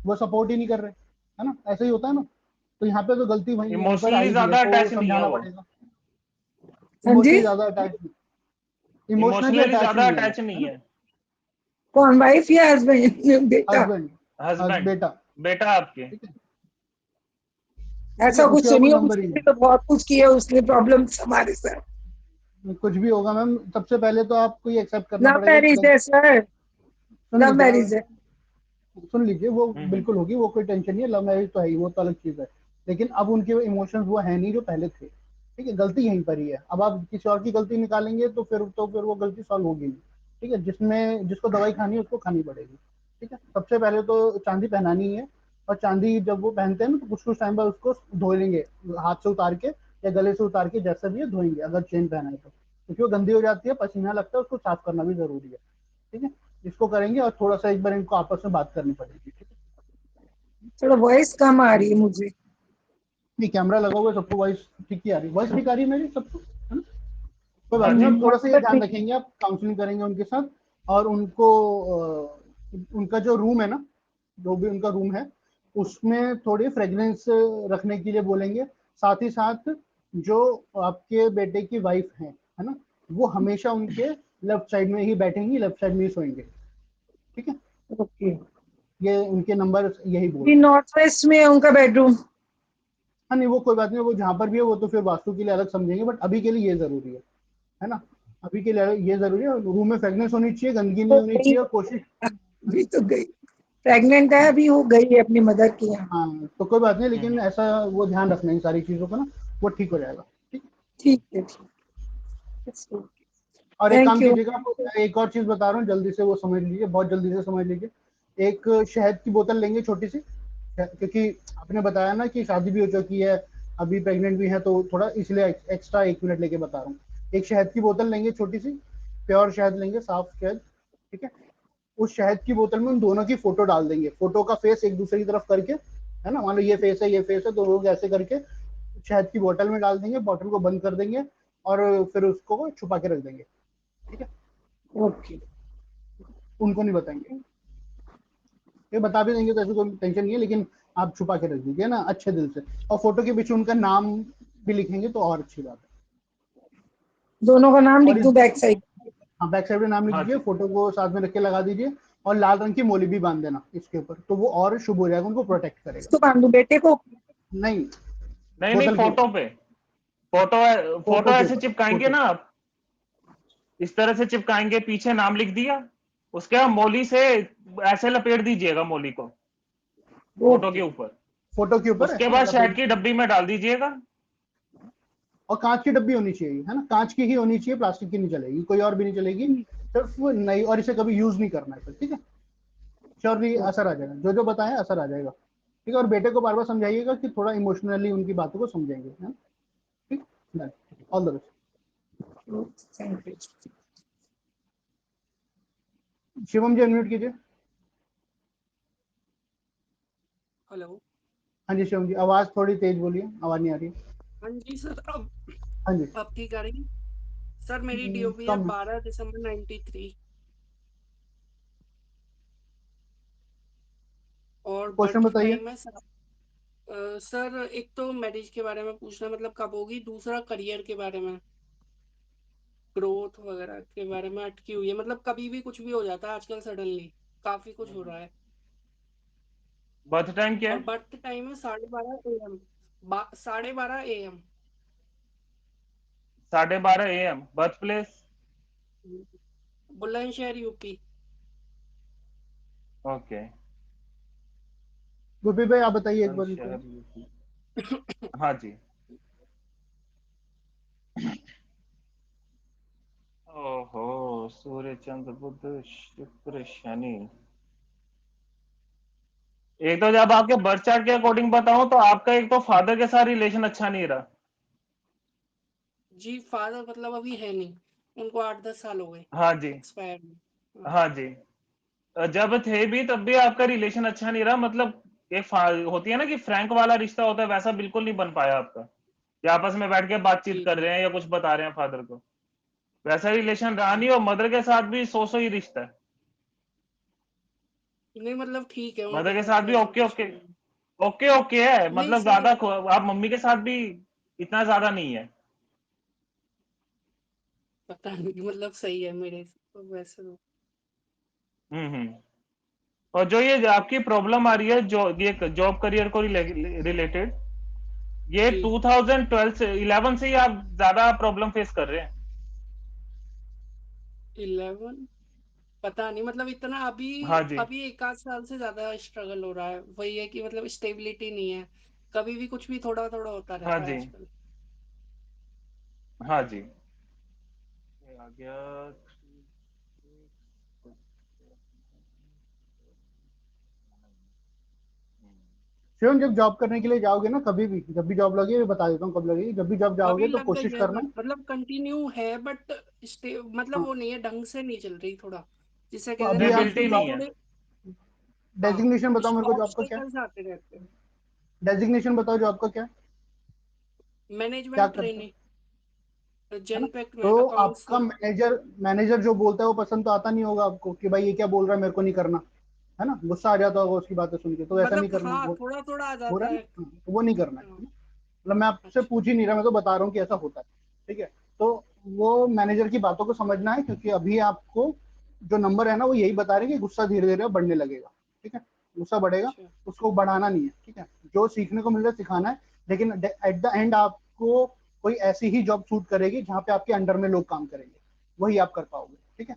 [SPEAKER 3] वो सपोर्ट ही नहीं कर रहे, है ना। ऐसा ही होता है ना। तो यहाँ पे तो गलती वहीं पर
[SPEAKER 1] इमोशनली
[SPEAKER 3] आई भी है,
[SPEAKER 1] ज्यादा
[SPEAKER 3] तो
[SPEAKER 1] अटैच नहीं है
[SPEAKER 3] समझाना
[SPEAKER 1] वो।
[SPEAKER 3] पड़ेगा।
[SPEAKER 14] हाँ जी।
[SPEAKER 3] इमोशनली ज्यादा अटैच, इमोशनली
[SPEAKER 1] इमोशनली
[SPEAKER 3] अटैच
[SPEAKER 1] ज्यादा
[SPEAKER 3] नहीं है वो,
[SPEAKER 1] अटैच
[SPEAKER 3] है
[SPEAKER 1] नहीं
[SPEAKER 3] ना।
[SPEAKER 1] है।
[SPEAKER 14] कौन, वाइफ या हस्बैंड बेटा?
[SPEAKER 3] हस्बैंड,
[SPEAKER 1] हस्बैंड,
[SPEAKER 3] बेटा,
[SPEAKER 1] बेटा आपके।
[SPEAKER 3] ठीक है। ठीक है,
[SPEAKER 14] ऐसा
[SPEAKER 3] उसके
[SPEAKER 14] कुछ
[SPEAKER 3] बाद वो
[SPEAKER 14] नहीं है,
[SPEAKER 3] नंबर ही
[SPEAKER 14] उसने भी
[SPEAKER 3] है।
[SPEAKER 14] तो बहुत कुछ किया, उसने प्रॉब्लम हमारे साथ।
[SPEAKER 3] कुछ भी होगा मैम, सबसे पहले तो आपको ये एक्सेप्ट करना
[SPEAKER 14] लव
[SPEAKER 3] पड़ेगा कि
[SPEAKER 14] मैरिज है सर,
[SPEAKER 3] सुन
[SPEAKER 14] लव
[SPEAKER 3] लीजिए
[SPEAKER 14] मैरिज है।
[SPEAKER 3] सुन लीजिए, वो
[SPEAKER 1] हम्म।
[SPEAKER 3] बिल्कुल होगी, वो कोई टेंशन नहीं है। लव मैरिज तो है ही, वो तो अलग चीज है। लेकिन अब उनके इमोशंस वो है नहीं जो पहले थे, ठीक है। गलती यहीं पर ही है। अब आप किसी और की गलती निकालेंगे तो फिर वो गलती सॉल्व होगी नहीं, ठीक है। जिसको दवाई खानी है उसको खानी पड़ेगी, ठीक है। सबसे पहले तो चांदी पहनानी है। और चांदी जब वो पहनते हैं ना, तो कुछ कुछ टाइम बाद उसको धो लेंगे, हाथ से उतार के या गले से उतार के, जैसा भी है धोएंगे अगर चेन पहना है तो, क्योंकि वो गंदी हो जाती है, पसीना लगता है, उसको साफ करना भी जरूरी है, ठीक है। इसको करेंगे और थोड़ा सा एक बार इनको आपस में बात करनी पड़ेगी, ठीक है।
[SPEAKER 14] थोड़ा वॉइस कम आ रही है मुझे।
[SPEAKER 3] नहीं, कैमरा लगा हुआ है, सबको वॉइस ठीक ही आ रही है। वॉइस ठीक आ रही है मेरी सबको, है ना। कोई
[SPEAKER 1] हाँ
[SPEAKER 3] बात नहीं,
[SPEAKER 1] जी।
[SPEAKER 3] आप थोड़ा सा ये
[SPEAKER 14] मतलब
[SPEAKER 3] ध्यान
[SPEAKER 14] नहीं।
[SPEAKER 3] रखेंगे, आप काउंसलिंग करेंगे उनके साथ। और उनको उनका जो रूम है ना, जो भी उनका रूम है, उसमें थोड़ी फ्रेग्रेंस रखने के लिए बोलेंगे। साथ ही साथ जो आपके बेटे की वाइफ है ना, वो हमेशा उनके लेफ्ट साइड में ही बैठेंगी, लेफ्ट साइड में ही सोएंगे, ठीक है।
[SPEAKER 14] ओके।
[SPEAKER 3] ये उनके नंबर यही बोल
[SPEAKER 14] ये
[SPEAKER 3] रहे हैं।
[SPEAKER 14] नॉर्थ वेस्ट में है उनका बेडरूम।
[SPEAKER 3] हाँ नहीं, वो कोई बात नहीं, वो जहाँ पर भी है वो तो फिर वास्तु के लिए अलग समझेंगे, बट अभी के लिए ये जरूरी है ना। अभी के लिए ये जरूरी है। रूम में फ्रेगनेंस होनी चाहिए, गंदगी नहीं
[SPEAKER 14] तो
[SPEAKER 3] होनी
[SPEAKER 14] गई,
[SPEAKER 3] चाहिए, और कोशिश, है
[SPEAKER 14] अभी
[SPEAKER 3] ना।
[SPEAKER 14] तो गई, प्रेग्नेंट है अभी, वो गई है अपनी मदर के यहाँ।
[SPEAKER 3] हाँ तो कोई बात नहीं, लेकिन
[SPEAKER 1] हम्म।
[SPEAKER 3] ऐसा वो ध्यान रखना इन सारी चीजों का ना, वो ठीक हो जाएगा, ठीक है।
[SPEAKER 14] ठीक है, ठीक।
[SPEAKER 3] और एक
[SPEAKER 14] थैंक
[SPEAKER 3] काम
[SPEAKER 14] यू।
[SPEAKER 3] कीजिएगा, मैं एक और चीज बता रहा हूँ, जल्दी से वो समझ लीजिए, बहुत जल्दी से समझ लीजिए। एक शहद की बोतल लेंगे छोटी सी, क्योंकि आपने बताया ना कि शादी भी हो चुकी है, अभी प्रेग्नेंट भी है, तो थोड़ा इसलिए एक्स्ट्रा 1 मिनट लेके बता रहा हूँ। एक शहद की बोतल लेंगे छोटी सी, प्योर शहद लेंगे, साफ शहद, ठीक है। उस शहद की बोतल में उन दोनों की फोटो डाल देंगे, फोटो का फेस एक दूसरे की तरफ करके, है ना। मान लो ये फेस है, ये फेस है, दोनों को ऐसे करके शहद की बोतल में डाल देंगे, बॉटल को बंद कर देंगे और फिर उसको छुपा के रख देंगे, ठीक है।
[SPEAKER 14] ओके।
[SPEAKER 3] उनको नहीं बताएंगे, ये बता भी देंगे तो ऐसी कोई टेंशन नहीं है, लेकिन आप छुपा के रख दीजिए ना अच्छे दिल से। और फोटो के पीछे उनका नाम भी लिखेंगे तो और अच्छी बात
[SPEAKER 14] दोनों का नाम
[SPEAKER 3] है।
[SPEAKER 14] लिख
[SPEAKER 3] और
[SPEAKER 14] दूं बैक साइड?
[SPEAKER 3] हाँ, बैक साइड में नाम लिख
[SPEAKER 1] हाँ
[SPEAKER 3] दीजिए,
[SPEAKER 1] जी।
[SPEAKER 3] फोटो को साथ में रख के लगा दीजिए। और लाल रंग की मोली भी बांध देना इसके ऊपर, तो वो और शुभ हो जाएगा, उनको प्रोटेक्ट करेगा।
[SPEAKER 14] इसको बांधू बेटे को?
[SPEAKER 3] नहीं,
[SPEAKER 1] नहीं नहीं,
[SPEAKER 3] बोतल के
[SPEAKER 1] फोटो पे, फोटो, फोटो
[SPEAKER 3] फोटो के
[SPEAKER 1] ऐसे
[SPEAKER 3] ऊपर,
[SPEAKER 1] चिपकाएंगे
[SPEAKER 3] फोटो।
[SPEAKER 1] ना आप, इस तरह से चिपकाएंगे, पीछे नाम लिख दिया, उसके बाद मोली से ऐसे लपेट दीजिएगा मोली को फोटो के
[SPEAKER 14] ओके।
[SPEAKER 1] ऊपर।
[SPEAKER 3] फोटो के ऊपर
[SPEAKER 1] उसके
[SPEAKER 3] ऐसे
[SPEAKER 1] बाद शहद
[SPEAKER 3] लपेट।
[SPEAKER 1] की डब्बी में डाल दीजिएगा।
[SPEAKER 3] और कांच की डब्बी होनी चाहिए, है ना, कांच की ही होनी चाहिए, प्लास्टिक की नहीं चलेगी, कोई और भी नहीं चलेगी। सिर्फ वो नई, और इसे कभी यूज नहीं करना है फिर, ठीक है। श्योरली असर आ जाएगा, जो जो बताएं असर आ जाएगा, ठीक है। और बेटे को बार बार समझाइएगा कि थोड़ा इमोशनली उनकी बातों को समझेंगे, है ना? ठीक, done, all the best.
[SPEAKER 14] Thank you.
[SPEAKER 3] Shivam ji unmute कीजिए।
[SPEAKER 15] हेलो।
[SPEAKER 3] हाँ जी शिवम जी, आवाज थोड़ी तेज बोलिए, आवाज नहीं आ रही।
[SPEAKER 15] हाँ जी सर,
[SPEAKER 3] हाँ जी।
[SPEAKER 15] अब ठीक आ रही है? सर मेरी डीओबी है
[SPEAKER 3] कम है।
[SPEAKER 15] 12 दिसंबर 93। और
[SPEAKER 3] क्वेश्चन
[SPEAKER 15] बर्थ
[SPEAKER 3] बताइए।
[SPEAKER 15] टाइम है सर। सर एक तो मैरिज के बारे में पूछना, मतलब कब होगी, दूसरा करियर के बारे में, ग्रोथ वगैरह के बारे में अटकी हुई है, मतलब कभी भी कुछ भी हो जाता है आजकल, सडनली काफी कुछ हो रहा है।
[SPEAKER 1] बर्थ टाइम क्या
[SPEAKER 15] और
[SPEAKER 1] है?
[SPEAKER 15] बर्थ टाइम है 12:30 AM। 12:30 AM।
[SPEAKER 1] 12:30 AM। Birth place?
[SPEAKER 15] Bulandshahr UP.
[SPEAKER 1] Okay.
[SPEAKER 3] Gurpreet भाई आप बताइए एक बार इनको।
[SPEAKER 1] शहर यूपी। हाँ जी। ओहो, सूर्य चंद्र बुध शुक्र शनि। एक तो जब आपके बर्थ चार्ट के अकॉर्डिंग बताऊं तो आपका एक तो फादर के साथ रिलेशन अच्छा नहीं रहा।
[SPEAKER 15] जी फादर मतलब अभी है नहीं, उनको 8-10 साल हो गए
[SPEAKER 1] हाँ जी।
[SPEAKER 15] एक्सपायर में।
[SPEAKER 1] हाँ जी। जब थे भी तब भी आपका रिलेशन अच्छा नहीं रहा, मतलब एक होती है ना कि फ्रैंक वाला रिश्ता होता है, वैसा बिल्कुल नहीं बन पाया आपका, कि आपस में बैठ के बातचीत
[SPEAKER 15] जी
[SPEAKER 1] कर
[SPEAKER 15] जी
[SPEAKER 1] रहे हैं या कुछ बता रहे हैं फादर को, वैसा रिलेशन रहा नहीं। और मदर के साथ भी सो ही रिश्ता है।
[SPEAKER 15] नहीं मतलब ठीक है
[SPEAKER 1] मदर
[SPEAKER 15] उनके
[SPEAKER 1] के
[SPEAKER 15] साथ
[SPEAKER 1] साथ
[SPEAKER 15] तो
[SPEAKER 1] भी
[SPEAKER 15] ऐसा
[SPEAKER 1] ओके
[SPEAKER 15] कुछ
[SPEAKER 1] ओके।
[SPEAKER 15] नहीं है।
[SPEAKER 1] ओके ओके है,
[SPEAKER 15] नहीं
[SPEAKER 1] मतलब
[SPEAKER 15] सही
[SPEAKER 1] ज्यादा
[SPEAKER 15] है।
[SPEAKER 1] आप मम्मी के साथ भी इतना ज्यादा नहीं है।
[SPEAKER 15] पता नहीं मतलब सही है मेरे से तो वैसे तो।
[SPEAKER 1] हम्म। और जो ये आपकी प्रॉब्लम आ रही है, जो ये जॉब करियर को रिलेटेड, ये
[SPEAKER 15] जी
[SPEAKER 1] 2012 से 11 से ही आप ज्यादा प्रॉब्लम फेस कर रहे हैं।
[SPEAKER 15] 11 पता नहीं मतलब इतना अभी
[SPEAKER 1] हाँ जी।
[SPEAKER 15] अभी 1 आध साल से ज्यादा स्ट्रगल हो रहा है। वही है कि मतलब स्टेबिलिटी नहीं है, कभी भी कुछ भी थोड़ा थोड़ा होता
[SPEAKER 1] हाँ
[SPEAKER 15] रहता है
[SPEAKER 1] जी।
[SPEAKER 15] आजकल।
[SPEAKER 1] हाँ जी। ये आ गया।
[SPEAKER 3] शिवम जब जॉब करने के लिए जाओगे ना, कभी भी जब भी जॉब लगेगी, बता देता हूँ कब लगेगी, जब भी जॉब
[SPEAKER 15] अभी
[SPEAKER 3] जाओगे तो
[SPEAKER 15] लग गई
[SPEAKER 3] कोशिश
[SPEAKER 15] है
[SPEAKER 3] करना।
[SPEAKER 15] मतलब कंटिन्यू है बट मतलब
[SPEAKER 3] हाँ,
[SPEAKER 15] वो नहीं है, ढंग से नहीं चल रही थोड़ा, जिसे
[SPEAKER 3] तो
[SPEAKER 15] कहते हैं
[SPEAKER 3] अभी
[SPEAKER 15] ना
[SPEAKER 3] आप
[SPEAKER 1] स्टेबिलिटी
[SPEAKER 15] बीच में
[SPEAKER 1] नहीं
[SPEAKER 3] जॉब
[SPEAKER 1] है।
[SPEAKER 15] थोड़े। हाँ
[SPEAKER 3] डेजिग्नेशन बताओ मेरे को, जॉब का क्या है?
[SPEAKER 15] ऑब्स्टेकल्स आते रहते हैं।
[SPEAKER 3] डेजिग्नेशन बताओ जॉब का क्या है? क्या
[SPEAKER 15] मैनेजमेंट
[SPEAKER 3] करते हो?
[SPEAKER 15] ट्रेनिंग
[SPEAKER 3] है ना?
[SPEAKER 15] जनपैक्ट में
[SPEAKER 3] तो
[SPEAKER 15] अकाउंट्स।
[SPEAKER 3] आपका मैनेजर मैनेजर जो बोलता है वो पसंद तो आता नहीं होगा आपको, कि भाई ये क्या बोल रहा है, मेरे को नहीं करना, है ना? गुस्सा आ जाता होगा उसकी बातें सुन के, तो ऐसा नहीं
[SPEAKER 15] मतलब
[SPEAKER 3] करना
[SPEAKER 15] हाँ
[SPEAKER 3] वो।
[SPEAKER 15] थोड़ा थोड़ा आ
[SPEAKER 3] हो
[SPEAKER 15] जाता
[SPEAKER 3] रहा है
[SPEAKER 15] है।
[SPEAKER 3] ना? हाँ, तो वो नहीं करना है
[SPEAKER 15] हाँ,
[SPEAKER 3] ना? मतलब मैं आपसे
[SPEAKER 15] अच्छा
[SPEAKER 3] पूछ ही नहीं रहा, मैं तो बता रहा हूँ कि ऐसा होता है। ठीक है। तो वो मैनेजर की बातों को समझना है, क्योंकि अभी आपको जो नंबर है ना वो यही बता रहे हैं कि गुस्सा धीरे धीरे बढ़ने लगेगा। ठीक है। गुस्सा बढ़ेगा,
[SPEAKER 15] अच्छा
[SPEAKER 3] उसको बढ़ाना नहीं है। ठीक है। जो सीखने को मिल रहा है सिखाना है, लेकिन एट द एंड आपको कोई ऐसी ही जॉब सूट करेगी जहाँ पे आपके अंडर में लोग काम करेंगे, वही आप कर पाओगे। ठीक है।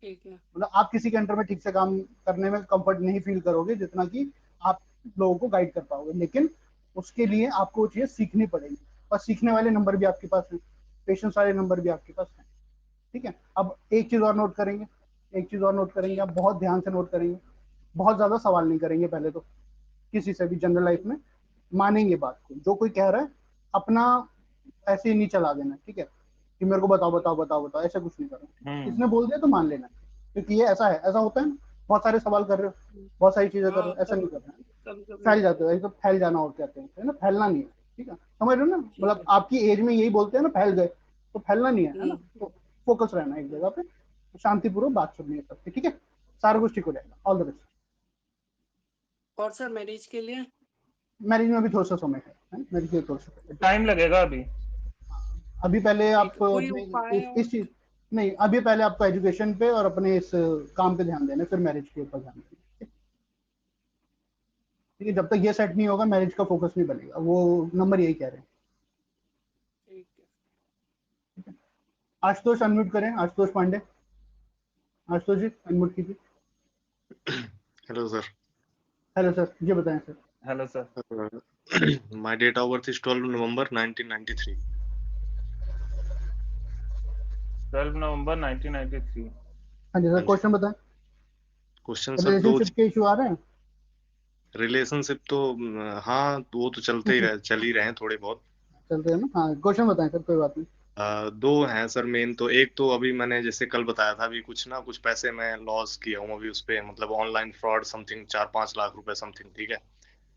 [SPEAKER 15] ठीक है।
[SPEAKER 3] मतलब आप किसी के अंडर में ठीक से काम करने में कंफर्ट नहीं फील करोगे जितना कि आप लोगों को गाइड कर पाओगे, लेकिन उसके लिए आपको वो चीजें सीखनी पड़ेगी, और सीखने वाले नंबर भी आपके पास है, पेशेंस वाले नंबर भी आपके पास है। ठीक है। अब एक चीज और नोट करेंगे, एक चीज और नोट करेंगे,
[SPEAKER 15] जी
[SPEAKER 3] आप बहुत ध्यान से नोट करेंगे, बहुत ज्यादा सवाल नहीं करेंगे पहले तो, किसी से भी जनरल लाइफ में। मानेंगे बात को, जो कोई कह रहा है अपना ऐसे ही नहीं चला देना। ठीक है। कि मेरे को बताओ बताओ बताओ बताओ, ऐसा कुछ नहीं करना।
[SPEAKER 1] हम्म।
[SPEAKER 3] किसने बोल दिया तो मान लेना, क्योंकि ये ऐसा है, ऐसा होता है ना, बहुत सारे सवाल कर रहे हो, बहुत सारी चीजें कर रहे
[SPEAKER 15] हाँ
[SPEAKER 3] हो, ऐसा नहीं
[SPEAKER 15] कभी
[SPEAKER 3] करना है।
[SPEAKER 15] कभी कभी
[SPEAKER 3] फैल
[SPEAKER 15] होता
[SPEAKER 3] जाते
[SPEAKER 15] है।
[SPEAKER 3] हो, एक तो फैल जाना और कहते हैं, है ना? फैलना नहीं है। ठीक है, समझ रहे हो ना?
[SPEAKER 15] ठीक
[SPEAKER 3] मतलब
[SPEAKER 15] है।
[SPEAKER 3] आपकी एज में यही बोलते हैं ना, फैल गए, तो फैलना नहीं है ना?
[SPEAKER 15] हम्म।
[SPEAKER 3] तो फोकस रहना एक जगह पे, शांतिपूर्वक बात सुननी है सबसे। ठीक है। सारा कुछ ठीक हो जाएगा। All the best.
[SPEAKER 15] और सर मैरिज के लिए
[SPEAKER 3] मैरिज में अभी थोड़ा सा समय है, मैरिज के थोड़ा सा।
[SPEAKER 1] टाइम लगेगा अभी।
[SPEAKER 3] अभी पहले
[SPEAKER 15] ठीक
[SPEAKER 3] आप
[SPEAKER 15] है, कोई
[SPEAKER 3] अपने
[SPEAKER 15] उपाय और
[SPEAKER 3] इस चीज, नहीं, अभी पहले आपको एजुकेशन पे और अपने इस काम पे ध्यान देना है, फिर मैरिज के ऊपर ध्यान देना। ठीक है। जब तक ये सेट नहीं होगा मैरिज का फोकस नहीं बनेगा, वो नंबर यही कह रहे हैं।
[SPEAKER 15] ठीक है।
[SPEAKER 3] आशुतोष अनम्यूट करें, आशुतोष पांडे, आशुतोष जी अनम्यूट कीजिए।
[SPEAKER 16] Hello, sir.
[SPEAKER 3] हेलो सर, जी बताएं sir.
[SPEAKER 1] Hello sir.
[SPEAKER 16] My date of birth is 12 November 1993.
[SPEAKER 1] 12 नवंबर 1993।
[SPEAKER 3] हाँ जी सर,
[SPEAKER 16] हाँ जी।
[SPEAKER 3] क्वेश्चन बताएं।
[SPEAKER 16] क्वेश्चन सर दो
[SPEAKER 3] रिलेशनशिप के इशू आ रहे हैं?
[SPEAKER 16] रिलेशनशिप तो हाँ वो तो चल ही रहे हैं थोड़े बहुत।
[SPEAKER 3] चलते हैं ना? हाँ, क्वेश्चन बताएं सर, कोई बात नहीं।
[SPEAKER 16] दो हैं सर मेन। तो एक तो अभी मैंने जैसे कल बताया था, अभी कुछ ना कुछ पैसे मैं लॉस किया हूँ अभी उस पे, मतलब ऑनलाइन फ्रॉड समथिंग 4-5 लाख रुपए समथिंग। ठीक है।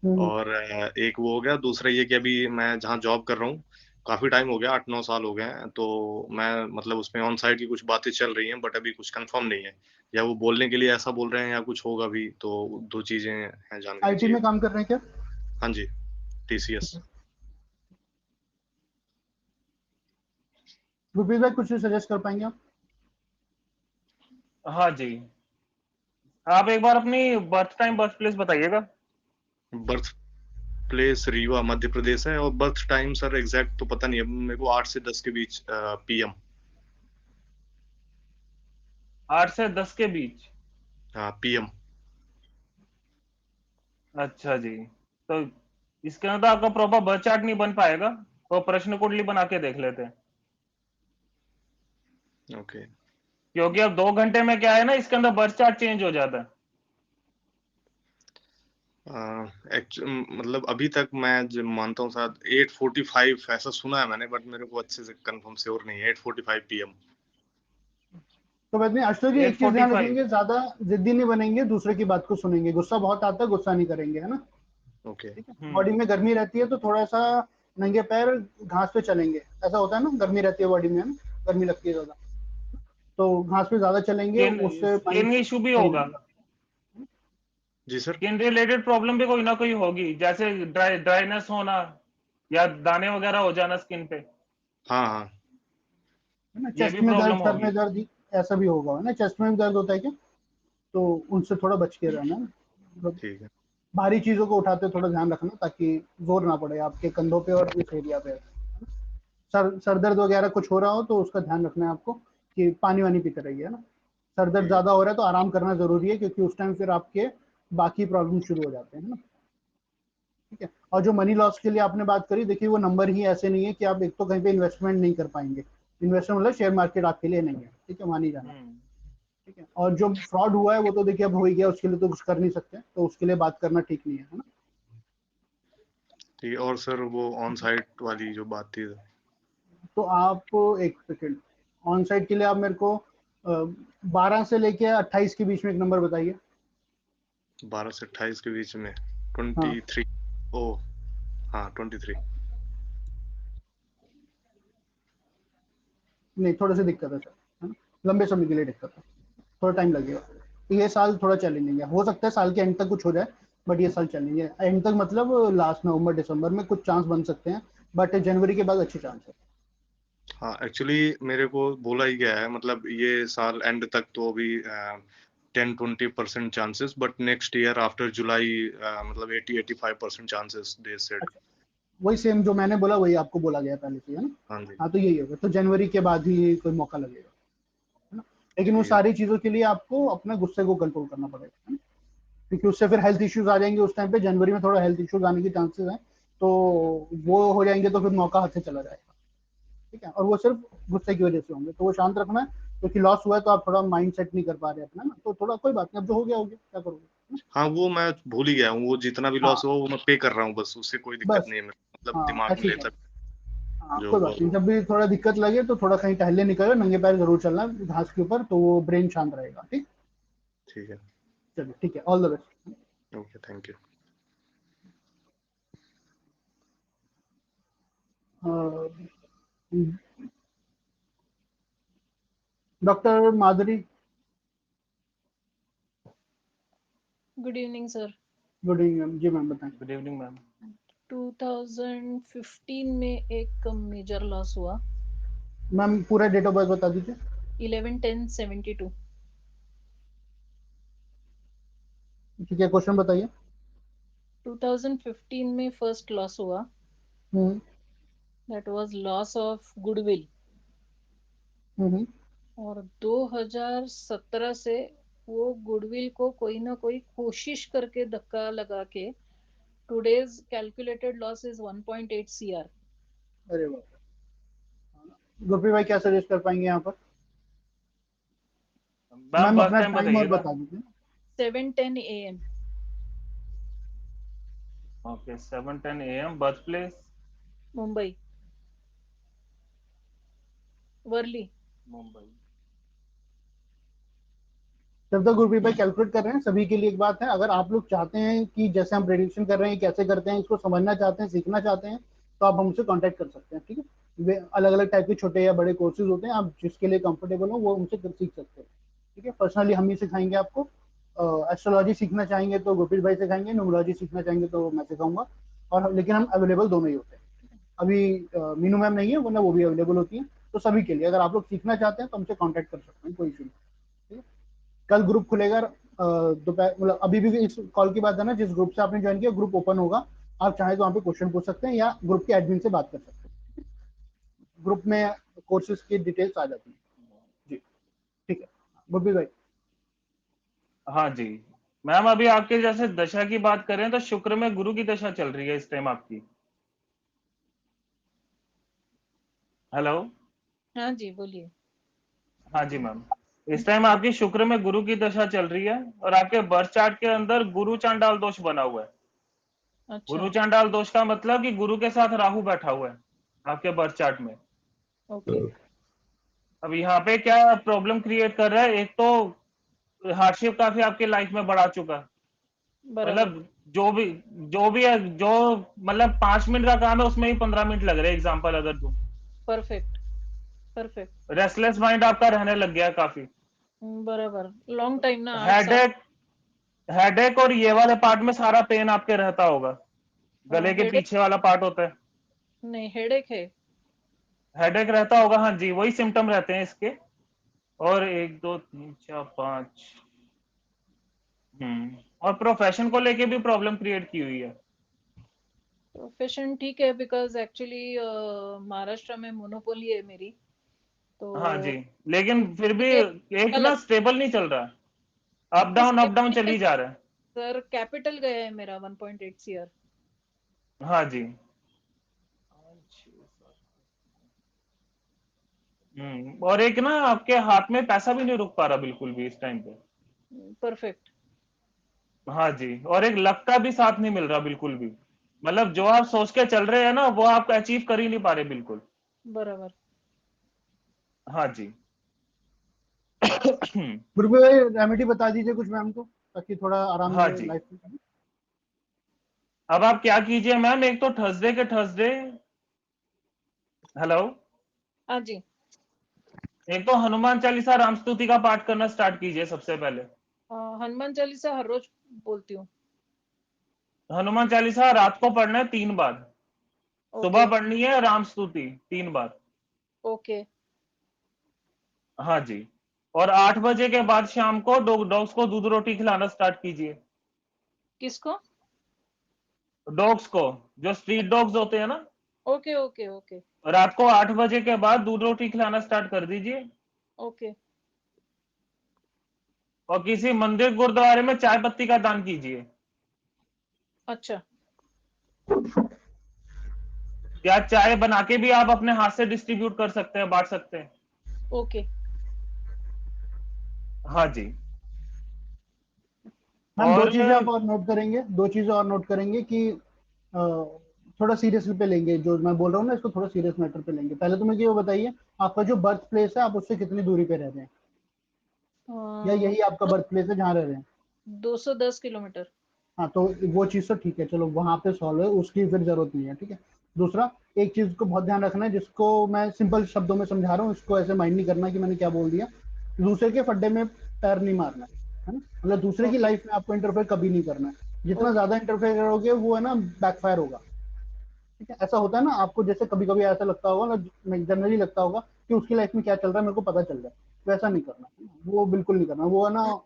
[SPEAKER 3] हम्म।
[SPEAKER 16] और एक वो हो गया। दूसरा ये कि अभी मैं जहाँ जॉब कर रहा हूँ काफी टाइम हो गया, 8-9 साल हो गए हैं। तो मैं मतलब उसमें ऑन साइड की कुछ बातें चल रही हैं बट अभी कुछ कंफर्म नहीं है, या वो बोलने के लिए ऐसा बोल रहे हैं या कुछ होगा भी। तो दो चीजें हैं जानने की
[SPEAKER 3] आईटी
[SPEAKER 16] चाहिए
[SPEAKER 3] में
[SPEAKER 16] थी।
[SPEAKER 3] काम कर रहे हैं क्या?
[SPEAKER 16] हाँ जी, टीसीएस।
[SPEAKER 3] गुरप्रीत भाई कुछ सजेस्ट कर पाएंगे आप?
[SPEAKER 1] हाँ जी। आप एक बार अपनी बर्थ टाइम बर्थ प्लेस बताइएगा।
[SPEAKER 16] बर्थ प्लेस रीवा मध्य प्रदेश है, और बर्थ टाइम सर एग्जैक्ट तो पता नहीं है मेरे को, 8 से 10 के बीच PM।
[SPEAKER 1] 8 से 10 के बीच।
[SPEAKER 16] हाँ PM।
[SPEAKER 1] अच्छा जी, तो इसके अंदर आपका प्रॉपर बर्थ चार्ट नहीं बन पाएगा, तो प्रश्न कुंडली बना के देख लेते हैं,
[SPEAKER 16] ओके।
[SPEAKER 1] क्योंकि अब 2 घंटे में क्या है ना, इसके अंदर बर्थ चार्ट चेंज हो जाता है।
[SPEAKER 16] मतलब अभी तक मैं जो मानता हूँ शायद 8:45 ऐसा सुना है मैंने, बट मेरे को अच्छे से कंफर्म श्योर नहीं है। 8:45 PM।
[SPEAKER 3] तो बात नहीं आशुतोष जी, एक चीज ध्यान
[SPEAKER 1] 8:45।
[SPEAKER 3] रखेंगे, ज्यादा जिद्दी नहीं बनेंगे, दूसरे की बात को सुनेंगे, गुस्सा बहुत आता है, गुस्सा नहीं करेंगे, है ना।
[SPEAKER 16] ओके।
[SPEAKER 3] ठीक है, बॉडी में गर्मी रहती है तो थोड़ा सा नंगे पैर घास पे चलेंगे, ऐसा होता है ना, गर्मी रहती है बॉडी में, है ना, गर्मी लगती है ज्यादा, तो घास पे ज्यादा चलेंगे, उससे माइंड
[SPEAKER 1] स्किन इशू भी
[SPEAKER 3] सही
[SPEAKER 1] होगा,
[SPEAKER 3] रहेगा।
[SPEAKER 16] जी सर।
[SPEAKER 1] स्किन रिलेटेड प्रॉब्लम भी कोई ना कोई होगी, जैसे ड्राइनेस होना या दाने वगैरह हो जाना स्किन पे,
[SPEAKER 16] हाँ हाँ।
[SPEAKER 3] है ना,
[SPEAKER 1] ये
[SPEAKER 3] चेस्ट
[SPEAKER 1] भी
[SPEAKER 3] में दर्द,
[SPEAKER 1] प्रॉब्लम
[SPEAKER 3] सर
[SPEAKER 1] होगी।
[SPEAKER 3] में दर्द, ऐसा भी होगा, है ना, चेस्ट में दर्द होता है क्या, तो उनसे थोड़ा बच के रहना है, मतलब
[SPEAKER 16] ठीक है।
[SPEAKER 3] भारी चीजों को उठाते थोड़ा ध्यान रखना, ताकि जोर ना पड़े आपके कंधों पे और इस एरिया पे। सर दर्द वगैरह कुछ हो रहा हो तो उसका ध्यान रखना है आपको, कि पानी वानी पीते रहिए, है ना। सर दर्द ज्यादा हो रहा है तो आराम करना जरूरी है, क्योंकि उस टाइम फिर आपके बाकी प्रॉब्लम शुरू हो जाते हैं, है ना। ठीक है, और जो मनी लॉस के लिए आपने बात करी, देखिए वो नंबर ही ऐसे नहीं है कि आप एक तो कहीं पे इन्वेस्टमेंट नहीं कर पाएंगे, इन्वेस्टमेंट मतलब शेयर मार्केट आपके लिए नहीं है, ठीक है, मान ही जाना। ठीक है, और जो फ्रॉड हुआ है वो तो देखिए अब हो ही गया, उसके लिए तो कुछ कर नहीं सकते, तो उसके लिए बात करना ठीक नहीं है ना।
[SPEAKER 16] ठीक है, और सर वो ऑन साइट वाली जो बात थी।
[SPEAKER 3] तो आप एक सेकेंड, ऑन साइट के लिए आप मेरे को 12 से लेके 28 के बीच में एक नंबर बताइए।
[SPEAKER 16] 12 से 28 के बीच में।
[SPEAKER 3] हाँ
[SPEAKER 16] 23। ओ हाँ 23।
[SPEAKER 3] नहीं, थोड़ी सी दिक्कत है सर, है ना, लंबे समय के लिए दिक्कत है, थोड़ा टाइम लगेगा, ये साल थोड़ा चैलेंजिंग है, हो सकता है साल के एंड तक कुछ हो जाए, बट ये साल चैलेंजिंग है, एंड तक मतलब लास्ट नवंबर दिसंबर में कुछ चांस बन सकते हैं, बट जनवरी के बाद अच्छे चांस है।
[SPEAKER 16] हाँ एक्चुअली मेरे को बोला ही गया है, मतलब ये साल एंड तक तो अभी 10-20% chances, but next year after July मतलब 80-85% चांसेस दे सेड।
[SPEAKER 3] वही सेम जो मैंने बोला वही आपको बोला गया पहले से, है ना।
[SPEAKER 16] हाँ जी।
[SPEAKER 3] हाँ, तो यही होगा, तो जनवरी के बाद ही कोई मौका लगेगा, है ना। लेकिन वो
[SPEAKER 16] ठीक है।
[SPEAKER 3] सारी चीजों के लिए आपको अपने गुस्से को कंट्रोल करना पड़ेगा, है ना? क्योंकि उससे फिर हेल्थ इश्यूज आ जाएंगे, उस टाइम पे जनवरी में थोड़ा हेल्थ इश्यूज आने के चांसेस हैं, तो वो हो जाएंगे तो फिर मौका हाथ से चला जाएगा। ठीक है, और वो सिर्फ गुस्से की वजह से होंगे, तो वो शांत रखना है, क्योंकि लॉस हुआ है तो आप थोड़ा माइंड सेट नहीं कर पा रहे अपना ना, तो थोड़ा कोई बात नहीं, अब जो हो गया, क्या करोगे।
[SPEAKER 16] हाँ वो मैं भूल ही गया हूँ, वो जितना भी लॉस
[SPEAKER 3] हाँ
[SPEAKER 16] हुआ वो मैं पे कर रहा हूँ, बस उससे कोई दिक्कत
[SPEAKER 3] बस,
[SPEAKER 16] नहीं है मेरे को, मतलब
[SPEAKER 3] हाँ
[SPEAKER 16] दिमाग में
[SPEAKER 3] ऐसे ही
[SPEAKER 16] लेता
[SPEAKER 3] करो, हाँ
[SPEAKER 16] जो
[SPEAKER 3] कोई
[SPEAKER 16] हुआ
[SPEAKER 3] बात नहीं,
[SPEAKER 16] वो।
[SPEAKER 3] जब भी थोड़ा दिक्कत लगे तो थोड़ा कहीं टहलने निकलो, नंगे पैर जरूर चलना घास के ऊपर, तो वो ब्रेन शांत रहेगा। ठीक,
[SPEAKER 16] ठीक है।
[SPEAKER 3] चलिए ठीक है, all the best.
[SPEAKER 16] Okay thank you.
[SPEAKER 3] Doctor Madhuri.
[SPEAKER 17] Good evening sir.
[SPEAKER 3] Good evening ma'am, जी मैम बताएं।
[SPEAKER 1] Good evening ma'am.
[SPEAKER 17] 2015 में एक मेजर लॉस हुआ।
[SPEAKER 3] मैम पूरा डेट ऑफ बर्थ बता दीजिए।
[SPEAKER 17] 11/10/72।
[SPEAKER 3] ठीक है, क्वेश्चन बताइए।
[SPEAKER 17] 2015 में फर्स्ट लॉस हुआ, that was loss of goodwill, और 2017 से वो गुडविल को कोई ना कोई कोशिश करके धक्का लगा के today's calculated loss is 1.8 CR।
[SPEAKER 3] अरे वाह, गुरप्रीत भाई क्या सजेस्ट कर पाएंगे यहाँ पर। मैम
[SPEAKER 1] बर्थ
[SPEAKER 3] अपना
[SPEAKER 1] टाइम
[SPEAKER 3] टाइम और
[SPEAKER 1] बताइएगा।
[SPEAKER 3] बता दीजिए।
[SPEAKER 17] 7:10 AM।
[SPEAKER 1] Okay 7:10 AM। Birth place
[SPEAKER 17] Mumbai, Worli.
[SPEAKER 1] Mumbai.
[SPEAKER 3] जब तक गुरप्रीत भाई कैलकुलेट कर रहे हैं, सभी के लिए एक बात है, अगर आप लोग चाहते हैं कि जैसे हम प्रेडिक्शन कर रहे हैं कैसे करते हैं, इसको समझना चाहते हैं, सीखना चाहते हैं, तो आप हमसे कांटेक्ट कर सकते हैं। ठीक है, वे अलग अलग टाइप के छोटे या बड़े कोर्सेज होते हैं, आप जिसके लिए कंफर्टेबल हो वो हमसे सीख सकते हैं। ठीक है, पर्सनली हम ही सिखाएंगे आपको। एस्ट्रोलॉजी सीखना चाहेंगे तो गुरप्रीत भाई सिखाएंगे, न्यूमरोलॉजी सीखना चाहेंगे तो मैं सिखाऊंगा, और लेकिन हम अवेलेबल दोनों ही होते हैं। अभी मीनू मैम नहीं है, वरना वो भी अवेलेबल होती है, तो सभी के लिए अगर आप लोग सीखना चाहते हैं तो हमसे कांटेक्ट कर सकते हैं, कोई इशू नहीं। ठीक है, कल ग्रुप खुलेगा दोपहर, मतलब अभी भी इस कॉल की बात है ना, जिस ग्रुप से आपने ज्वाइन किया ग्रुप ओपन होगा, आप चाहे तो वहाँ पे क्वेश्चन पूछ सकते हैं या ग्रुप के एडमिन से बात कर सकते हैं। ग्रुप में कोर्सेज की डिटेल्स आ जाती है जी। ठीक है गुरप्रीत भाई।
[SPEAKER 1] हाँ जी मैम, अभी आपके जैसे दशा की बात करें तो शुक्र में गुरु की दशा चल रही है इस टाइम आपकी। हेलो।
[SPEAKER 17] हाँ जी बोलिए।
[SPEAKER 1] हाँ जी मैम, इस टाइम आपकी शुक्र में गुरु की दशा चल रही है और आपके बर्थ चार्ट के अंदर गुरु चांडाल दोष बना हुआ है। गुरु
[SPEAKER 17] अच्छा
[SPEAKER 1] चांडाल दोष का मतलब कि गुरु के साथ राहु बैठा हुआ है आपके बर्थ चार्ट में।
[SPEAKER 17] ओके।
[SPEAKER 1] अब यहाँ पे क्या प्रॉब्लम क्रिएट कर रहा है, एक तो हार्डशिप काफी आपके लाइफ में बढ़ा चुका है।
[SPEAKER 17] बराबर।
[SPEAKER 1] मतलब जो भी है, जो मतलब 5 मिनट का काम है उसमें ही 15 मिनट लग रहे हैं। एग्जाम्पल अगर दूं,
[SPEAKER 17] परफेक्ट परफेक्ट।
[SPEAKER 1] रेस्टलेस माइंड आपका रहने लग गया है काफी।
[SPEAKER 17] बराबर लॉन्ग टाइम ना 8 साल।
[SPEAKER 1] हेडेक हेडेक और ये वाले पार्ट में सारा पेन आपके रहता होगा। गले के
[SPEAKER 17] हेडेक
[SPEAKER 1] पीछे वाला पार्ट होता है,
[SPEAKER 17] नहीं, हेडेक है।
[SPEAKER 1] हेडेक रहता होगा। हाँ जी, वही सिम्टम रहते हैं इसके। और 1 2 3 4 5। और प्रोफेशन को लेके भी प्रॉब्लम क्रिएट की हुई है।
[SPEAKER 17] प्रोफेशन ठीक है, बिकॉज एक्चुअली महाराष्ट्र में मोनोपोली है मेरी,
[SPEAKER 1] हाँ जी,
[SPEAKER 17] तो
[SPEAKER 1] लेकिन फिर भी
[SPEAKER 17] ये
[SPEAKER 1] एक ना
[SPEAKER 17] गलत।
[SPEAKER 1] स्टेबल नहीं चल रहा है, अप डाउन चली जा रहा है।
[SPEAKER 17] सर कैपिटल गया है मेरा 1.8 सीआर।
[SPEAKER 1] हाँ जी। और एक ना आपके हाथ में पैसा भी नहीं रुक पा रहा बिल्कुल भी इस टाइम पे।
[SPEAKER 17] परफेक्ट।
[SPEAKER 1] हाँ जी, और एक लक का भी साथ नहीं मिल रहा बिल्कुल भी। मतलब जो आप सोच के चल रहे हैं ना, वो आप अचीव कर ही नहीं पा रहे बिल्कुल।
[SPEAKER 17] बराबर।
[SPEAKER 1] हाँ जी।
[SPEAKER 3] गुरप्रीत भाई रेमेडी बता दीजिए कुछ मैम को ताकि थोड़ा आराम
[SPEAKER 1] हाँ
[SPEAKER 3] मिले
[SPEAKER 1] जी,
[SPEAKER 3] लाइफ में।
[SPEAKER 1] अब आप क्या कीजिए मैम, एक तो थर्सडे हेलो,
[SPEAKER 17] हाँ जी।
[SPEAKER 1] एक तो हनुमान चालीसा रामस्तुति का पाठ करना स्टार्ट कीजिए सबसे पहले।
[SPEAKER 17] हनुमान चालीसा हर रोज बोलती हूँ।
[SPEAKER 1] हनुमान चालीसा रात को पढ़ना है 3 बार, सुबह
[SPEAKER 17] ओके
[SPEAKER 1] पढ़नी है रामस्तुति 3 बार।
[SPEAKER 17] ओके।
[SPEAKER 1] हाँ जी, और 8 बजे के बाद शाम को डॉग्स को दूध रोटी खिलाना स्टार्ट कीजिए।
[SPEAKER 17] किसको?
[SPEAKER 1] डॉग्स को, जो स्ट्रीट डॉग्स होते हैं ना,
[SPEAKER 17] ओके ओके ओके
[SPEAKER 1] रात को 8 बजे के बाद दूध रोटी खिलाना स्टार्ट कर दीजिए।
[SPEAKER 17] ओके।
[SPEAKER 1] और किसी मंदिर गुरुद्वारे में चाय पत्ती का दान कीजिए,
[SPEAKER 17] अच्छा
[SPEAKER 1] या चाय बना के भी आप अपने हाथ से डिस्ट्रीब्यूट कर सकते हैं, बांट सकते हैं।
[SPEAKER 17] ओके।
[SPEAKER 1] हाँ जी।
[SPEAKER 3] मैम दो
[SPEAKER 1] और
[SPEAKER 3] चीजें आप और नोट करेंगे, दो चीजें और नोट करेंगे कि थोड़ा सीरियस पे लेंगे जो मैं बोल रहा हूँ ना, इसको थोड़ा सीरियस मैटर पे लेंगे। पहले तो मुझे ये बताइए आपका जो बर्थ प्लेस है आप उससे कितनी दूरी पे रह रहे हैं, या यही आपका बर्थ प्लेस है जहाँ रह रहे हैं?
[SPEAKER 17] 210 किलोमीटर।
[SPEAKER 3] हाँ तो वो चीज तो ठीक है, चलो वहां पे सॉल्व है, उसकी फिर जरूरत नहीं है। ठीक है, दूसरा एक चीज को बहुत ध्यान रखना है, जिसको मैं सिंपल शब्दों में समझा रहा हूँ, इसको ऐसे माइंड नहीं करना कि मैंने क्या बोल दिया। दूसरे के फड्डे में पैर नहीं मारना है ना, मतलब दूसरे की
[SPEAKER 17] ओके
[SPEAKER 3] लाइफ में आपको इंटरफेयर कभी नहीं करना है। जितना
[SPEAKER 17] ओके
[SPEAKER 3] ज्यादा इंटरफेयर करोगे वो है ना बैकफायर होगा। ठीक है, ऐसा होता है ना, आपको जैसे कभी कभी ऐसा लगता होगा ना, जनरली लगता होगा कि उसकी लाइफ में क्या चल रहा है मेरे को पता चल रहा है, वैसा नहीं करना, वो बिल्कुल नहीं करना। वो है ना,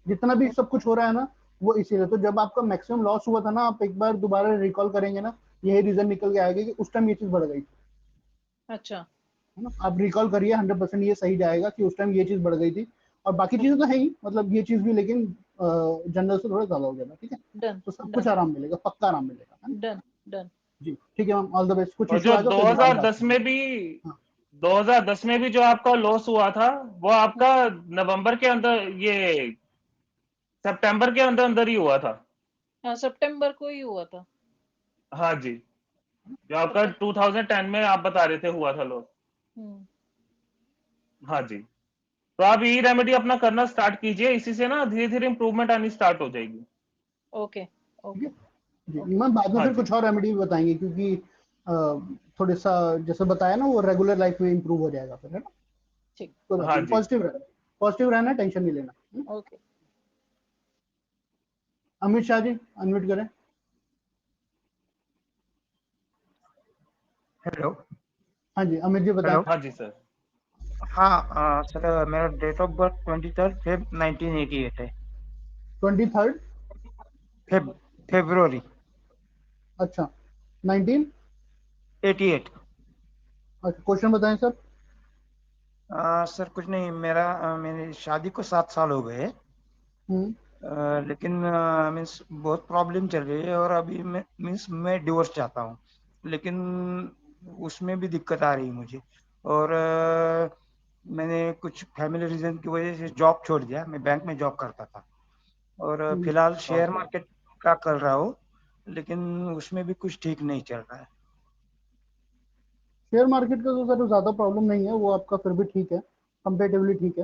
[SPEAKER 3] जितना भी सब कुछ हो रहा है ना, वो इसीलिए। तो जब आपका मैक्सिमम लॉस हुआ था ना, आप एक बार दोबारा रिकॉल करेंगे ना, यही रीजन निकल के आएगा कि उस टाइम ये चीज बढ़ गई थी,
[SPEAKER 17] अच्छा
[SPEAKER 3] है ना। आप रिकॉल करिए, 100% ये सही जाएगा कि उस टाइम ये चीज बढ़ गई थी। और बाकी चीजें तो है ही, मतलब ये चीज भी, लेकिन जनरल से थोड़ा ज्यादा हो जाएगा। ठीक है,
[SPEAKER 17] डन
[SPEAKER 3] तो सब कुछ
[SPEAKER 17] डन
[SPEAKER 3] आराम मिलेगा, पक्का आराम मिलेगा, है ना।
[SPEAKER 17] Done done.
[SPEAKER 3] जी ठीक है मैम, ऑल द बेस्ट। कुछ
[SPEAKER 1] और
[SPEAKER 3] इशू
[SPEAKER 1] जो
[SPEAKER 3] आएगा फिर दोबारा बात
[SPEAKER 1] 2010
[SPEAKER 3] करेंगे।
[SPEAKER 1] में भी
[SPEAKER 3] हाँ
[SPEAKER 1] 2010 में भी जो आपका लॉस हुआ था, वो आपका नवंबर के अंदर, ये सितंबर के अंदर अंदर ही हुआ था।
[SPEAKER 17] हाँ सितंबर को ही हुआ था।
[SPEAKER 1] हाँ जी, जो आपका
[SPEAKER 17] सितंबर।
[SPEAKER 1] 2010 में आप बता रहे थे हुआ था लॉस।
[SPEAKER 17] हम्म।
[SPEAKER 1] हाँ जी, तो आप यही रेमेडी अपना करना स्टार्ट कीजिए, इसी से ना धीरे धीरे इंप्रूवमेंट आनी स्टार्ट हो जाएगी।
[SPEAKER 17] ओके
[SPEAKER 3] ठीक
[SPEAKER 17] ओके
[SPEAKER 3] है जी
[SPEAKER 17] ओके।
[SPEAKER 3] मैम, बाद में
[SPEAKER 1] हाँ
[SPEAKER 3] फिर
[SPEAKER 1] जी।
[SPEAKER 3] कुछ और रेमेडी भी बताएंगे, क्योंकि थोड़ा सा जैसे बताया ना, वो रेगुलर लाइफ में इंप्रूव हो जाएगा फिर, है ना।
[SPEAKER 17] ठीक।
[SPEAKER 3] कोई बात
[SPEAKER 1] हाँ
[SPEAKER 3] नहीं,
[SPEAKER 1] जी।
[SPEAKER 3] पॉजिटिव रहना, टेंशन नहीं लेना, है ना?
[SPEAKER 17] ओके।
[SPEAKER 3] अमित शाह जी अनम्यूट करें।
[SPEAKER 18] हेलो
[SPEAKER 3] हाँ जी अमित जी बताएं।
[SPEAKER 18] हेलो।
[SPEAKER 1] हाँ जी सर।
[SPEAKER 18] हाँ सर, मेरा डेट ऑफ बर्थ 23 फेब 1988 है।
[SPEAKER 3] 23
[SPEAKER 18] फेब्रुवरी।
[SPEAKER 3] अच्छा 1988। अच्छा क्वेश्चन बताएं सर।
[SPEAKER 18] सर कुछ नहीं, मेरी शादी को 7 साल हो गए। लेकिन मीन्स बहुत प्रॉब्लम चल रही है और अभी मैं डिवोर्स चाहता हूँ, लेकिन उसमें भी दिक्कत आ रही है मुझे। और मैंने कुछ फैमिली रीजन की वजह से जॉब छोड़ दिया। मैं बैंक में जॉब करता था और फिलहाल शेयर मार्केट का कर रहा हूँ, लेकिन उसमें भी कुछ ठीक नहीं चल रहा है।
[SPEAKER 3] शेयर मार्केट का तो सर ज्यादा प्रॉब्लम नहीं है, वो आपका फिर भी ठीक है, कंपेरेटिवली ठीक है।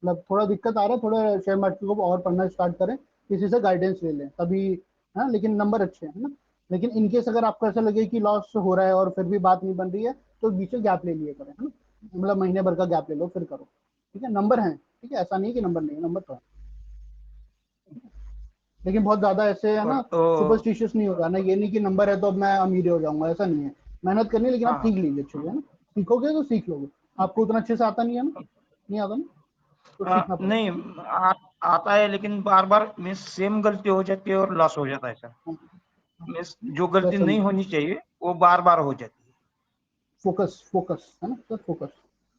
[SPEAKER 3] मतलब थोड़ा दिक्कत आ रहा है, थोड़ा शेयर मार्केट को और पढ़ना स्टार्ट करें, किसी से गाइडेंस ले लें तभी। हाँ लेकिन नंबर अच्छे हैं, है ना। लेकिन इनकेस अगर आपको ऐसा लगे कि लॉस हो रहा है और फिर भी बात नहीं बन रही है, तो बीच में गैप ले लिए करें, है ना। मतलब महीने भर का गैप ले लो फिर करो, ठीक है। नंबर है, ठीक है, ऐसा नहीं कि नंबर नहीं है, नंबर तो है। लेकिन बहुत ज्यादा ऐसे है ना, सुपरस्टिशियस नहीं होगा ना, ये नहीं कि नंबर है तो अब मैं अमीर हो जाऊंगा, ऐसा नहीं है। मेहनत करनी है, लेकिन आप सीख लीजिए अच्छे से, है ना। सीखोगे तो सीख लोगे। आपको उतना अच्छे से आता नहीं है ना, नहीं आता ना, तो सीखना पड़ेगा।
[SPEAKER 18] नहीं, आता है, लेकिन बार बार मीन्स सेम गलती हो जाती है और लॉस हो जाता है सर। मीन्स जो गलती
[SPEAKER 3] वैसा
[SPEAKER 18] नहीं होनी चाहिए वो बार बार हो जाती है।
[SPEAKER 3] फोकस फोकस है ना सर, फोकस।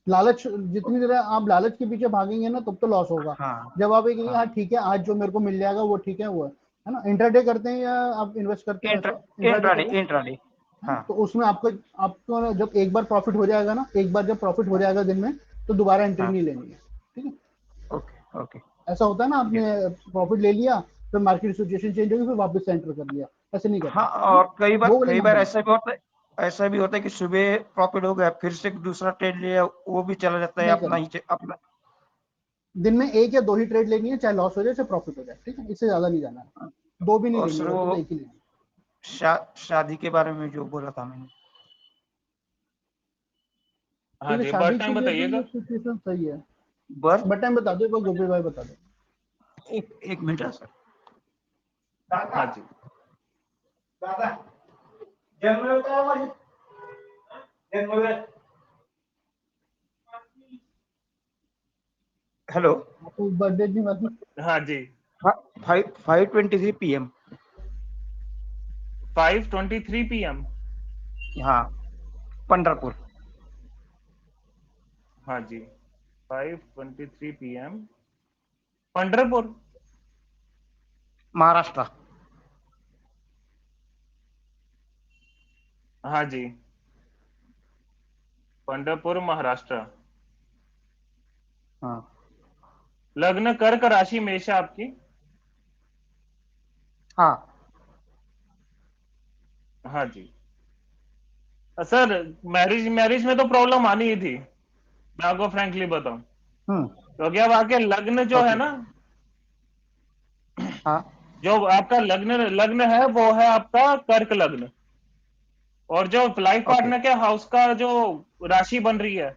[SPEAKER 3] लालच, जितनी देर आप लालच के पीछे भागेंगे ना तब तो लॉस होगा। जब आप कहेंगे हाँ ठीक है आज जो मेरे को मिल जाएगा वो ठीक है, वो है ना। इंट्राडे करते हैं या आप इन्वेस्ट करते हैं ऐसे, इंट्राडे कर रहे हैं?
[SPEAKER 18] इंट्राडे। हाँ,
[SPEAKER 3] तो उसमें आपको जब एक बार प्रॉफिट हो जाएगा ना, एक बार जब प्रॉफिट हो जाएगा दिन में, तो दोबारा एंट्री नहीं लेनी है, ठीक है।
[SPEAKER 18] Okay okay.
[SPEAKER 3] ऐसा होता है ना, आपने प्रॉफिट ले लिया, फिर मार्केट सिचुएशन चेंज होगी, फिर वापस से एंटर कर लिया, ऐसे नहीं करना।
[SPEAKER 18] हाँ, और कई
[SPEAKER 3] वो वाले
[SPEAKER 18] बार
[SPEAKER 3] नंबर
[SPEAKER 18] ऐसा भी होता है कि सुबह प्रॉफिट हो गया, फिर से दूसरा ट्रेड लिया, वो भी चला जाता है
[SPEAKER 3] नहीं
[SPEAKER 18] अपना
[SPEAKER 3] करना।
[SPEAKER 18] ही अपना।
[SPEAKER 3] दिन में एक या दो ही ट्रेड लेनी है, चाहे लॉस हो जाए चाहे प्रॉफिट हो जाए, ठीक है। इससे ज्यादा नहीं जाना है, दो भी नहीं
[SPEAKER 18] और
[SPEAKER 3] लेनी
[SPEAKER 18] सर
[SPEAKER 3] है, बल्कि तो
[SPEAKER 18] वो
[SPEAKER 3] एक ही लेनी
[SPEAKER 18] शादी के बारे में जो बोला था मैंने।
[SPEAKER 1] हाँ
[SPEAKER 3] है।
[SPEAKER 1] जी,
[SPEAKER 3] शादी
[SPEAKER 1] बर्थ
[SPEAKER 3] के
[SPEAKER 1] टाइम
[SPEAKER 3] लिए तो
[SPEAKER 1] बताइएगा।
[SPEAKER 3] ये सिचुएशन सही है।
[SPEAKER 18] बर्थ
[SPEAKER 3] बट टाइम बता दो एक बार, गोपी भाई बता दो।
[SPEAKER 18] एक मिनट है सर।
[SPEAKER 1] हाँ जी,
[SPEAKER 18] दादा जन्म होता है हमारी जन्म। हेलो।
[SPEAKER 3] आपको बर्थडे नहीं मालूम?
[SPEAKER 1] हाँ जी।
[SPEAKER 18] 5:23 PM।
[SPEAKER 1] 5:23 PM।
[SPEAKER 18] हाँ, पंढरपुर।
[SPEAKER 1] हाँ जी, 5:23 PM, पंढरपुर,
[SPEAKER 18] महाराष्ट्र।
[SPEAKER 1] हाँ जी, पंढरपुर महाराष्ट्र।
[SPEAKER 18] हाँ
[SPEAKER 1] लग्न कर्क राशि मेष है आपकी।
[SPEAKER 18] हाँ।
[SPEAKER 1] हाँ जी। सर मैरिज मैरिज में तो प्रॉब्लम आनी ही थी, मैं आपको फ्रैंकली बताऊं, क्योंकि अब आपके लग्न जो है
[SPEAKER 18] ओके।
[SPEAKER 1] ना,
[SPEAKER 18] हाँ
[SPEAKER 1] जो आपका लग्न लग्न है वो है आपका कर्क लग्न, और जो लाइफ
[SPEAKER 18] ओके।
[SPEAKER 1] पार्टनर के हाउस का जो राशि बन रही है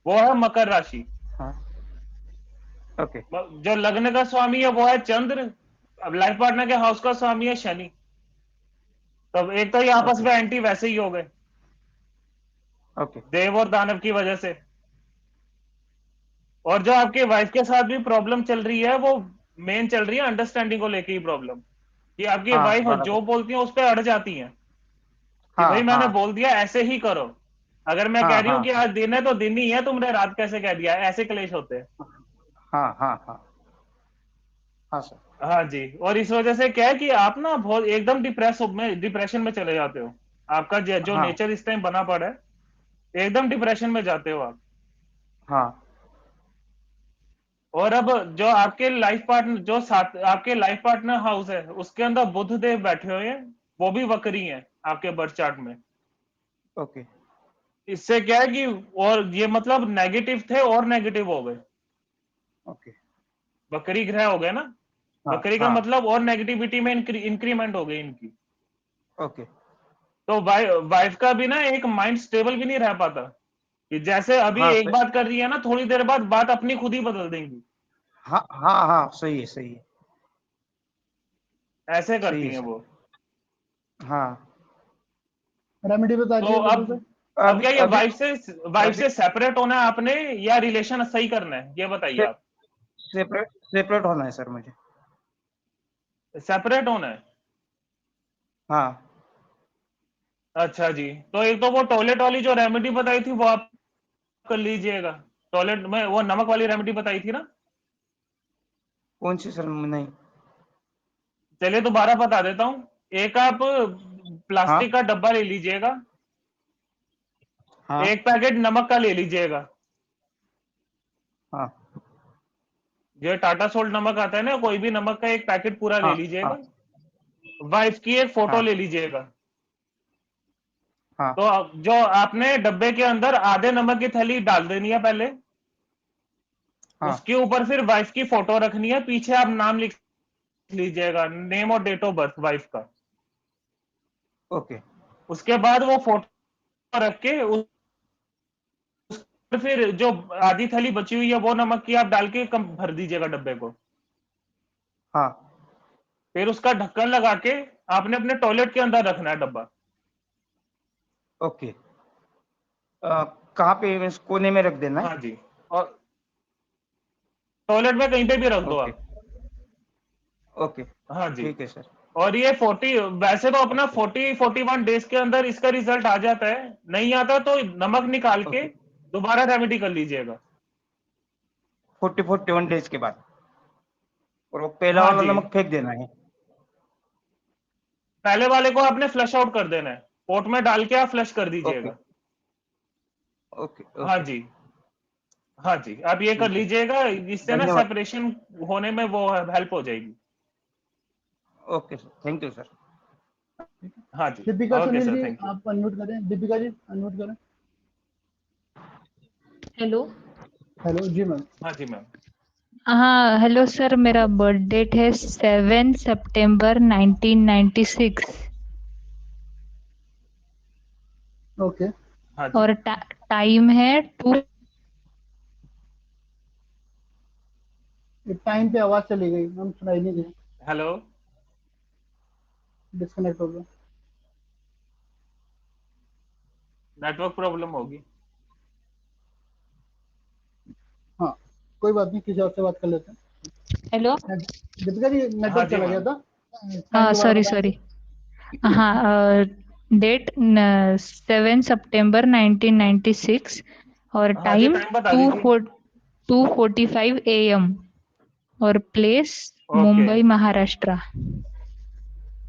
[SPEAKER 1] वो है मकर राशि।
[SPEAKER 18] हाँ ओके।
[SPEAKER 1] जो लग्न का स्वामी है वो है चंद्र, अब लाइफ पार्टनर के हाउस का स्वामी है शनि। तो एक तो ये आपस
[SPEAKER 18] ओके
[SPEAKER 1] में एंटी वैसे ही हो गए,
[SPEAKER 18] ओके।
[SPEAKER 1] देव और दानव की वजह से। और जो आपके वाइफ के साथ भी प्रॉब्लम चल रही है वो मेन चल रही है अंडरस्टैंडिंग को लेके ही प्रॉब्लम, कि आपकी
[SPEAKER 18] हाँ
[SPEAKER 1] वाइफ
[SPEAKER 18] बराबर।
[SPEAKER 1] जो बोलती है उस पर अड़ जाती हैं, कि भाई
[SPEAKER 18] हाँ
[SPEAKER 1] मैंने
[SPEAKER 18] हाँ
[SPEAKER 1] बोल दिया ऐसे ही करो, अगर मैं कह
[SPEAKER 18] हाँ
[SPEAKER 1] रही हूँ
[SPEAKER 18] हाँ
[SPEAKER 1] कि आज दिन है तो दिन ही है, तुमने रात कैसे कह दिया, ऐसे क्लेश होते हैं।
[SPEAKER 18] हाँ हाँ हाँ हाँ सर।
[SPEAKER 1] हाँ जी, और इस वजह से क्या है कि आप ना बहुत एकदम डिप्रेशन में चले जाते हो, आपका जो
[SPEAKER 18] हाँ
[SPEAKER 1] नेचर इस टाइम बना पड़ा है, एकदम डिप्रेशन में जाते हो आप।
[SPEAKER 18] हाँ
[SPEAKER 1] और अब जो आपके लाइफ पार्टनर जो साथ आपके लाइफ पार्टनर हाउस है उसके अंदर बुध देव बैठे हुए हैं, वो भी वक्री हैं आपके बर्थ चार्ट में।
[SPEAKER 18] ओके
[SPEAKER 1] इससे क्या है कि और ये मतलब नेगेटिव थे और नेगेटिव हो गए,
[SPEAKER 18] ओके।
[SPEAKER 1] वक्री ग्रह हो गए ना।
[SPEAKER 18] हाँ
[SPEAKER 1] वक्री का
[SPEAKER 18] हाँ
[SPEAKER 1] मतलब और नेगेटिविटी में इंक्रीमेंट हो गई इनकी।
[SPEAKER 18] ओके।
[SPEAKER 1] तो वाइफ का भी ना एक माइंड स्टेबल भी नहीं रह पाता, कि जैसे अभी
[SPEAKER 18] हाँ
[SPEAKER 1] एक बात कर रही है ना, थोड़ी देर बाद बात अपनी खुद ही बदल देंगी,
[SPEAKER 18] हाँ हाँ हाँ, सही है सही है
[SPEAKER 1] ऐसे
[SPEAKER 18] सही
[SPEAKER 1] करती
[SPEAKER 18] है
[SPEAKER 1] हैं
[SPEAKER 18] सर।
[SPEAKER 1] वो।
[SPEAKER 18] हाँ।
[SPEAKER 3] रेमेडी बता
[SPEAKER 1] तो
[SPEAKER 3] दिए गोपी भाई।
[SPEAKER 1] अब
[SPEAKER 18] अभी
[SPEAKER 1] क्या ये
[SPEAKER 18] अभी
[SPEAKER 1] वाइफ
[SPEAKER 18] अभी
[SPEAKER 1] से सेपरेट होना है आपने, या रिलेशन सही करना है, ये बताइए आप।
[SPEAKER 18] सेपरेट होना है सर मुझे।
[SPEAKER 1] सेपरेट होना है।
[SPEAKER 18] हाँ
[SPEAKER 1] अच्छा जी, तो एक तो वो टॉयलेट वाली जो रेमेडी बताई थी वो आप कर लीजिएगा। टॉयलेट में वो नमक वाली रेमेडी बताई थी ना।
[SPEAKER 18] कौन सी सर? नहीं।
[SPEAKER 1] चलिए दोबारा बता देता हूँ। एक आप
[SPEAKER 18] हाँ
[SPEAKER 1] प्लास्टिक का डब्बा ले लीजिएगा,
[SPEAKER 18] हाँ
[SPEAKER 1] एक पैकेट नमक का ले लीजिएगा।
[SPEAKER 18] हाँ
[SPEAKER 1] जो टाटा सोल्ट नमक आता है ना, कोई भी नमक का एक पैकेट पूरा ले
[SPEAKER 18] हाँ
[SPEAKER 1] लीजिएगा।
[SPEAKER 18] हाँ
[SPEAKER 1] वाइफ की एक फोटो
[SPEAKER 18] हाँ
[SPEAKER 1] ले लीजिएगा।
[SPEAKER 18] हाँ
[SPEAKER 1] तो जो आपने डब्बे के अंदर आधे नमक की थैली डाल देनी है पहले,
[SPEAKER 18] हाँ
[SPEAKER 1] उसके ऊपर फिर वाइफ की फोटो रखनी है, पीछे आप नाम लिख लीजिएगा, नेम और डेट ऑफ बर्थ वाइफ का।
[SPEAKER 18] ओके
[SPEAKER 1] उसके बाद वो फोटो रख के फिर जो आधी थैली बची हुई है वो नमक की आप डाल के कम भर दीजिएगा डब्बे को।
[SPEAKER 18] हाँ
[SPEAKER 1] फिर उसका ढक्कन लगा के आपने अपने टॉयलेट के अंदर रखना है डब्बा।
[SPEAKER 18] ओके। कहाँ पे? इस कोने में रख देना है?
[SPEAKER 1] हाँ जी, और टॉयलेट में कहीं पे भी रख दो
[SPEAKER 18] ओके
[SPEAKER 1] आप।
[SPEAKER 18] ओके
[SPEAKER 1] हाँ जी।
[SPEAKER 18] ठीक है सर।
[SPEAKER 1] और ये 40 वैसे तो अपना
[SPEAKER 18] ओके
[SPEAKER 1] 41 डेज के अंदर इसका रिजल्ट आ जाता है, नहीं आता तो नमक निकाल के
[SPEAKER 18] ओके।
[SPEAKER 1] दोबारा रेमेडी कर लीजिएगा।
[SPEAKER 18] 41 डेज के बाद? और वो पहला
[SPEAKER 1] हाँ
[SPEAKER 18] वाला
[SPEAKER 1] जी,
[SPEAKER 18] नमक फेंक देना है?
[SPEAKER 1] पहले वाले को आपने फ्लश आउट कर देना है, पोट में डाल के आप फ्लश कर
[SPEAKER 18] ओके
[SPEAKER 1] दीजिएगा।
[SPEAKER 18] ओके
[SPEAKER 1] हाँ
[SPEAKER 18] ओके
[SPEAKER 1] जी, हाँ जी, आप ये कर
[SPEAKER 18] ठीक है।
[SPEAKER 1] लीजिएगा, इससे ना
[SPEAKER 18] धन्यवाद।
[SPEAKER 1] सेपरेशन होने में वो हेल्प हो जाएगी।
[SPEAKER 18] Okay sir, thank you sir.
[SPEAKER 1] हाँ जी,
[SPEAKER 3] दीपिका
[SPEAKER 1] ओके
[SPEAKER 3] सुनील
[SPEAKER 1] सर,
[SPEAKER 3] जी,
[SPEAKER 1] थैंक यू।
[SPEAKER 3] आप अनम्यूट करें। दीपिका जी अनम्यूट करें।
[SPEAKER 19] हेलो।
[SPEAKER 3] हेलो जी मैम।
[SPEAKER 1] हाँ जी मैम।
[SPEAKER 19] हाँ हेलो सर, मेरा बर्थ डेट है 7 सितंबर 1996
[SPEAKER 3] ओके।
[SPEAKER 1] हाँ जी,
[SPEAKER 19] और टाइम है 2।
[SPEAKER 3] टाइम पे आवाज चली गई मैम, सुनाई नहीं दी।
[SPEAKER 1] हेलो।
[SPEAKER 3] डिस्कनेक्ट हो गया।
[SPEAKER 1] नेटवर्क प्रॉब्लम होगी।
[SPEAKER 3] हाँ कोई बात नहीं, किसी और से बात कर लेते हैं।
[SPEAKER 19] हेलो।
[SPEAKER 3] दीपिका जी
[SPEAKER 1] हाँ
[SPEAKER 3] नेटवर्क
[SPEAKER 1] जी
[SPEAKER 3] चला गया
[SPEAKER 1] मैम।
[SPEAKER 3] था। टाइम
[SPEAKER 19] हाँ
[SPEAKER 3] दोबारा
[SPEAKER 19] सॉरी
[SPEAKER 3] बताएंगे।
[SPEAKER 19] सॉरी। हाँ डेट 7 सितंबर 1996 और
[SPEAKER 1] हाँ जी,
[SPEAKER 19] टाइम
[SPEAKER 1] टाइम बता दीजिए।
[SPEAKER 19] 2:45 AM और place
[SPEAKER 1] okay.
[SPEAKER 19] Mumbai Maharashtra.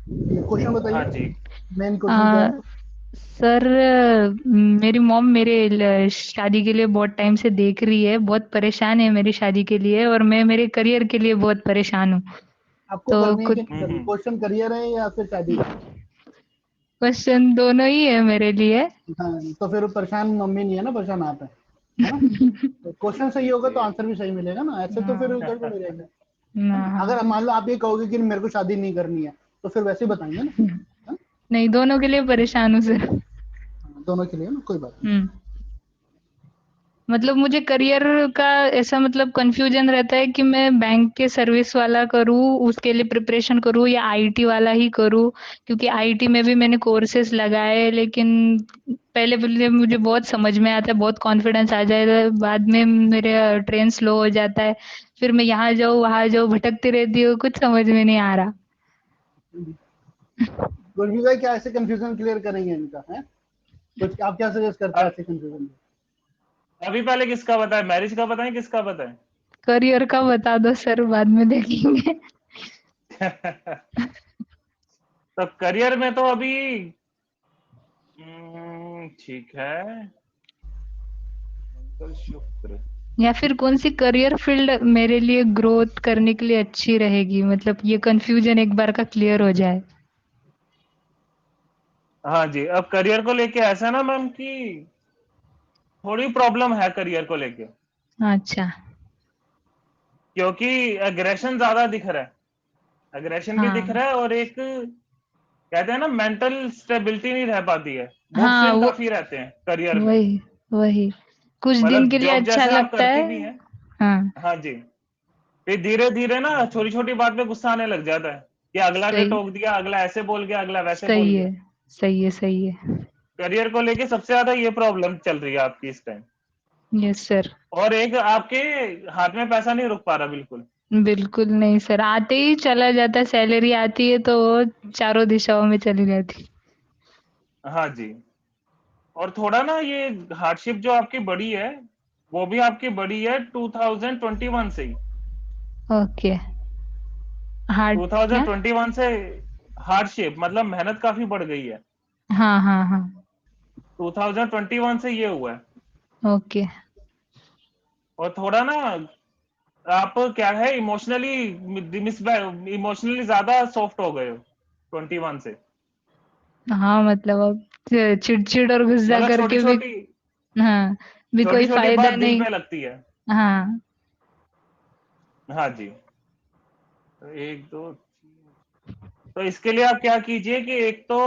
[SPEAKER 3] Question
[SPEAKER 1] हाँ
[SPEAKER 3] बताइए,
[SPEAKER 1] जी।
[SPEAKER 3] मेन क्वेश्चन क्या है?
[SPEAKER 19] सर मेरी मॉम मेरे शादी के लिए बहुत टाइम से देख रही है, बहुत परेशान है मेरी शादी के लिए, और मैं मेरे करियर के लिए बहुत परेशान हूँ।
[SPEAKER 3] आपको
[SPEAKER 19] तो
[SPEAKER 3] करनी है कि
[SPEAKER 19] कुछ
[SPEAKER 3] नहीं करनी? क्वेश्चन करियर है या फिर शादी का?
[SPEAKER 19] क्वेश्चन दोनों ही है मेरे लिए।
[SPEAKER 3] हाँ, तो फिर परेशान मम्मी नहीं है ना, परेशान आप है ना? तो क्वेश्चन सही होगा तो आंसर भी सही मिलेगा ना, ऐसे तो फिर गड़बड़ हो जाएगी, है ना?
[SPEAKER 19] हाँ,
[SPEAKER 3] अगर मान लो आप ये कहोगे कि मेरे को शादी नहीं करनी है, तो फिर वैसे ही बताएंगे ना।
[SPEAKER 19] नहीं दोनों के लिए परेशान हूँ सर।
[SPEAKER 3] हाँ, दोनों के लिए ना, कोई बात नहीं।
[SPEAKER 19] मतलब मुझे करियर का ऐसा मतलब कंफ्यूजन रहता है कि मैं बैंक के सर्विस वाला करूँ, उसके लिए प्रिपरेशन करूँ, या आईटी वाला ही करूँ, क्योंकि आईटी में भी मैंने कोर्सेज लगाए, लेकिन पहले पहले मुझे बहुत समझ में आता है, बहुत कॉन्फिडेंस आ जाता है, बाद में मेरा ट्रेन स्लो हो जाता है, फिर मैं यहाँ जाऊँ वहाँ जाऊँ भटकती रहती हूँ, कुछ समझ में नहीं आ रहा।
[SPEAKER 3] गुरवी भाई क्या ऐसे कंफ्यूजन क्लियर करेंगे इनका, है कुछ? आप क्या सजेस्ट करते हैं ऐसे कंफ्यूजन?
[SPEAKER 1] अभी पहले किसका बताए, मैरिज का बताएं किसका बताएं?
[SPEAKER 19] करियर का बता दो सर, बाद में देखेंगे।
[SPEAKER 1] तो करियर में तो अभी ठीक है, मंगल शुक्र।
[SPEAKER 19] या फिर कौन सी करियर फील्ड मेरे लिए ग्रोथ करने के लिए अच्छी रहेगी, मतलब ये कंफ्यूजन एक बार का क्लियर हो जाए।
[SPEAKER 1] हाँ जी, अब करियर को लेके ऐसा ना मैम कि थोड़ी प्रॉब्लम है करियर को लेके,
[SPEAKER 19] अच्छा।
[SPEAKER 1] क्योंकि एग्रेशन ज्यादा दिख रहा है, एग्रेशन भी दिख
[SPEAKER 19] हाँ
[SPEAKER 1] रहा है, और एक कहते हैं ना मेंटल स्टेबिलिटी नहीं रह पाती है, मूड
[SPEAKER 19] हाँ
[SPEAKER 1] स्विंग
[SPEAKER 19] वो
[SPEAKER 1] काफी रहते हैं करियर में।
[SPEAKER 19] वही वही कुछ दिन
[SPEAKER 1] मतलब
[SPEAKER 19] के लिए
[SPEAKER 1] जॉब
[SPEAKER 19] अच्छा
[SPEAKER 1] जैसे आप
[SPEAKER 19] लगता
[SPEAKER 1] करती
[SPEAKER 19] है।
[SPEAKER 1] भी हैं।
[SPEAKER 19] हाँ
[SPEAKER 1] हाँ जी, फिर धीरे धीरे ना छोटी छोटी बात पे गुस्सा आने लग जाता है कि अगला ने
[SPEAKER 19] सही
[SPEAKER 1] टोक दिया, अगला ऐसे बोल गया, अगला वैसे बोल
[SPEAKER 19] सही
[SPEAKER 1] गया।
[SPEAKER 19] है सही है सही है।
[SPEAKER 1] करियर को लेके सबसे ज्यादा ये प्रॉब्लम चल रही है आपकी इस टाइम।
[SPEAKER 19] Yes sir.
[SPEAKER 1] और एक आपके हाथ में पैसा नहीं रुक पा रहा बिल्कुल।
[SPEAKER 19] बिल्कुल नहीं सर, आते ही चला जाता है, सैलरी आती है तो वो चारों दिशाओं में चली जाती।
[SPEAKER 1] हाँ जी। और थोड़ा ना ये हार्डशिप जो आपकी बढ़ी है, वो भी आपकी बढ़ी है 2021 से ही।
[SPEAKER 19] ओके। हार्ड क्या?
[SPEAKER 1] 2021 से हार्डशिप मतलब मेहनत काफी बढ़ गई है।
[SPEAKER 19] हाँ हाँ हाँ।
[SPEAKER 1] 2021 से ये हुआ है।
[SPEAKER 19] ओके।
[SPEAKER 1] और थोड़ा ना आप क्या है इमोशनली ज्यादा सॉफ्ट हो गए हो 21 से।
[SPEAKER 19] हाँ मतलब अब चिड़चिड़ और गुस्सा
[SPEAKER 1] मतलब छोटी
[SPEAKER 19] करके भी,
[SPEAKER 1] छोटी
[SPEAKER 19] हाँ, भी
[SPEAKER 1] छोटी
[SPEAKER 19] कोई
[SPEAKER 1] छोटी
[SPEAKER 19] फायदा
[SPEAKER 1] बात दिल
[SPEAKER 19] नहीं।
[SPEAKER 1] पे लगती है।
[SPEAKER 19] हाँ।
[SPEAKER 1] हाँ जी। तो एक दो, तो इसके लिए आप क्या कीजिए कि एक तो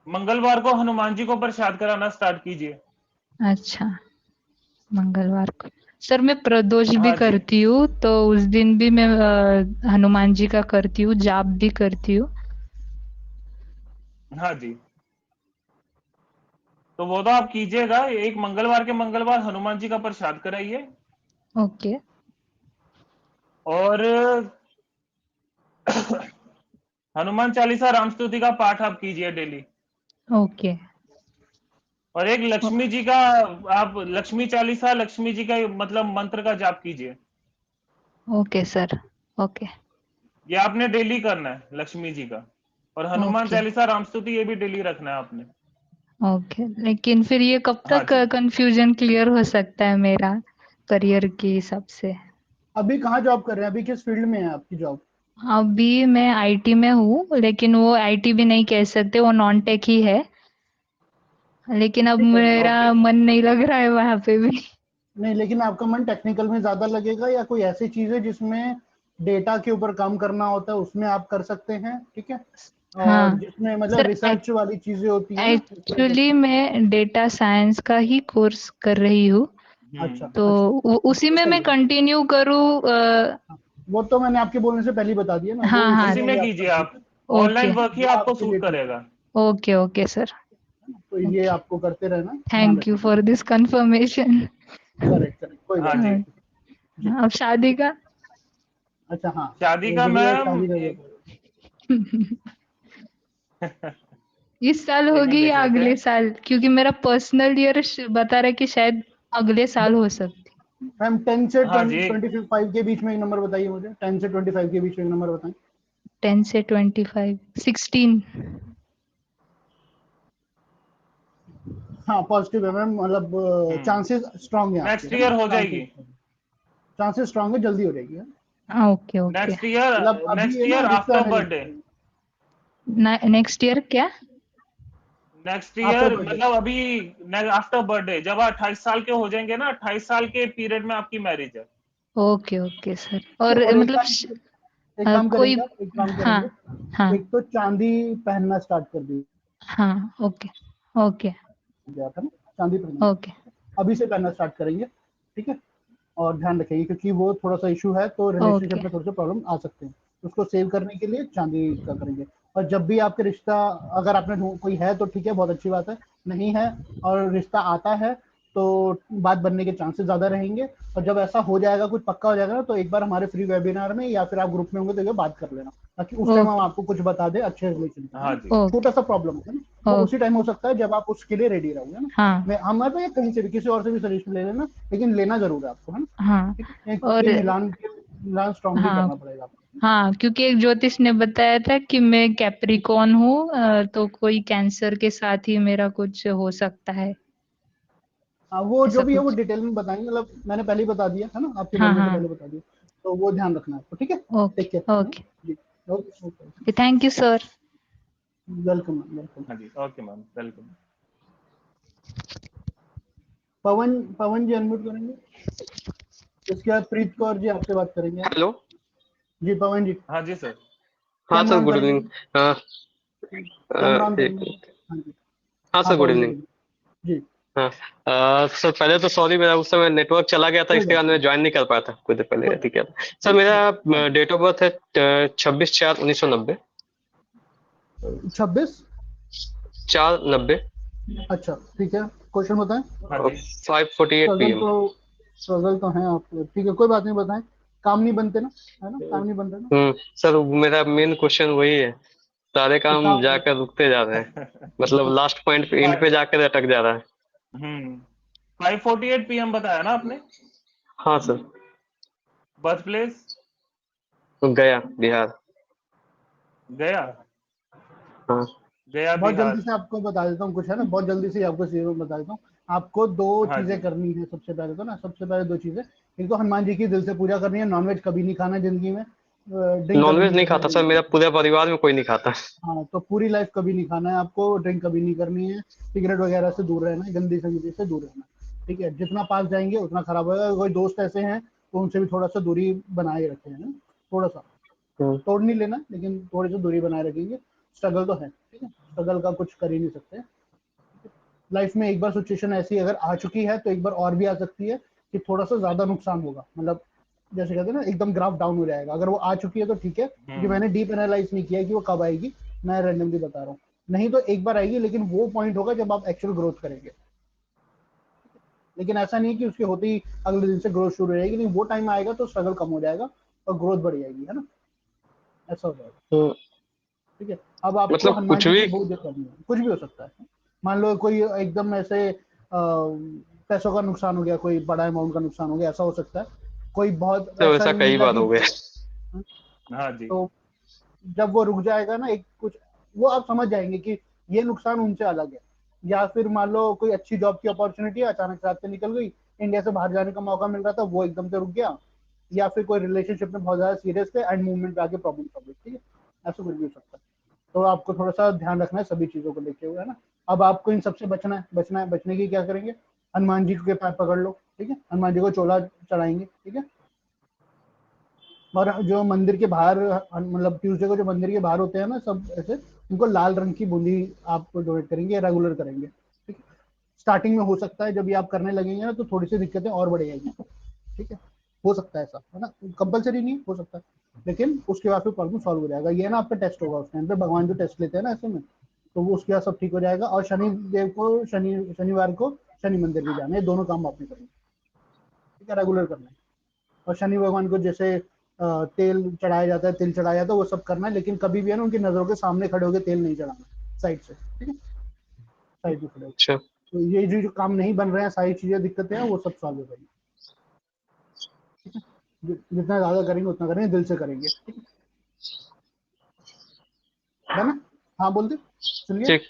[SPEAKER 1] मंगलवार को हनुमान जी को प्रसाद कराना स्टार्ट कीजिए।
[SPEAKER 19] अच्छा, मंगलवार को सर मैं प्रदोष भी
[SPEAKER 1] हाँ जी।
[SPEAKER 19] करती हूँ, तो उस दिन भी मैं हनुमान जी का करती हूँ, जाप भी करती हूँ।
[SPEAKER 1] हाँ जी। तो वो तो आप कीजिएगा, एक मंगलवार के मंगलवार हनुमान जी का प्रसाद कराइए।
[SPEAKER 19] ओके।
[SPEAKER 1] और हनुमान चालीसा राम स्तुति का पाठ आप कीजिए डेली।
[SPEAKER 19] ओके।
[SPEAKER 1] और एक लक्ष्मी जी का, आप लक्ष्मी चालीसा लक्ष्मी जी का मतलब मंत्र का जाप कीजिए।
[SPEAKER 19] Okay sir. ओके।
[SPEAKER 1] ये आपने डेली करना है लक्ष्मी जी का। और हनुमान
[SPEAKER 19] ओके।
[SPEAKER 1] चालीसा राम स्तुति ये भी डेली रखना है आपने।
[SPEAKER 19] ओके, लेकिन फिर ये कब
[SPEAKER 1] हाँ
[SPEAKER 19] तक
[SPEAKER 1] जी।
[SPEAKER 19] कंफ्यूजन क्लियर हो सकता है मेरा करियर के हिसाब से?
[SPEAKER 3] अभी कहाँ जॉब कर रहे हैं, अभी किस फील्ड में है आपकी जॉब?
[SPEAKER 19] अभी मैं आईटी में हूँ, लेकिन वो आईटी भी नहीं कह सकते, वो नॉन टेक ही है। लेकिन अब
[SPEAKER 3] ठीक है।
[SPEAKER 19] मेरा मन नहीं लग रहा है वहां पे भी।
[SPEAKER 3] नहीं, लेकिन आपका मन टेक्निकल में ज्यादा लगेगा या कोई ऐसी चीज है जिसमें डेटा के ऊपर काम करना होता है, उसमें आप कर सकते हैं, ठीक है। और
[SPEAKER 19] हाँ
[SPEAKER 3] जिसमें मतलब
[SPEAKER 19] सर,
[SPEAKER 3] रिसर्च वाली चीजें होती है ना, उसमें कर
[SPEAKER 19] एक्चुअली मैं डेटा साइंस का ही कोर्स कर रही हूँ,
[SPEAKER 3] अच्छा
[SPEAKER 19] तो
[SPEAKER 3] अच्छा।
[SPEAKER 19] उसी
[SPEAKER 3] तो
[SPEAKER 19] में
[SPEAKER 3] सही
[SPEAKER 19] मैं
[SPEAKER 3] है।
[SPEAKER 19] कंटिन्यू करूँ?
[SPEAKER 3] वो तो मैंने आपके बोलने से पहले ही बता दिया ना, वो
[SPEAKER 19] हाँ हाँ।
[SPEAKER 3] उसी
[SPEAKER 1] उसी
[SPEAKER 3] में
[SPEAKER 1] में
[SPEAKER 3] ही आप
[SPEAKER 1] कीजिए
[SPEAKER 3] कर
[SPEAKER 1] आप।
[SPEAKER 3] दीजिए।
[SPEAKER 19] ओके।
[SPEAKER 1] ऑनलाइन वर्क ही
[SPEAKER 3] वो
[SPEAKER 1] आपको
[SPEAKER 3] आपके लिए
[SPEAKER 1] सूट
[SPEAKER 3] ठीक है।
[SPEAKER 1] करेगा।
[SPEAKER 19] Okay okay sir.
[SPEAKER 3] तो ये आपको करते रहना, ध्यान
[SPEAKER 19] थैंक यू
[SPEAKER 3] रखिएगा।
[SPEAKER 19] For this confirmation.
[SPEAKER 3] Correct correct, कोई
[SPEAKER 1] हाँ
[SPEAKER 3] बात
[SPEAKER 1] जी।
[SPEAKER 3] नहीं जी।
[SPEAKER 19] अब शादी का?
[SPEAKER 3] अच्छा हाँ,
[SPEAKER 1] शादी
[SPEAKER 3] ये
[SPEAKER 1] का
[SPEAKER 3] गुड़िया की
[SPEAKER 1] मैम
[SPEAKER 3] शादी का
[SPEAKER 1] एक
[SPEAKER 19] इस साल
[SPEAKER 1] एक मिनट
[SPEAKER 19] होगी
[SPEAKER 1] देख
[SPEAKER 19] या
[SPEAKER 1] लेते
[SPEAKER 19] अगले
[SPEAKER 1] हैं।
[SPEAKER 19] साल? क्योंकि मेरा पर्सनल ईयर बता रहा है कि शायद अगले साल हो सकती।
[SPEAKER 3] मैम 10 से
[SPEAKER 1] हाँ जी।
[SPEAKER 3] 25 के बीच में एक नंबर बताइए मुझे, 10 से 25 के बीच में एक नंबर बताएं।
[SPEAKER 19] 10 से 25, 16।
[SPEAKER 3] हाँ पॉजिटिव है मैम, मतलब चांसेस स्ट्रांग है आपके,
[SPEAKER 1] नेक्स्ट
[SPEAKER 3] है ना,
[SPEAKER 1] ईयर हो
[SPEAKER 3] चांसेस
[SPEAKER 1] जाएगी।
[SPEAKER 3] चांसेस स्ट्रांग है, जल्दी हो जाएगी, है?
[SPEAKER 19] Okay okay.
[SPEAKER 3] मतलब अभी
[SPEAKER 1] नेक्स्ट
[SPEAKER 3] है ना,
[SPEAKER 1] ईयर
[SPEAKER 3] रिश्ते
[SPEAKER 1] आफ्टर
[SPEAKER 3] आने
[SPEAKER 1] बर्थडे।
[SPEAKER 3] लगे
[SPEAKER 19] नेक्स्ट ईयर क्या?
[SPEAKER 1] Next
[SPEAKER 3] after
[SPEAKER 1] year
[SPEAKER 3] birthday.
[SPEAKER 1] मतलब अभी आफ्टर बर्थडे, जब 28 साल के हो जाएंगे ना, 28 साल के पीरियड में आपकी मैरिज है।
[SPEAKER 19] Okay okay sir.
[SPEAKER 3] ठीक है,
[SPEAKER 19] और
[SPEAKER 3] और
[SPEAKER 19] मतलब
[SPEAKER 3] एक काम
[SPEAKER 19] कोई,
[SPEAKER 3] करेंगे आप, एक काम
[SPEAKER 19] हाँ
[SPEAKER 3] करेंगे,
[SPEAKER 19] हाँ
[SPEAKER 3] एक तो चांदी पहनना स्टार्ट कर
[SPEAKER 19] हाँ। ओके ओके
[SPEAKER 3] दीजिए आप, है ना, चांदी पहनना
[SPEAKER 19] ओके
[SPEAKER 3] अभी से पहनना स्टार्ट करेंगे, ठीक है। और ध्यान रखेंगे क्योंकि वो थोड़ा सा इशू है, तो
[SPEAKER 19] ओके
[SPEAKER 3] रिलेशनशिप में थोड़े से प्रॉब्लम आ सकते हैं, उसको सेव करने के लिए चांदी का करेंगे। और जब भी आपके रिश्ता, अगर आपने कोई है तो ठीक है, बहुत अच्छी बात है, नहीं है और रिश्ता आता है तो बात बनने के चांसेस ज्यादा रहेंगे। और जब ऐसा हो जाएगा, कुछ पक्का हो जाएगा ना, तो एक बार हमारे फ्री वेबिनार में या फिर आप ग्रुप में होंगे तो एक बार बात कर लेना, ताकि उस टाइम हम
[SPEAKER 19] ओके
[SPEAKER 3] आपको कुछ बता दें अच्छे रिलेशन का, है
[SPEAKER 1] हाँ
[SPEAKER 3] ना।
[SPEAKER 1] जी।
[SPEAKER 3] छोटा
[SPEAKER 19] ओके
[SPEAKER 3] सा प्रॉब्लम है ना, वो उसी
[SPEAKER 19] ओके।
[SPEAKER 3] टाइम हो सकता है जब आप उसके लिए रेडी रहोगे, है ना।
[SPEAKER 19] हाँ
[SPEAKER 3] मैं हमारे तो, या कहीं से भी किसी और से भी सजेशन ले लेना, लेकिन लेना जरूर है आपको, है ना।
[SPEAKER 19] हाँ।
[SPEAKER 3] ठीक है,
[SPEAKER 19] और
[SPEAKER 3] ये मिलान स्ट्रांगली
[SPEAKER 19] हाँ
[SPEAKER 3] करना पड़ेगा आपको।
[SPEAKER 19] हाँ, क्योंकि एक ज्योतिष ने बताया था कि मैं कैप्रिकॉन हूँ, तो कोई कैंसर के साथ ही मेरा कुछ हो सकता है,
[SPEAKER 3] हाँ, वो जो
[SPEAKER 19] ऐसा
[SPEAKER 3] भी है वो
[SPEAKER 19] कुछ।
[SPEAKER 3] डिटेल में बताएंगे, मतलब मैंने पहले ही बता दिया है ना, आपके
[SPEAKER 19] हाँ
[SPEAKER 3] बोलने से
[SPEAKER 19] हाँ।
[SPEAKER 3] पहले बता दिया, तो वो ध्यान रखना है आपको, ठीक है।
[SPEAKER 19] ओके
[SPEAKER 3] टेक केयर
[SPEAKER 19] ओके
[SPEAKER 3] जी। Okay okay,
[SPEAKER 19] okay. Thank you sir.
[SPEAKER 3] Welcome welcome.
[SPEAKER 1] हाँ जी। Okay ma'am, welcome.
[SPEAKER 3] Pawan Pawan ji unmute करेंगे, इसके बाद प्रीत कौर जी आपसे बात करेंगे, है ना।
[SPEAKER 20] हेलो।
[SPEAKER 3] जी पवन जी,
[SPEAKER 1] हाँ जी सर।
[SPEAKER 20] हाँ
[SPEAKER 3] कैम
[SPEAKER 20] सर,
[SPEAKER 3] ऑन
[SPEAKER 20] गुड
[SPEAKER 3] करेंगे,
[SPEAKER 20] इवनिंग। हाँ
[SPEAKER 3] कैमरा ऑन
[SPEAKER 20] एक
[SPEAKER 3] करेंगे।
[SPEAKER 20] मिनट।
[SPEAKER 3] हाँ जी।
[SPEAKER 20] हाँ
[SPEAKER 3] हाँ
[SPEAKER 20] सर, गुड
[SPEAKER 3] पवन जी
[SPEAKER 20] इवनिंग।
[SPEAKER 3] बोलिए। जी,
[SPEAKER 20] हाँ सर, पहले तो सॉरी, मेरा उस समय नेटवर्क चला गया था,
[SPEAKER 3] कोई
[SPEAKER 20] इसके
[SPEAKER 3] बात
[SPEAKER 20] बाद मैं ज्वाइन नहीं कर पाया था, कुछ देर पहले
[SPEAKER 3] कोई
[SPEAKER 20] ठीक है। सर
[SPEAKER 3] कोई
[SPEAKER 20] मेरा डेट ऑफ बर्थ है 26/4/1990।
[SPEAKER 3] 26।
[SPEAKER 20] 4/90।
[SPEAKER 3] अच्छा ठीक है, क्वेश्चन बताएं।
[SPEAKER 1] हाँ जी।
[SPEAKER 20] 5:48
[SPEAKER 3] स्ट्रगल
[SPEAKER 20] PM।
[SPEAKER 3] तो स्ट्रगल तो है आपको, ठीक है, कोई बात नहीं, बताएं। काम नहीं बनते ना, है ना, काम नहीं बनते ना।
[SPEAKER 20] सर मेरा मेन क्वेश्चन वही है, सारे काम
[SPEAKER 3] काम
[SPEAKER 20] जाकर रुकते जा रहे हैं, मतलब लास्ट पॉइंट पे एंड पे जाकर अटक जा रहा है।
[SPEAKER 1] 5:48 PM बताया ना आपने?
[SPEAKER 20] हाँ सर।
[SPEAKER 1] Birth place?
[SPEAKER 20] गया, बिहार।
[SPEAKER 1] गया?
[SPEAKER 20] हाँ।
[SPEAKER 1] गया
[SPEAKER 3] बहुत
[SPEAKER 1] बिहार।
[SPEAKER 3] जल्दी से आपको बता देता हूँ कुछ, है ना, बहुत जल्दी से आपको चीजों बता देता हूँ। आपको दो
[SPEAKER 1] हाँ
[SPEAKER 3] चीजें
[SPEAKER 1] जी।
[SPEAKER 3] करनी है सबसे पहले, तो ना सबसे पहले दो चीजें, एक तो हनुमान जी की दिल से पूजा करनी है, नॉनवेज कभी नहीं खाना जिंदगी में, ड्रिंक कभी
[SPEAKER 20] नॉनवेज
[SPEAKER 3] नहीं
[SPEAKER 20] नहीं
[SPEAKER 3] करना
[SPEAKER 20] खाता सर,
[SPEAKER 3] जिंदगी
[SPEAKER 20] मेरा
[SPEAKER 3] में।
[SPEAKER 20] पूरे परिवार में कोई नहीं खाता।
[SPEAKER 3] हाँ, तो पूरी लाइफ कभी नहीं खाना है आपको, ड्रिंक कभी नहीं करनी है, सिगरेट वगैरह से दूर रहना है, गंदी संगति से दूर रहना है, ठीक है। जितना पास जाएंगे उतना खराब होगा। कोई दोस्त ऐसे हैं तो उनसे भी थोड़ा सा दूरी बनाए रखें, है ना, थोड़ा सा, तोड़ नहीं लेना लेकिन थोड़ी सी दूरी बनाए रखेंगे। स्ट्रगल तो है, ठीक है, स्ट्रगल का कुछ कर ही नहीं सकते। लाइफ में एक बार सिचुएशन ऐसी अगर आ चुकी है तो एक बार और भी आ सकती है कि थोड़ा सा ज्यादा नुकसान होगा, मतलब जैसे कहते हैं ना एकदम ग्राफ डाउन हो जाएगा। अगर वो आ चुकी है तो ठीक है, क्योंकि मैंने डीप एनालाइज नहीं किया कि वो कब आएगी, मैं रैंडमली बता रहा हूँ। नहीं तो एक बार आएगी, लेकिन वो पॉइंट होगा जब आप एक्चुअल ग्रोथ करेंगे। लेकिन ऐसा नहीं है कि उसके होते ही अगले दिन से ग्रोथ शुरू हो जाएगी, नहीं, वो टाइम आएगा तो स्ट्रगल कम हो जाएगा और ग्रोथ बढ़ जाएगी, है ना, ऐसा हो जाएगा। ठीक है, अब आपको
[SPEAKER 20] मतलब
[SPEAKER 3] हनुमान
[SPEAKER 20] कुछ
[SPEAKER 3] जी
[SPEAKER 20] भी।
[SPEAKER 3] की बहुत करनी है, कुछ भी हो सकता है। मान लो कोई एकदम ऐसे पैसों का नुकसान हो गया, कोई बड़ा अमाउंट का नुकसान हो गया, ऐसा हो सकता है। कोई बहुत
[SPEAKER 20] तो
[SPEAKER 3] ऐसा
[SPEAKER 20] ऐसा कई
[SPEAKER 3] मिला
[SPEAKER 20] बार
[SPEAKER 3] कि
[SPEAKER 20] हो गया।
[SPEAKER 1] हाँ जी।
[SPEAKER 3] तो जब वो रुक जाएगा ना, एक कुछ वो आप समझ जाएंगे कि ये नुकसान उनसे अलग है। या फिर मान लो कोई अच्छी जॉब की अपॉर्चुनिटी अचानक से हाथ से निकल गई, इंडिया से बाहर जाने का मौका मिल रहा था, वो एकदम से रुक गया। या फिर कोई रिलेशनशिप में बहुत ज्यादा सीरियस थे, एंड मूवमेंट पे आके प्रॉब्लम हो गई, ठीक है, ऐसा कुछ भी हो सकता है। तो आपको थोड़ा सा ध्यान रखना है सभी चीजों को लेके हुए, है ना। अब आपको इन सबसे बचना है, बचने की क्या करेंगे, हनुमान जी के पैर पकड़ लो, ठीक है, हनुमान जी को चोला चढ़ाएंगे, ठीक है। और जो मंदिर के बाहर, मतलब ट्यूसडे को जो मंदिर के बाहर होते हैं ना सब ऐसे, उनको लाल रंग की बूंदी आप डोनेट करेंगे, रेगुलर करेंगे, ठीक है। स्टार्टिंग में हो सकता है जब ये आप करने लगेंगे ना तो थोड़ी सी दिक्कतें और बढ़ जाएगी, ठीक है, हो सकता है ऐसा, है ना, कंपलसरी नहीं हो सकता, लेकिन उसके बाद फिर प्रॉब्लम सॉल्व हो जाएगा। ये ना आपका टेस्ट होगा उस टाइम पे, भगवान जो टेस्ट लेते हैं ना ऐसे में, तो वो उसके बाद सब ठीक हो जाएगा। और शनि देव को शनिवार को शनि मंदिर भी जाना है, दोनों काम आपने करना है, ठीक है, रेगुलर करना है। और शनि भगवान को जैसे तेल चढ़ाया जाता है, तिल चढ़ाया जाता है, वो सब करना है, लेकिन कभी भी है ना उनकी नजरों के सामने खड़े होकर तेल नहीं चढ़ाना, साइड से, ठीक है, साइड में खड़े होकर। तो ये जो काम नहीं बन रहे हैं, सारी चीजें दिक्कतें हैं, वो सब सॉल्व हो जाएगी, ठीक है। जितना ज्यादा करेंगे उतना करेंगे, दिल से करेंगे, ठीक है ना। हाँ बोल दे, सुन लिया,
[SPEAKER 20] ठीक।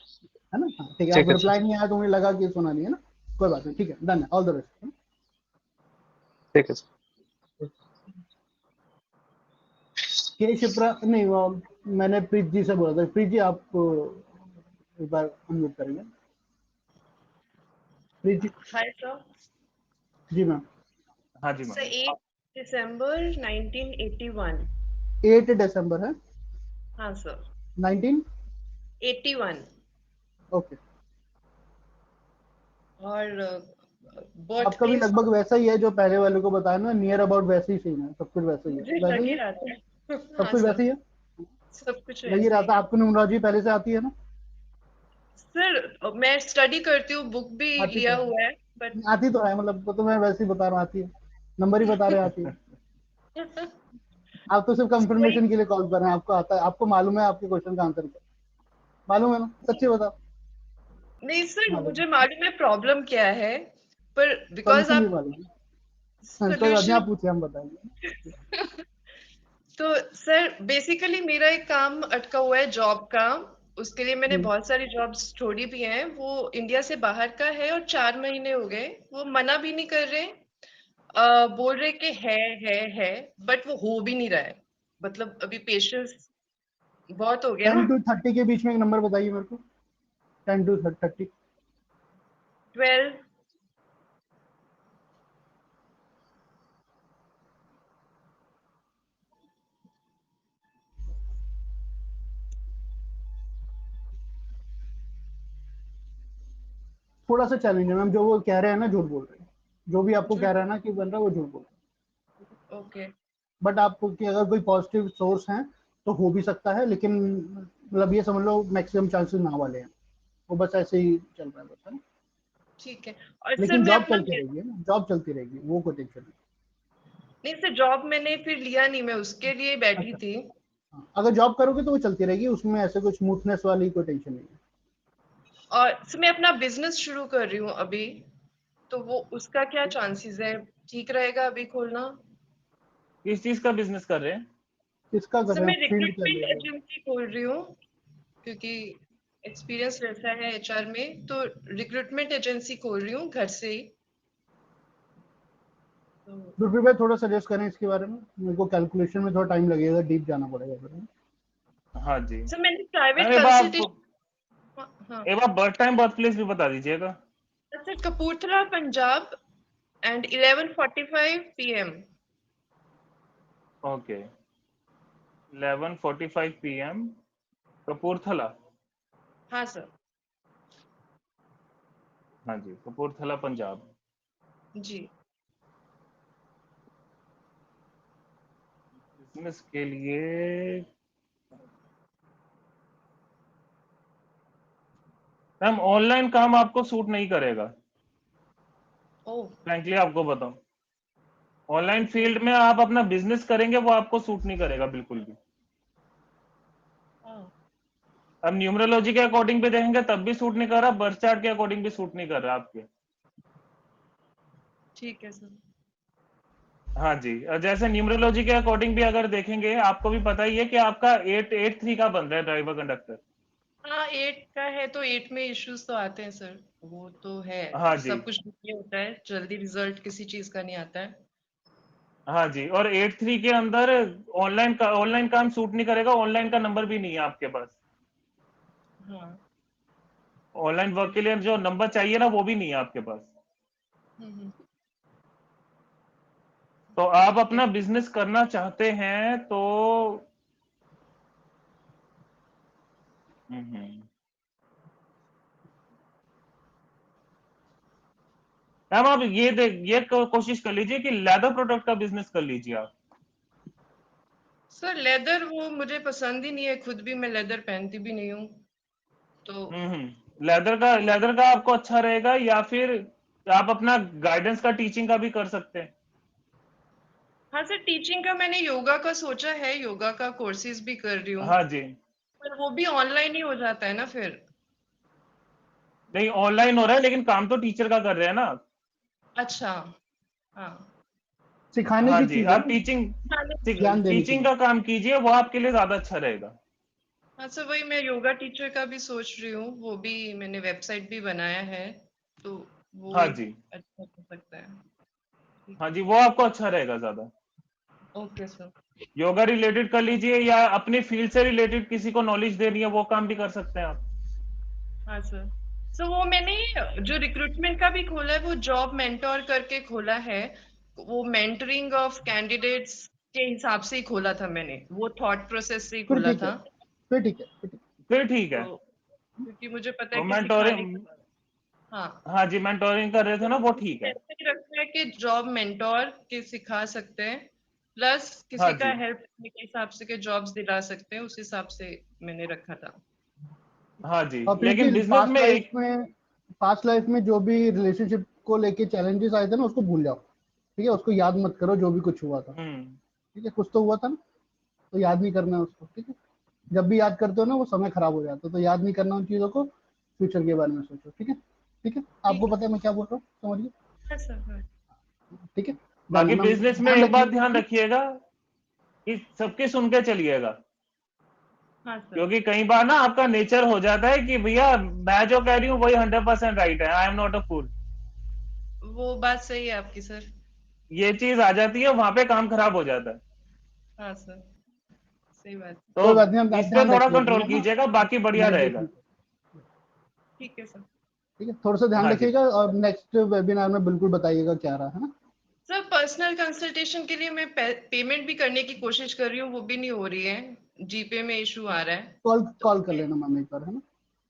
[SPEAKER 3] है ना, हाँ ठीक है।
[SPEAKER 20] ठीक
[SPEAKER 3] अब
[SPEAKER 20] है
[SPEAKER 3] रिप्लाई नहीं आया तो मुझे लगा कि सुना नहीं, है ना, कोई बात नहीं, ठीक है, डन है, ऑल द बेस्ट।
[SPEAKER 20] ठीक है
[SPEAKER 3] के शिप्रा नहीं, वो मैंने प्रीत जी से बोला था। प्रीत जी आप एक बार अनम्यूट करेंगे, प्रीत जी।
[SPEAKER 21] Hi sir.
[SPEAKER 3] जी मैम।
[SPEAKER 1] हाँ जी
[SPEAKER 21] सर
[SPEAKER 1] मैम।
[SPEAKER 21] 8 दिसंबर 1981।
[SPEAKER 3] 8 दिसंबर है
[SPEAKER 21] हाँ सर
[SPEAKER 3] 1981।
[SPEAKER 21] 81।
[SPEAKER 3] ओके,
[SPEAKER 21] और बर्थ
[SPEAKER 3] आपका भी
[SPEAKER 21] प्लेस
[SPEAKER 3] लगभग वैसा ही है जो पहले वाले को बताया ना, नियर अबाउट वैसे ही सेम है, सब कुछ वैसा ही है,
[SPEAKER 21] मुझे
[SPEAKER 3] वैसे
[SPEAKER 21] लग
[SPEAKER 3] ही
[SPEAKER 21] ही
[SPEAKER 3] है,
[SPEAKER 21] रहा था।
[SPEAKER 3] सब
[SPEAKER 21] हाँ
[SPEAKER 3] कुछ
[SPEAKER 21] सर
[SPEAKER 3] वैसे ही है,
[SPEAKER 21] सब कुछ
[SPEAKER 3] लग ही
[SPEAKER 21] वैसे
[SPEAKER 3] रहा
[SPEAKER 21] ही
[SPEAKER 3] था।
[SPEAKER 21] है।
[SPEAKER 3] आपको न्यूमरोलॉजी पहले से आती है ना?
[SPEAKER 21] सर मैं स्टडी करती हूँ, बुक भी
[SPEAKER 3] आती तो
[SPEAKER 21] लिया
[SPEAKER 3] है,
[SPEAKER 21] हुआ है बट
[SPEAKER 3] आती तो है, मतलब तो मैं वैसे ही बता रहा हूँ, आती है, नंबर ही बता रहे आती है। आप तो सिर्फ
[SPEAKER 21] वही।
[SPEAKER 3] कंफर्मेशन के लिए कॉल कर रहे हैं, आपको आता है, आपको मालूम है आपके क्वेश्चन का आंसर क्या, मालूम है ना, सच्ची बताओ।
[SPEAKER 21] नहीं सर
[SPEAKER 3] मालूम
[SPEAKER 21] मुझे मालूम है प्रॉब्लम क्या है, पर बिकॉज
[SPEAKER 3] सोल्यूशन भी
[SPEAKER 21] आप
[SPEAKER 3] मालूम है। हाँ, कोई बात नहीं,
[SPEAKER 21] सोल्यूशन
[SPEAKER 3] आप पूछिए, हम बताएंगे।
[SPEAKER 21] तो सर बेसिकली मेरा एक काम अटका हुआ है जॉब का। उसके लिए मैंने
[SPEAKER 3] हम्म,
[SPEAKER 21] बहुत सारी जॉब्स छोड़ी भी हैं। वो इंडिया से बाहर का है और 4 महीने हो गए। वो मना भी नहीं कर रहे, बोल रहे कि है बट वो हो भी नहीं रहा है। मतलब अभी पेशेंस बहुत हो गया।
[SPEAKER 3] 10 to 30 के बीच में एक नंबर बताइए मेरे को, 10 to 30।
[SPEAKER 21] 12।
[SPEAKER 3] थोड़ा सा चैलेंज है मैम, जो वो कह रहे हैं ना झूठ बोल रहे हैं, जो भी आपको कह
[SPEAKER 21] झूठ।
[SPEAKER 3] रहा है ना कि बन रहा है वो झूठ बोल रहे
[SPEAKER 21] ओके।
[SPEAKER 3] हैं। बट आपको कि अगर कोई पॉजिटिव सोर्स है तो हो भी सकता है, लेकिन मतलब ये समझ लो मैक्सिमम चांसेस ना वाले हैं, वो बस ऐसे ही चल रहा है बस, है ना।
[SPEAKER 21] ठीक है। और सर
[SPEAKER 3] लेकिन
[SPEAKER 21] मैं
[SPEAKER 3] जॉब
[SPEAKER 21] अपना
[SPEAKER 3] चलती रहेगी, है ना, जॉब चलती रहेगी, वो कोई टेंशन नहीं।
[SPEAKER 21] नहीं सर जॉब मैंने फिर लिया नहीं, मैं उसके लिए बैठी
[SPEAKER 3] अच्छा,
[SPEAKER 21] थी।
[SPEAKER 3] अगर जॉब करोगे तो वो चलती रहेगी, उसमें ऐसे कोई स्मूथनेस वाली कोई टेंशन नहीं है।
[SPEAKER 21] और मैं अपना बिजनेस शुरू कर रही हूँ अभी, तो वो उसका क्या चांसेस है, ठीक रहेगा अभी खोलना?
[SPEAKER 1] किस चीज का बिजनेस कर रहे हैं?
[SPEAKER 3] किसका कर रहे
[SPEAKER 21] मैं
[SPEAKER 3] हैं, फील्ड क्या ले
[SPEAKER 21] रिक्रूटमेंट
[SPEAKER 3] रहे हो?
[SPEAKER 21] एजेंसी खोल रही हूँ, क्योंकि एक्सपीरियंस रहता है एचआर में, तो रिक्रूटमेंट एजेंसी खोल रही हूँ घर से ही। तो
[SPEAKER 3] दुर्बी भाई थोड़ा सजेस्ट करें इसके बारे में, मेरे को कैलकुलेशन में थोड़ा टाइम लगेगा, डीप जाना पड़ेगा फिर।
[SPEAKER 1] हाँ जी।
[SPEAKER 21] सर मैंने प्राइवेट
[SPEAKER 1] एक बार आप
[SPEAKER 21] कंसल्टेशन, हाँ
[SPEAKER 1] एक बार बर्थ टाइम बर्थ प्लेस भी बता दीजिएगा।
[SPEAKER 21] Sir, Kapurthala Punjab and 11:45 PM।
[SPEAKER 1] Okay, 11:45 PM, Kapurthala.
[SPEAKER 21] हाँ सर।
[SPEAKER 1] हाँ जी, कपूरथला पंजाब।
[SPEAKER 21] जी।
[SPEAKER 1] बिजनेस के लिए मैम ऑनलाइन काम आपको सूट नहीं करेगा,
[SPEAKER 21] ओह
[SPEAKER 1] फ्रैंकली आपको बताऊं। ऑनलाइन फील्ड में आप अपना बिजनेस करेंगे वो आपको सूट नहीं करेगा बिल्कुल भी।
[SPEAKER 21] हाँ,
[SPEAKER 1] अब न्यूमरोलॉजी के अकॉर्डिंग भी देखेंगे तब भी सूट नहीं कर रहा, बर्थ चार्ट के अकॉर्डिंग भी सूट नहीं कर रहा आपके।
[SPEAKER 21] ठीक है सर।
[SPEAKER 1] हाँ जी, और जैसे न्यूमरोलॉजी के अकॉर्डिंग भी अगर देखेंगे, आपको भी पता ही है कि आपका 883 का बन रहा है ड्राइवर कंडक्टर।
[SPEAKER 21] हाँ 8 का है तो 8 में इश्यूज तो आते हैं सर, वो तो है।
[SPEAKER 1] हाँ जी।
[SPEAKER 21] सब कुछ ये होता है, जल्दी रिजल्ट किसी चीज का नहीं आता है।
[SPEAKER 1] हाँ जी, और 83 के अंदर ऑनलाइन काम सूट नहीं करेगा, ऑनलाइन का नंबर भी नहीं है आपके पास।
[SPEAKER 21] हाँ।
[SPEAKER 1] ऑनलाइन वर्क के लिए जो नंबर चाहिए ना वो भी नहीं है आपके पास।
[SPEAKER 21] हम्म।
[SPEAKER 1] तो आप अपना बिजनेस करना चाहते हैं तो मैम आप ये कोशिश कर लीजिए कि लेदर प्रोडक्ट का बिजनेस कर लीजिए आप।
[SPEAKER 21] सर लेदर वो मुझे पसंद ही नहीं है, खुद भी मैं लेदर पहनती भी नहीं हूँ, तो
[SPEAKER 1] लेदर का आपको अच्छा रहेगा, या फिर आप अपना गाइडेंस का टीचिंग का भी कर सकते हैं।
[SPEAKER 21] हाँ सर, टीचिंग का मैंने योगा का सोचा है, योगा का कोर्सेज भी कर रही हूँ,
[SPEAKER 1] हाँ जी।
[SPEAKER 21] पर वो भी ऑनलाइन ही हो जाता है ना फिर।
[SPEAKER 1] नहीं, ऑनलाइन हो रहा है लेकिन काम तो टीचर का कर रहे हैं ना आप।
[SPEAKER 21] अच्छा। हाँ।
[SPEAKER 3] सिखाने
[SPEAKER 1] हाँ
[SPEAKER 3] की
[SPEAKER 1] जी,
[SPEAKER 3] चीज है
[SPEAKER 1] आप
[SPEAKER 3] ना, ज्ञान देने के
[SPEAKER 1] टीचिंग
[SPEAKER 3] लिए।
[SPEAKER 1] का काम कीजिए, वो आपके लिए ज्यादा अच्छा रहेगा।
[SPEAKER 21] हाँ सर, वही मैं योगा टीचर का भी सोच रही हूँ, वो भी मैंने वेबसाइट भी बनाया है, तो वो
[SPEAKER 1] हाँ
[SPEAKER 21] एक
[SPEAKER 1] जी।
[SPEAKER 21] अच्छा हो सकता है। ठीक
[SPEAKER 1] हाँ
[SPEAKER 21] है।
[SPEAKER 1] जी, वो आपको अच्छा रहेगा ज्यादा।
[SPEAKER 21] Okay sir.
[SPEAKER 1] योगा रिलेटेड कर लीजिए, या अपनी फील्ड से रिलेटेड किसी को नॉलेज देनी है वो काम भी कर सकते हैं आप।
[SPEAKER 21] हाँ सर। सो वो मैंने जो रिक्रूटमेंट का भी खोला है, वो जॉब मेंटोर करके खोला है, वो मेंटरिंग ऑफ कैंडिडेट्स के हिसाब से ही खोला था मैंने, वो थॉट प्रोसेस से ही
[SPEAKER 3] फिर
[SPEAKER 21] खोला
[SPEAKER 3] ठीक है,
[SPEAKER 21] था।
[SPEAKER 3] फिर ठीक है, फिर ठीक
[SPEAKER 1] फिर ठीक है।
[SPEAKER 21] तो क्योंकि मुझे पता है
[SPEAKER 1] और
[SPEAKER 21] कि सिखाने
[SPEAKER 1] मेंटोरिंग,
[SPEAKER 21] का, हाँ,
[SPEAKER 1] हाँ जी, मेंटोरिंग कर रहे थे
[SPEAKER 21] तो
[SPEAKER 1] ना, वो
[SPEAKER 21] मुझे
[SPEAKER 1] ठीक है।
[SPEAKER 21] ऐसे ही रखना है कि जॉब मेंटोर के सिखा सकते हैं, प्लस
[SPEAKER 1] हाँ
[SPEAKER 21] किसी का
[SPEAKER 1] जी।
[SPEAKER 21] हेल्प करने के हिसाब से के जॉब्स दिला सकते हैं, उस हिसाब से मैंने रखा था।
[SPEAKER 1] हाँ जी,
[SPEAKER 3] और प्रीति
[SPEAKER 1] लेकिन बिजनेस में एक
[SPEAKER 3] पास्ट लाइफ में जो भी रिलेशनशिप को लेके चैलेंजेस आए थे ना, उसको भूल जाओ, ठीक है, उसको याद मत करो जो भी कुछ हुआ था, ठीक है, कुछ तो हुआ था ना, तो याद नहीं करना है उसको, ठीक है। जब भी याद करते हो ना वो समय खराब हो जाता है, तो याद नहीं करना उन चीजों को, फ्यूचर के बारे में सोचो, ठीक है, ठीक है, आपको पता है मैं क्या बोल रहा हूँ, समझिए,
[SPEAKER 21] हाँ सर। हाँ।
[SPEAKER 3] ठीक है। डन
[SPEAKER 1] बाकी
[SPEAKER 3] है मैम,
[SPEAKER 1] बिजनेस में
[SPEAKER 3] ध्यान
[SPEAKER 1] एक बात
[SPEAKER 3] रखिएगा
[SPEAKER 1] ध्यान
[SPEAKER 3] अपना।
[SPEAKER 1] रखिएगा कि सबके सुन के चलिएगा,
[SPEAKER 21] हाँ सर।
[SPEAKER 1] क्योंकि कई बार ना आपका नेचर हो जाता है कि भैया मैं जो कह रही हूँ वही 100% राइट है, आई एम नॉट अ फूल।
[SPEAKER 21] वो बात सही है आपकी सर।
[SPEAKER 1] ये चीज आ जाती है, वहां पे काम खराब हो जाता है।
[SPEAKER 21] हाँ सर, सही बात।
[SPEAKER 1] तो
[SPEAKER 3] कोई बात नहीं, आप
[SPEAKER 1] इस पे
[SPEAKER 3] ध्यान
[SPEAKER 1] थोड़ा
[SPEAKER 3] रखिए
[SPEAKER 1] कंट्रोल
[SPEAKER 3] अपना ना,
[SPEAKER 1] कीजिएगा, बाकी बढ़िया
[SPEAKER 3] मैं देख
[SPEAKER 1] रहेगा।
[SPEAKER 3] लूंगा,
[SPEAKER 21] ठीक है सर।
[SPEAKER 3] ठीक है, थोड़ा सा ध्यान
[SPEAKER 1] हाँ जी।
[SPEAKER 3] रखिएगा, और नेक्स्ट वेबिनार में बिल्कुल बताइएगा क्या रहा है ना।
[SPEAKER 21] सर पर्सनल कंसल्टेशन के लिए मैं पेमेंट भी करने की कोशिश कर रही हूँ, वो भी नहीं हो रही है, जीपे में इशू आ रहा है।
[SPEAKER 3] कॉल
[SPEAKER 21] तो
[SPEAKER 3] कॉल कर लेना मैम एक बार, है ना,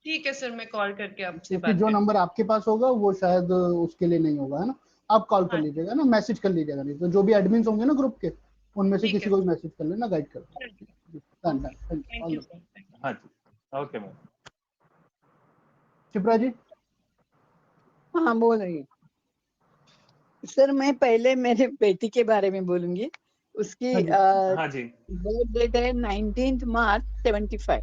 [SPEAKER 21] ठीक है सर, मैं कॉल करके आपसे
[SPEAKER 3] क्योंकि
[SPEAKER 21] बात
[SPEAKER 3] जो
[SPEAKER 21] करती
[SPEAKER 3] नंबर आपके पास होगा वो शायद उसके लिए नहीं होगा, है ना, आप कॉल
[SPEAKER 21] हूँ।
[SPEAKER 3] कर
[SPEAKER 21] हाँ
[SPEAKER 3] लीजिएगा ना, मैसेज कर लीजिएगा, नहीं तो जो भी एडमिन्स होंगे ना ग्रुप के, उनमें से
[SPEAKER 21] ठीक
[SPEAKER 3] किसी
[SPEAKER 21] है
[SPEAKER 3] को भी मैसेज कर लेना, गाइड कर
[SPEAKER 21] सर।
[SPEAKER 3] देना। Done done,
[SPEAKER 21] okay,
[SPEAKER 3] thank you,
[SPEAKER 21] thank
[SPEAKER 3] all
[SPEAKER 21] you
[SPEAKER 3] the
[SPEAKER 21] sir.
[SPEAKER 1] हाँ जी, ओके मैम।
[SPEAKER 3] शिप्रा जी।
[SPEAKER 14] हाँ, बोल रही हूँ। सर मैं पहले मेरे बेटी के बारे में बोलूंगी।
[SPEAKER 2] उसकी
[SPEAKER 3] हाँ जी
[SPEAKER 1] हाँ जी,
[SPEAKER 2] बर्थ डेट है 19 मार्च 75।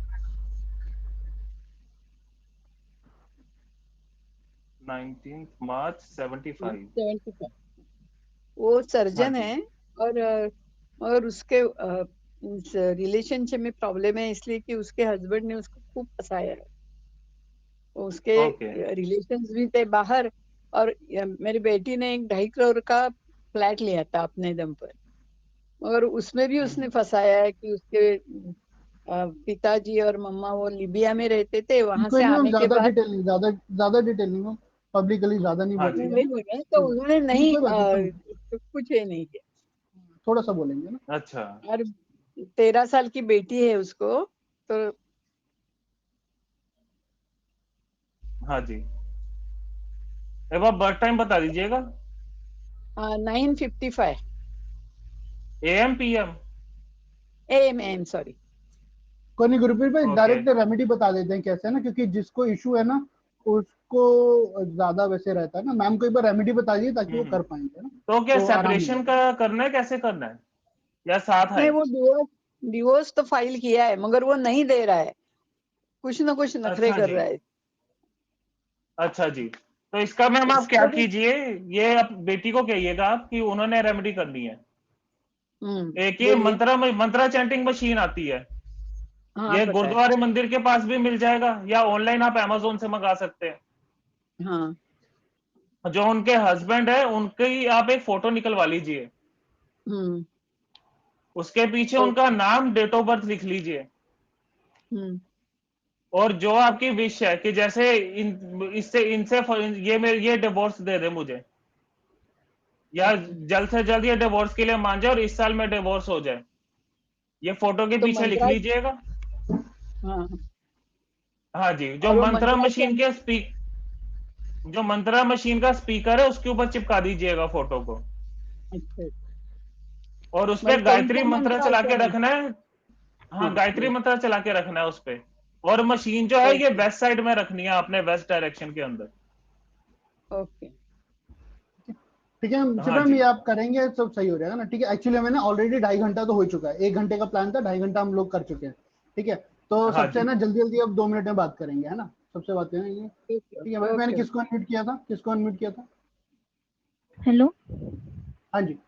[SPEAKER 1] 19 मार्च 75।
[SPEAKER 2] 75 वो
[SPEAKER 1] हाँ
[SPEAKER 2] सर्जन
[SPEAKER 1] जी,
[SPEAKER 2] है। और उसके रिलेशनशिप में प्रॉब्लम है इसलिए कि उसके हस्बैंड ने उसको खूब फंसाया है। उसके
[SPEAKER 1] ओके।
[SPEAKER 2] रिलेशंस भी थे बाहर। और मेरी बेटी ने एक 2.5 करोड़ का फ्लैट लिया था अपने दम पर, और उसमें भी उसने फंसाया है कि उसके पिताजी और मम्मा वो लिबिया में रहते थे, वहां
[SPEAKER 3] कोई
[SPEAKER 2] से
[SPEAKER 3] नहीं मैम,
[SPEAKER 2] आने के
[SPEAKER 3] ज्यादा
[SPEAKER 2] बाद
[SPEAKER 3] डिटेल नहीं, ज्यादा डिटेल नहीं मैम, पब्लिकली ज्यादा नहीं
[SPEAKER 1] हाँ
[SPEAKER 3] बोलेंगे
[SPEAKER 1] जी,
[SPEAKER 3] ना।
[SPEAKER 2] नहीं बोले तो उन्होंने
[SPEAKER 3] नहीं
[SPEAKER 2] नहीं
[SPEAKER 3] कोई बात नहीं, कोई नहीं,
[SPEAKER 2] कुछ ये नहीं किया।
[SPEAKER 3] थोड़ा सा बोलेंगे ना।
[SPEAKER 1] अच्छा,
[SPEAKER 2] और 13 साल की बेटी है उसको, तो
[SPEAKER 1] हाँ जी। एक बार बर्थ टाइम बता दीजिएगा।
[SPEAKER 2] 9:55
[SPEAKER 1] AM PM।
[SPEAKER 2] AM sorry.
[SPEAKER 3] कोई नहीं गुरप्रीत भाई,
[SPEAKER 1] ओके।
[SPEAKER 3] डायरेक्ट रेमेडी बता देते हैं कैसे है ना, क्योंकि जिसको इशू है ना उसको ज्यादा वैसे रहता है ना। मैम को एक बार रेमेडी बता दीजिए ताकि वो
[SPEAKER 1] हम्म।
[SPEAKER 3] कर पाएंगे ना,
[SPEAKER 1] तो क्या
[SPEAKER 3] तो आराम हो
[SPEAKER 1] सेपरेशन
[SPEAKER 3] जाएगा।
[SPEAKER 1] का करना है, कैसे करना है, या साथ
[SPEAKER 2] नहीं,
[SPEAKER 1] है?
[SPEAKER 2] वो डिवोर्स तो फाइल किया है मगर वो नहीं दे रहा है, कुछ ना कुछ नखरे
[SPEAKER 1] अच्छा
[SPEAKER 2] कर
[SPEAKER 1] जी,
[SPEAKER 2] रहा है।
[SPEAKER 1] अच्छा जी। तो इसका मैम आप क्या
[SPEAKER 2] इसको भी
[SPEAKER 1] कीजिए, ये आप बेटी को कहिएगा आप कि उन्होंने रेमेडी करनी है। एक ये
[SPEAKER 2] बोलिए।
[SPEAKER 1] मंत्रा चैंटिंग मशीन आती है,
[SPEAKER 2] हाँ
[SPEAKER 1] ये
[SPEAKER 2] पता है।
[SPEAKER 1] गुरुद्वारे मंदिर के पास भी मिल जाएगा, या ऑनलाइन आप अमेजोन से मंगा सकते हैं।
[SPEAKER 2] हाँ
[SPEAKER 1] जो उनके हस्बैंड है उनकी आप एक फोटो निकलवा लीजिए,
[SPEAKER 2] हम्म
[SPEAKER 1] उसके पीछे उनका
[SPEAKER 2] ओके
[SPEAKER 1] नाम, डेट ऑफ बर्थ लिख लीजिए,
[SPEAKER 2] हम्म
[SPEAKER 1] और जो आपकी विश है कि जैसे इससे इनसे ये डिवोर्स दे दे मुझे, या जल्द से जल्द ये डिवोर्स के लिए मान जाए और इस साल में डिवोर्स हो जाए, ये फोटो के
[SPEAKER 2] तो
[SPEAKER 1] पीछे लिख
[SPEAKER 2] मंत्रा
[SPEAKER 1] लीजिएगा।
[SPEAKER 2] हाँ
[SPEAKER 1] हाँ जी,
[SPEAKER 2] और वो मंत्रा
[SPEAKER 1] जो मंत्रा मशीन का स्पीकर है उसके ऊपर चिपका दीजिएगा फोटो को,
[SPEAKER 2] अच्छा
[SPEAKER 1] और उस पे
[SPEAKER 2] मतलब कौन
[SPEAKER 1] गायत्री
[SPEAKER 2] सा
[SPEAKER 1] मंत्र
[SPEAKER 2] मंत्रा
[SPEAKER 1] चला के
[SPEAKER 2] करना?
[SPEAKER 1] रखना है। हाँ, गायत्री
[SPEAKER 2] ओके
[SPEAKER 1] मंत्र चला के रखना है उस पे। और मशीन जो है ये
[SPEAKER 2] ओके
[SPEAKER 1] वेस्ट साइड में रखनी है आपने, वेस्ट डायरेक्शन के अंदर।
[SPEAKER 2] ओके
[SPEAKER 3] ठीक है
[SPEAKER 1] हाँ
[SPEAKER 3] शिवराम,
[SPEAKER 1] जी,
[SPEAKER 3] ये आप करेंगे सब सही हो जाएगा ना। ठीक है, एक्चुअली हमें ना ऑलरेडी 2.5 घंटा तो हो चुका है, 1 घंटे का प्लान था, 2.5 घंटा हम लोग कर चुके हैं। ठीक है, तो
[SPEAKER 1] हाँ
[SPEAKER 3] सबसे
[SPEAKER 1] जी।
[SPEAKER 3] ना जल्दी जल्दी अब 2 मिनट में बात करेंगे, है ना, सबसे बात करेंगे। ठीक है भाई, मैंने
[SPEAKER 2] ओके
[SPEAKER 3] किसको अनम्यूट किया था, किसको अनम्यूट किया था?
[SPEAKER 19] हेलो
[SPEAKER 3] हाँ जी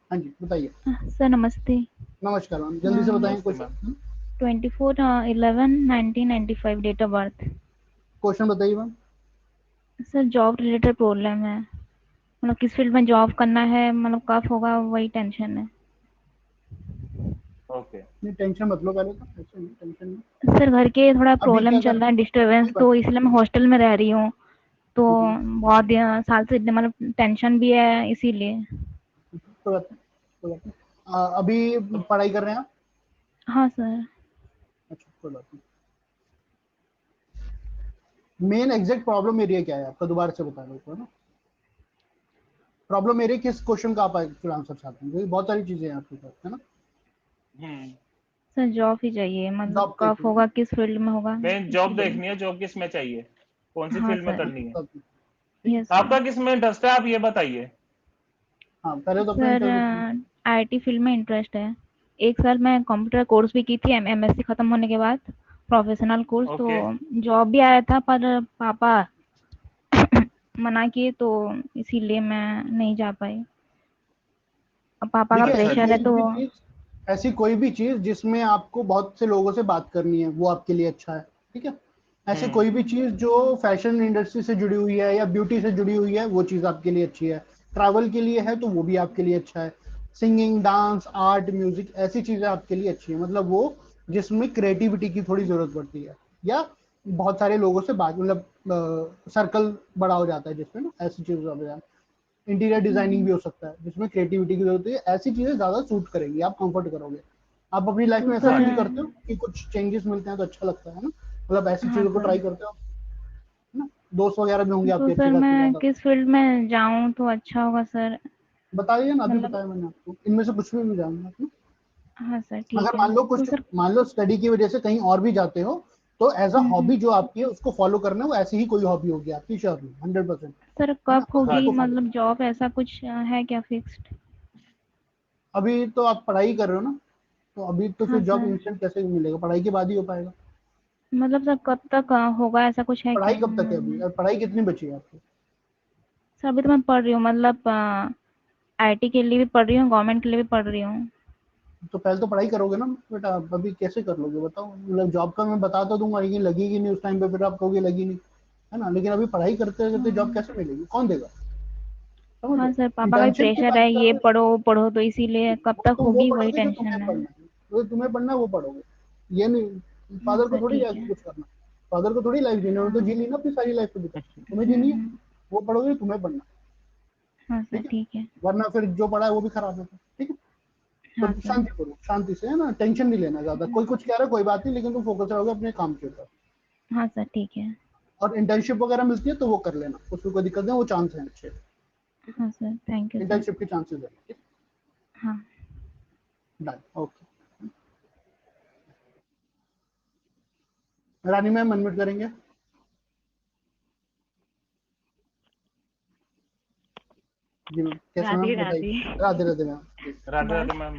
[SPEAKER 3] बताइए।
[SPEAKER 19] सर, नमस्ते।
[SPEAKER 3] नमस्कार मैम, जल्दी से बताएं
[SPEAKER 1] नमस्ते ma'am.
[SPEAKER 3] Question.
[SPEAKER 19] 24/11/1995 date of birth.
[SPEAKER 3] Question बताइए ma'am.
[SPEAKER 19] Sir, job related problem है, मतलब किस फील्ड में जॉब करना है, मतलब कब होगा, वही टेंशन है।
[SPEAKER 1] ओके।
[SPEAKER 3] नहीं टेंशन मत लो, पहले तो ऐसे नहीं, टेंशन नहीं।
[SPEAKER 19] सर, घर के थोड़ा
[SPEAKER 3] अभी
[SPEAKER 19] प्रॉब्लम
[SPEAKER 3] क्या कर
[SPEAKER 19] चल रहा है,
[SPEAKER 3] कोई
[SPEAKER 19] डिस्टरबेंस,
[SPEAKER 3] बात
[SPEAKER 19] तो इसलिए मैं हॉस्टल में रह रही हूँ। तो
[SPEAKER 3] नहीं,
[SPEAKER 19] बहुत साल से मतलब टेंशन भी है इसीलिए।
[SPEAKER 3] कोई बात नहीं, कोई बात नहीं। अभी पढ़ाई कर रहे हैं आप?
[SPEAKER 19] हाँ सर।
[SPEAKER 3] अच्छा कोई बात नहीं। मेन एग्जैक्ट प्रॉब्लम एरिया क्या है आपका, दोबारा से बता दो ना। प्रॉब्लम एरिया किस क्वेश्चन का आप एक्चुअल आंसर चाहते हैं, क्योंकि बहुत सारी चीजें हैं आपके पास, है ना।
[SPEAKER 19] सर, जॉब ही चाहिए, मतलब
[SPEAKER 3] जॉब
[SPEAKER 19] कब
[SPEAKER 3] चाहिए ना।
[SPEAKER 19] होगा, किस फील्ड में होगा,
[SPEAKER 1] मेन जॉब
[SPEAKER 19] इसीलिए।
[SPEAKER 1] देखनी है, जॉब किस में चाहिए, कौन सी
[SPEAKER 19] हाँ
[SPEAKER 1] फील्ड में
[SPEAKER 19] सर।
[SPEAKER 1] करनी है,
[SPEAKER 19] यस सर।
[SPEAKER 1] आपका किस में इंटरेस्ट है, आप ये बताइए।
[SPEAKER 3] हाँ पहले तो अपना
[SPEAKER 19] सर,
[SPEAKER 3] इंटरव्यू।
[SPEAKER 19] आईटी फील्ड में इंटरेस्ट है। 1 साल मैं कंप्यूटर कोर्स भी की थी, एमएससी खत्म होने के बाद, प्रोफेशनल कोर्स। तो
[SPEAKER 1] ओके।
[SPEAKER 19] जॉब भी आया था, पर पापा मना किए, तो इसीलिए मैं नहीं जा पाई। अब पापा का
[SPEAKER 3] देखिए
[SPEAKER 1] अच्छा
[SPEAKER 19] प्रेशर
[SPEAKER 1] जी।
[SPEAKER 19] है तो।
[SPEAKER 3] ऐसी कोई भी चीज जिसमें आपको बहुत से लोगों से बात करनी है वो आपके लिए अच्छा है। ठीक है, ऐसी कोई भी चीज जो फैशन इंडस्ट्री से जुड़ी हुई है या ब्यूटी से जुड़ी हुई है वो चीज आपके लिए अच्छी है। ट्रैवल के लिए है तो वो भी आपके लिए अच्छा है। सिंगिंग, डांस, आर्ट, म्यूजिक, ऐसी चीजें आपके लिए अच्छी है, मतलब वो जिसमें क्रिएटिविटी की थोड़ी जरूरत पड़ती है, या बहुत सारे लोगों से बात, मतलब सर्कल बड़ा हो जाता है जिसमें ना, ऐसी चीजें आप। इंटीरियर डिजाइनिंग भी हो सकता है जिसमें क्रिएटिविटी की जरूरत है, ऐसी चीजें ज्यादा सूट करेंगी, आप कंफर्ट करोगे। आप अपनी लाइफ
[SPEAKER 19] तो
[SPEAKER 3] में ऐसा
[SPEAKER 1] हाँ
[SPEAKER 19] सर।
[SPEAKER 3] फील
[SPEAKER 1] जी।
[SPEAKER 3] करते हो कि कुछ चेंजेस मिलते हैं तो अच्छा लगता है ना, मतलब ऐसी
[SPEAKER 19] हाँ
[SPEAKER 3] चीजों को
[SPEAKER 19] सर।
[SPEAKER 3] ट्राई करते हो, है ना। दोस्त वगैरह भी होंगे
[SPEAKER 19] तो
[SPEAKER 3] आपके अच्छे
[SPEAKER 19] सर,
[SPEAKER 3] खासे
[SPEAKER 19] मैं
[SPEAKER 3] ज्यादा।
[SPEAKER 19] किस फील्ड में जाऊं तो अच्छा होगा सर?
[SPEAKER 3] बताइए ना, अभी
[SPEAKER 19] मतलब।
[SPEAKER 3] बताया मैंने आपको, इनमें से कुछ भी नहीं जानना है।
[SPEAKER 19] हाँ सर,
[SPEAKER 3] अगर
[SPEAKER 19] ठीक है तो सर।
[SPEAKER 3] मान लो स्टडी की वजह से कहीं और भी जाते हो तो एज अ
[SPEAKER 19] हम्म।
[SPEAKER 3] हॉबी जो आपकी है उसको फॉलो करना है, वो ऐसी ही कोई हॉबी होगी आपकी, श्योरली 100%,
[SPEAKER 19] सर,
[SPEAKER 3] है
[SPEAKER 19] कब
[SPEAKER 3] ना, तो
[SPEAKER 1] हाँ
[SPEAKER 19] होगी,
[SPEAKER 3] उसको
[SPEAKER 1] जी।
[SPEAKER 3] फॉलो
[SPEAKER 19] मतलब
[SPEAKER 3] करना।
[SPEAKER 19] जॉब ऐसा कुछ है क्या फिक्स्ड?
[SPEAKER 3] अभी तो आप पढ़ाई कर रहे हो ना, तो अभी तो फिर
[SPEAKER 4] हाँ
[SPEAKER 3] जॉब
[SPEAKER 4] सर।
[SPEAKER 3] इंस्टेंट कैसे मिलेगा, पढ़ाई के बाद ही हो पाएगा।
[SPEAKER 4] मतलब सर कब तक होगा, ऐसा कुछ है
[SPEAKER 3] पढ़ाई
[SPEAKER 4] क्या?
[SPEAKER 3] कब तक है अभी, और पढ़ाई कितनी बची है आपकी?
[SPEAKER 4] सर अभी तो मैं पढ़ रही हूँ, मतलब आईटी के लिए भी पढ़ रही हूँ, गवर्नमेंट के लिए भी पढ़ रही हूँ।
[SPEAKER 3] तो पहले तो पढ़ाई करोगे ना बेटा, अभी कैसे कर लोगे बताओ। मतलब जॉब का मैं बता तो दूंगा, लेकिन लगेगी नहीं उस टाइम पे, फिर आप कहोगे लगी नहीं, है ना। लेकिन अभी पढ़ाई करते करते जॉब कैसे मिलेगी, कौन देगा, समझ
[SPEAKER 4] हाँ
[SPEAKER 3] रहे
[SPEAKER 4] सर,
[SPEAKER 3] हो।
[SPEAKER 4] पापा का भी
[SPEAKER 3] इंटर्नशिप की
[SPEAKER 4] प्रेशर
[SPEAKER 3] बात
[SPEAKER 4] है,
[SPEAKER 3] कर
[SPEAKER 4] ये
[SPEAKER 3] रहे हैं,
[SPEAKER 4] पढ़ो वो पढ़ो, तो इसीलिए कब तक
[SPEAKER 3] तुम वो
[SPEAKER 4] होगी वही
[SPEAKER 3] पढ़ोगे जो
[SPEAKER 4] टेंशन
[SPEAKER 3] तुम्हें
[SPEAKER 4] है।
[SPEAKER 3] पढ़ना है, जो तुम्हें पढ़ना है वो पढ़ोगे। ये नहीं,
[SPEAKER 4] हाँ
[SPEAKER 3] फादर को
[SPEAKER 4] सर
[SPEAKER 3] थोड़ी
[SPEAKER 4] ठीक
[SPEAKER 3] आगे
[SPEAKER 4] है।
[SPEAKER 3] कुछ करना, फादर को थोड़ी लाइफ जीनी है, उन्होंने तो जी ली ना अपनी सारी लाइफ तो बेटा, तुम्हें जीनी है। वो पढ़ोगे तुम्हें पढ़ना,
[SPEAKER 4] हाँ सर
[SPEAKER 3] ठीक है,
[SPEAKER 4] ठीक है।
[SPEAKER 3] वरना फिर जो पढ़ा है वो भी खराब होता है, ठीक है।
[SPEAKER 4] हाँ
[SPEAKER 3] तो
[SPEAKER 4] सर।
[SPEAKER 3] शांति करो, शांति से, है ना, टेंशन नहीं लेना ज्यादा। कोई कुछ कह रहा है कोई बात नहीं, लेकिन तुम फोकस रहोगे अपने काम के ऊपर।
[SPEAKER 4] हाँ सर ठीक है।
[SPEAKER 3] और इंटर्नशिप वगैरह मिलती है तो वो कर लेना, उसमें कोई दिक्कत नहीं, वो चांस है अच्छे,
[SPEAKER 4] हाँ sir, thank you sir.
[SPEAKER 3] Internship के चांसेस है, ठीक
[SPEAKER 4] हाँ।
[SPEAKER 3] है, डन, ओके। रानी मैम अनम्यूट करेंगे। जी मैम, कैसे
[SPEAKER 22] राधे
[SPEAKER 3] मैम बताइए।
[SPEAKER 22] राधे।
[SPEAKER 3] राधे राधे मैम।
[SPEAKER 1] राधे
[SPEAKER 22] बस
[SPEAKER 1] राधे मैम।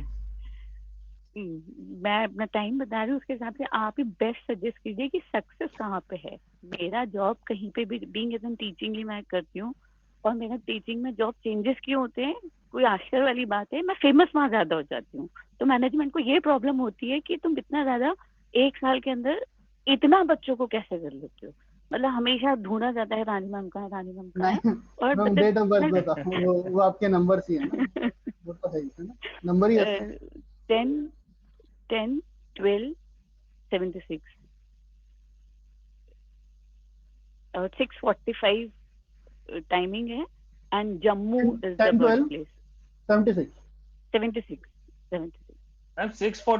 [SPEAKER 22] मैं अपना टाइम बता रही हूँ, उसके हिसाब से आप ही बेस्ट सजेस्ट कीजिए कि सक्सेस कहाँ पे है। मेरा जॉब कहीं पे भी, बीइंग एज एन टीचिंग ही मैं करती हूँ, और मेरा टीचिंग में जॉब चेंजेस क्यों होते हैं, कोई आश्चर्य वाली बात है, मैं फेमस वहाँ ज्यादा हो जाती हूँ। तो मैनेजमेंट को ये प्रॉब्लम होती है कि तुम इतना ज्यादा 1 साल के अंदर इतना बच्चों को कैसे कर लेते हो। मतलब हमेशा ढूंढा जाता है रानी मैम का है, रानी मैम का है।
[SPEAKER 3] नहीं
[SPEAKER 22] और
[SPEAKER 3] मैम, डेट ऑफ बर्थ बताओ, वो आपके नंबर ही है ना, वो तो है ही, है ना, नंबर ही ऐसे है।
[SPEAKER 22] 10/12/76 और 6:45 टाइमिंग है, and Jammu is the
[SPEAKER 3] 10
[SPEAKER 22] birth
[SPEAKER 3] 12
[SPEAKER 22] place.
[SPEAKER 3] 76
[SPEAKER 22] 76 76
[SPEAKER 1] ma'am 6:40